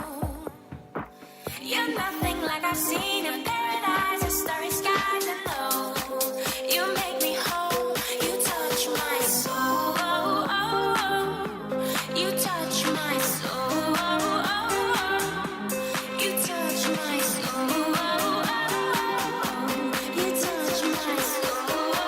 You're nothing like I've seen in paradise, or starry skies and low. You make me whole. You touch my soul. You touch my soul. You touch my soul. You touch my soul.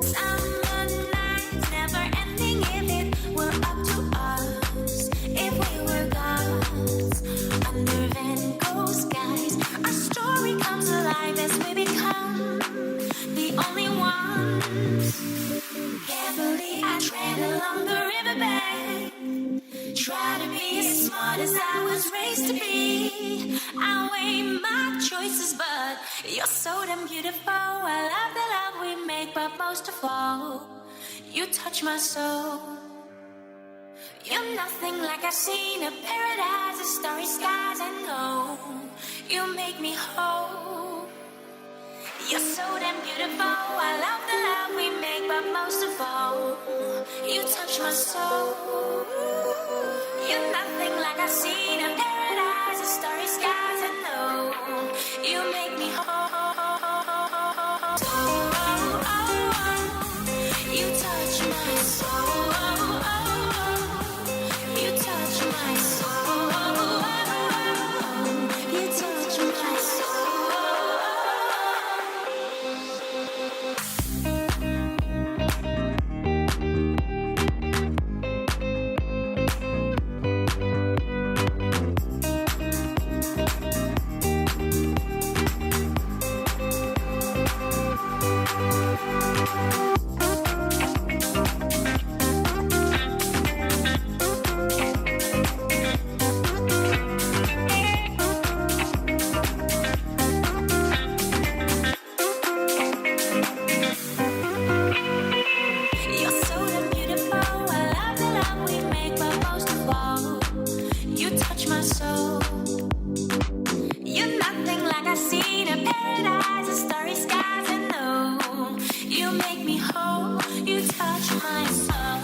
Summer nights never ending. If it were up to us, if we were gods under Van Gogh skies, our story comes alive as we become the only ones. Carefully I tread along the riverbank, try to be as smart as I was raised to be. I weigh my choices, but you're so damn beautiful. I love the love we make, but most of all, you touch my soul. You're nothing like I've seen in paradise, or starry skies. I know you make me whole. You're so damn beautiful. I love the love we make, but most of all, you touch my soul. You're nothing like I've seen in paradise, or starry skies. I know you make me whole. You touch my soul. You touch my soul. You touch my soul. You're so damn beautiful. I love the love we make, but most of all, you touch my soul. You're nothing like I've seen in paradise, or starry skies. I know you make me whole. You touch my soul.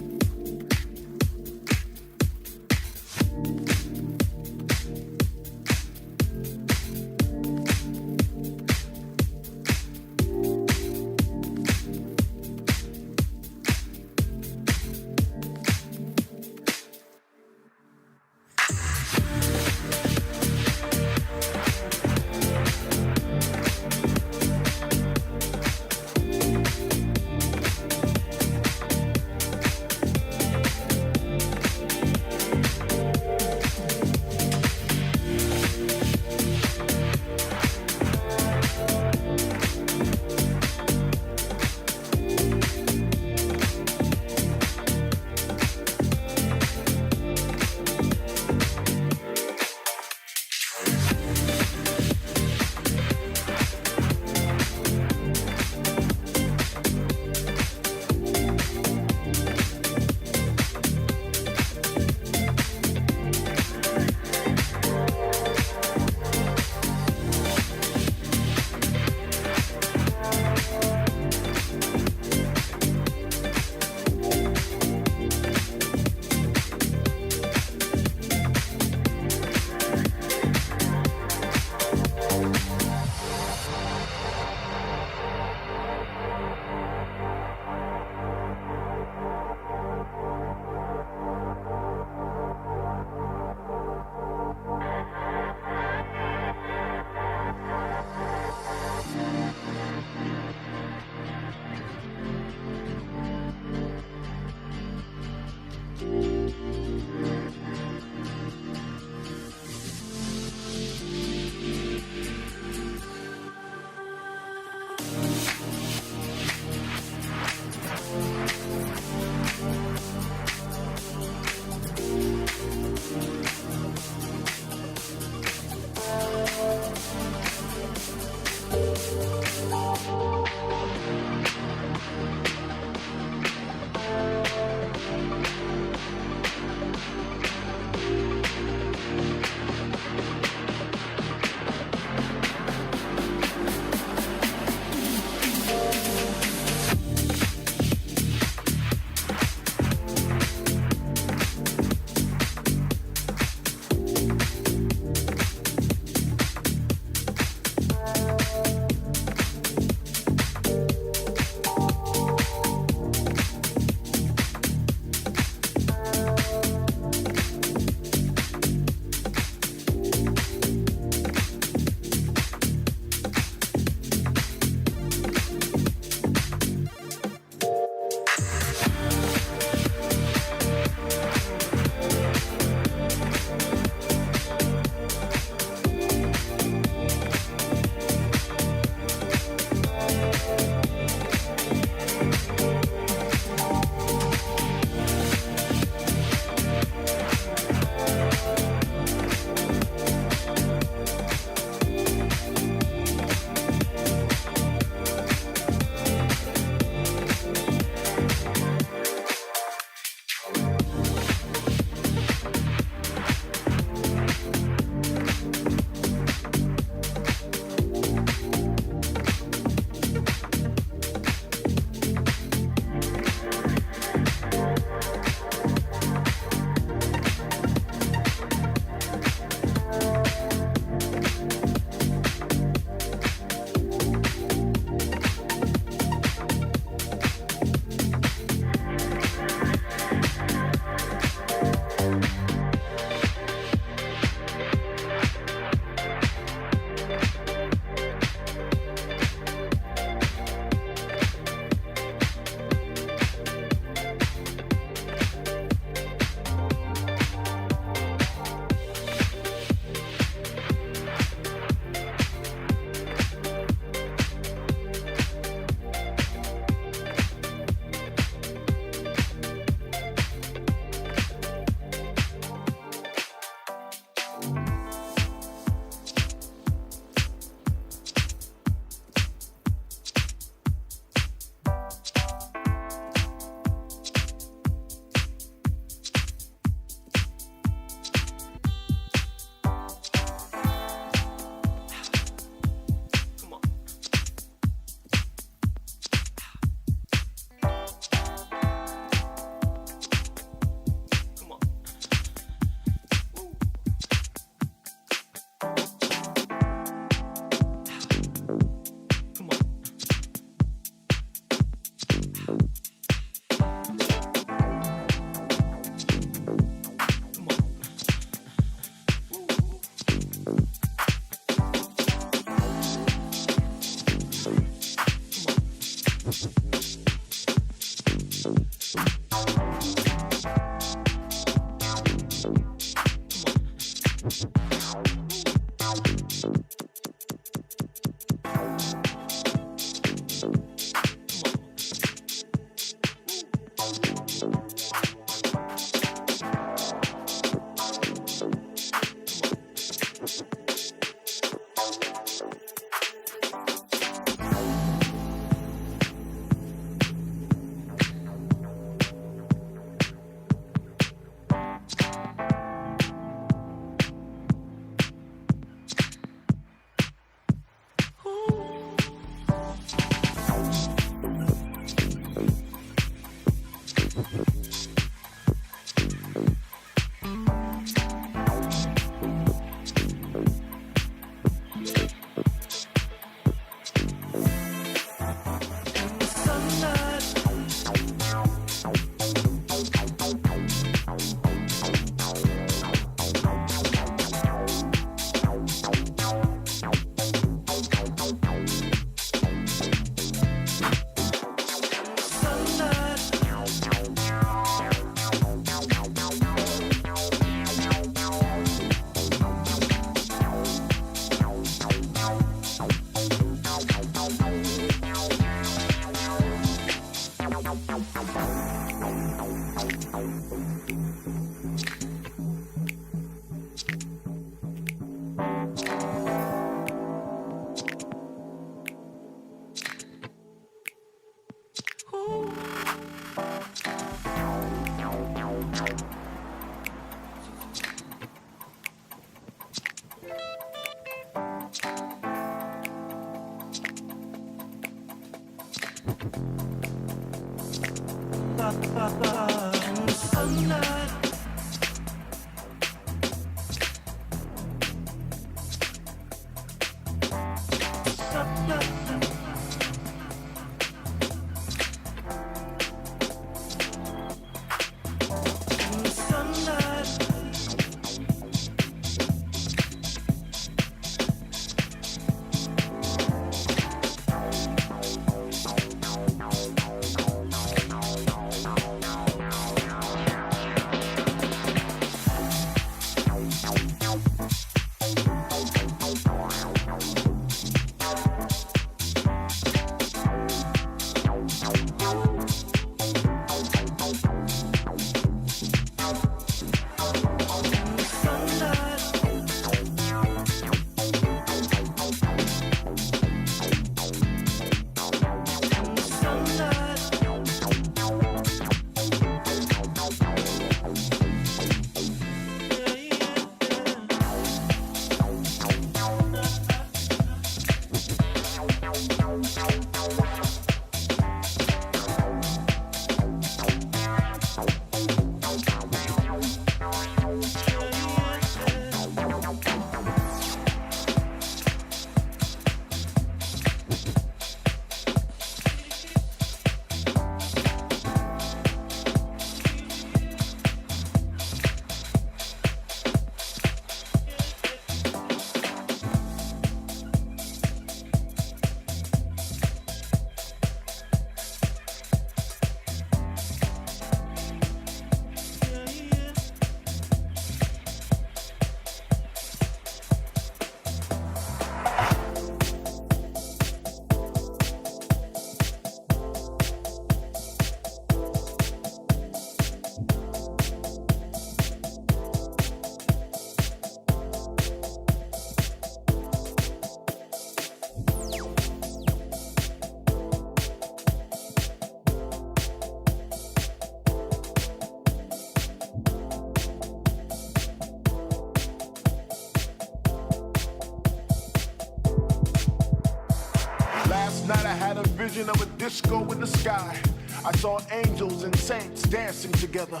Vision of a disco in the sky. I saw angels and saints dancing together.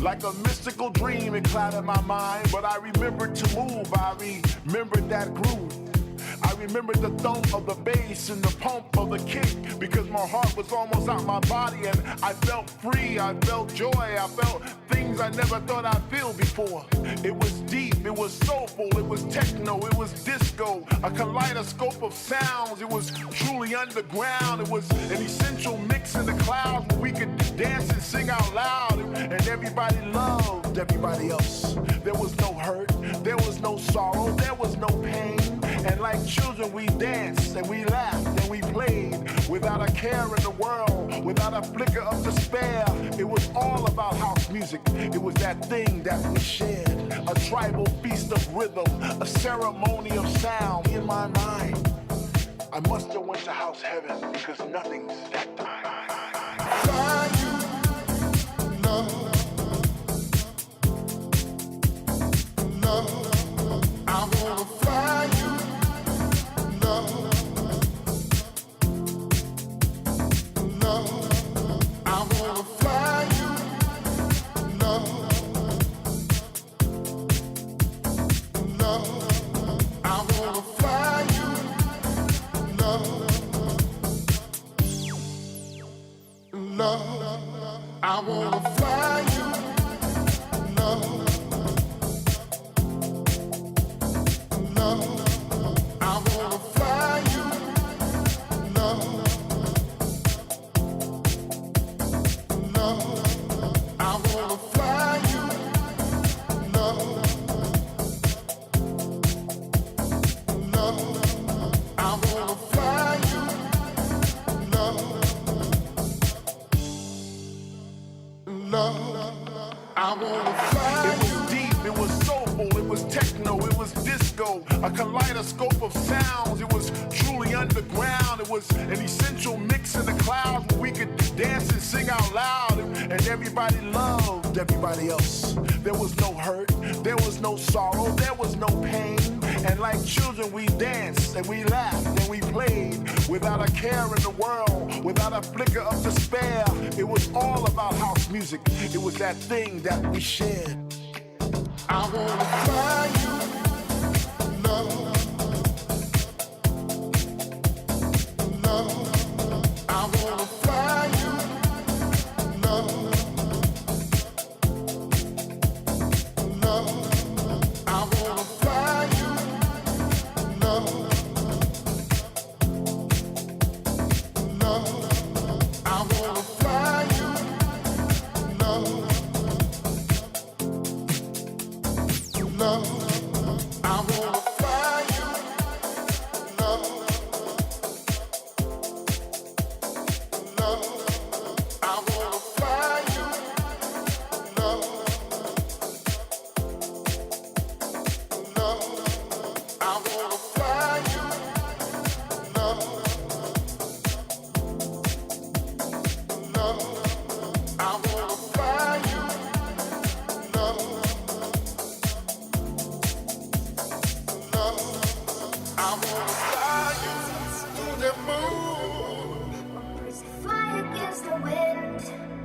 Like a mystical dream, it clouded my mind, but I remembered to move. I remembered that groove. I remembered the thump of the bass and the pump of the kick, because my heart was almost out my body and I felt free. I felt joy. I felt things things I never thought I'd feel before. It was deep, it was soulful, it was techno, it was disco, a kaleidoscope of sounds. It was truly underground. It was an essential mix in the clouds where we could dance and sing out loud, and everybody loved everybody else. There was no hurt, there was no sorrow, there was no pain. And like children we danced and we laughed and we played without a care in the world, without a flicker of despair. It was all about house music. It was that thing that we shared, a tribal feast of rhythm, a ceremony of sound. In my mind, I must have went to house heaven because nothing's that time. Fly you, love, love. I wanna fly you, love, love. I wanna fly you, love, love. I wanna fly you, love, love. I wanna fly you, love, love. I wanna fly you, love, love. I wanna fly you, love, love. I wanna fly you, love, love. I wanna fly. It was deep, it was soulful, it was techno, it was disco, a kaleidoscope of sounds. It was truly underground. It was an essential mix in the clouds where we could dance and sing out loud, and everybody loved everybody else. There was no hurt, there was no sorrow, there was no pain. And like children we danced and we laughed and we played without a care in the world, without a flicker of despair. It was all about house music. It was that thing that we shared. I wanna fly you, love, love. I wanna fly you, love, love. I wanna fly you, love, love. I wanna fly you, love, love. I wanna fly you, love, love. I wanna fly you, love, love. I wanna fly you, love, love. I wanna fly you, love, love. I wanna fly you to the moon. Fly against the wind,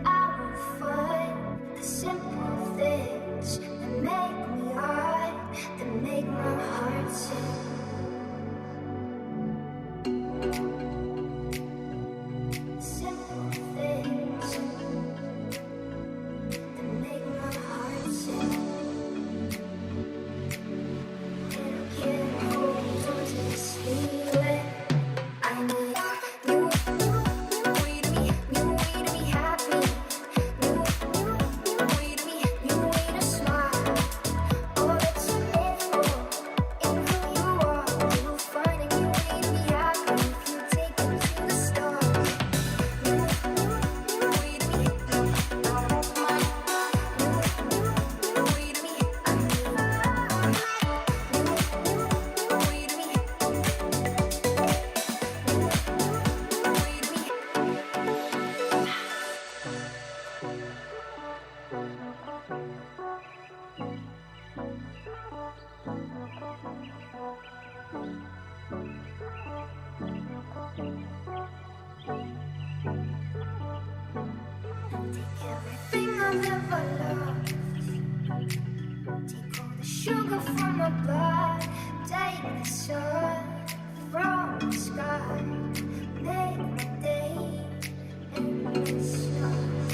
I will find the simple things that make me high, that make my heart sing. Simple things that make my heart sing. And I can't hold on to this feeling. I need new way to be happy. New way to smile. All that you live for, in who you are, you'll find a new way to be happy if you take it to the stars. New way to be everything I've ever loved. Take all the sugar from my blood. Take the sun from the sky. Make the day and the stars.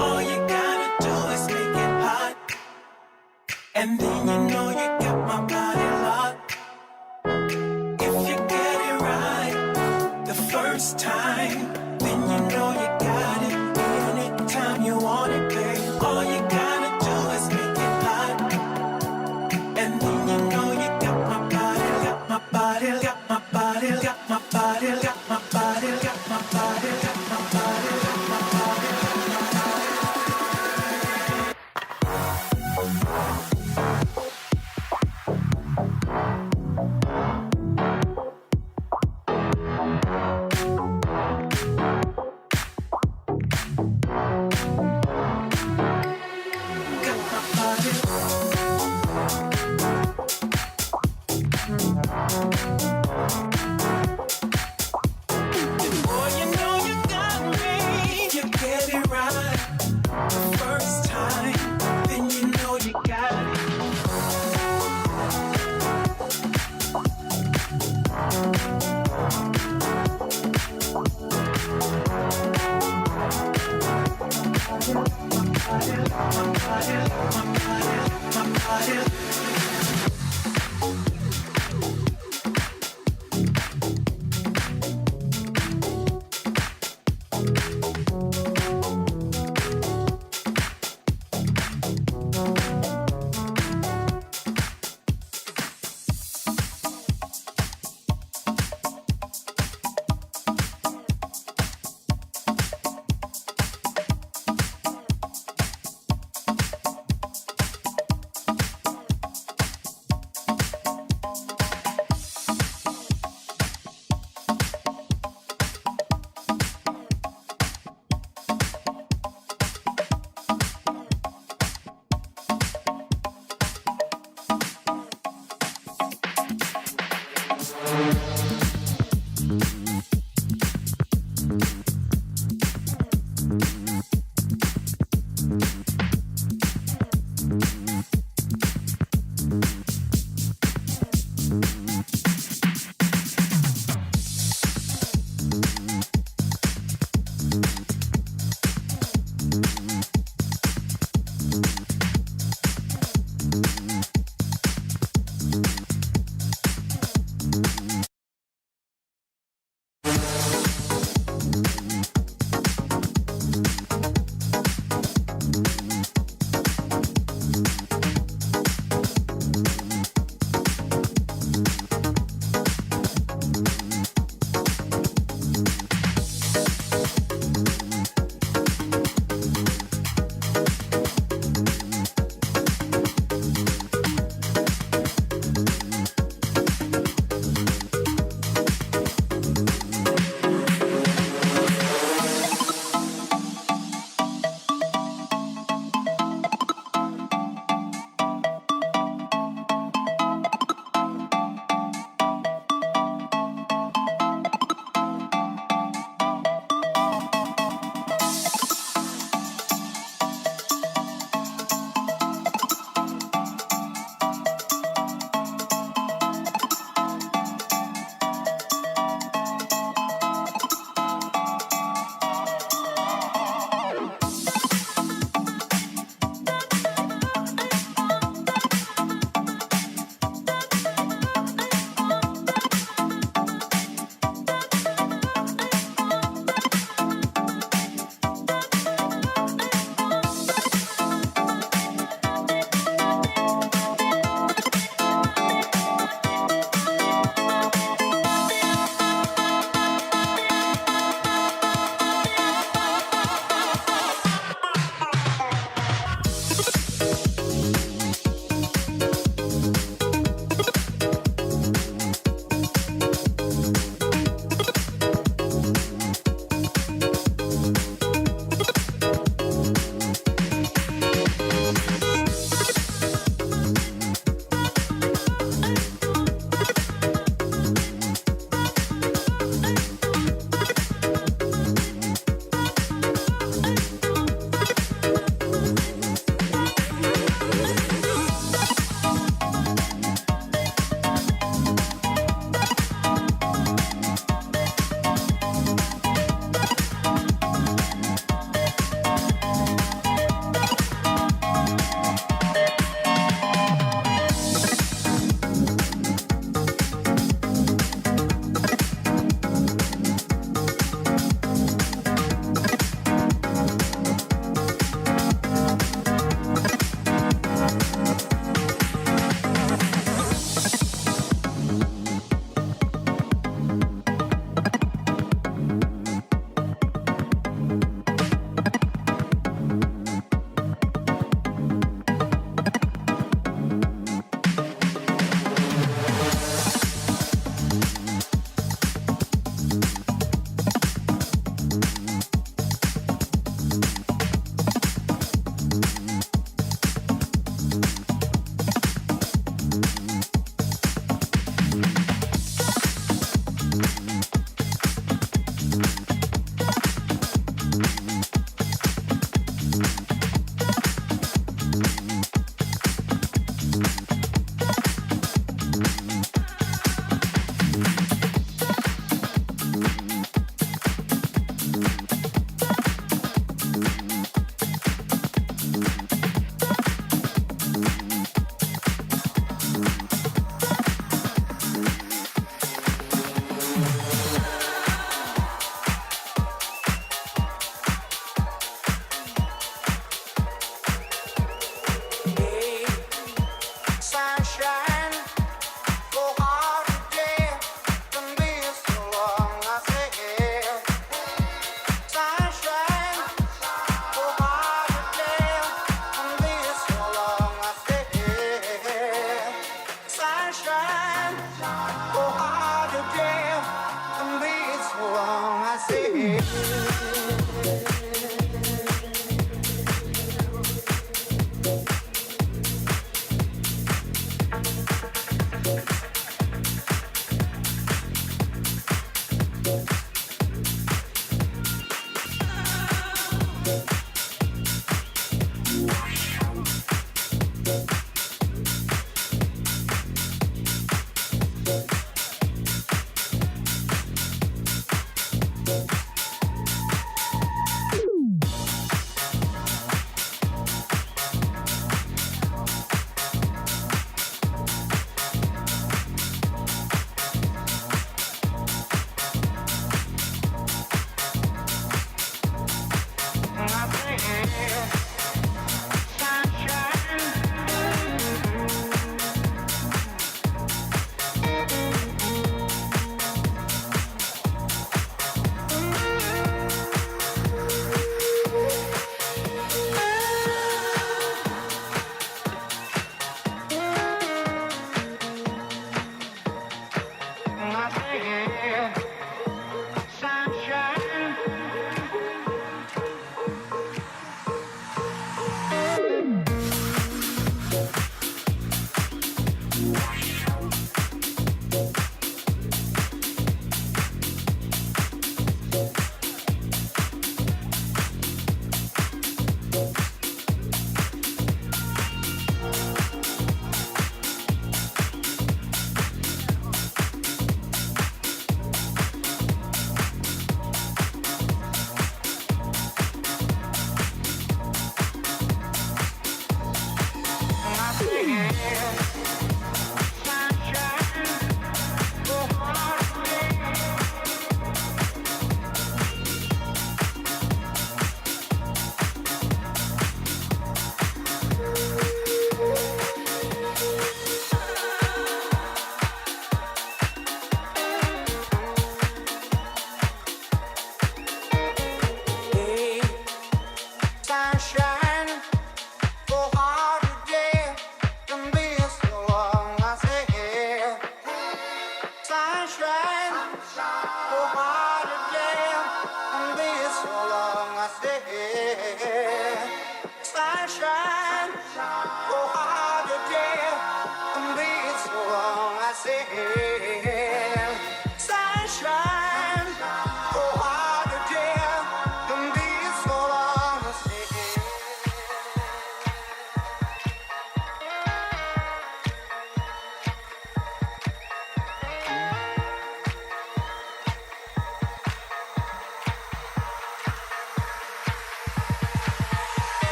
All you gotta do is make it hot, and then you know you got my body locked. If you get it right the first time, then you know you got it. Anytime you want it, babe. All you gotta do is make it hot, and then you know you got my body, got my body, got my body, got my body, got my body, got my body, got my body, got my body.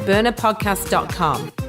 burnerpodcast.com.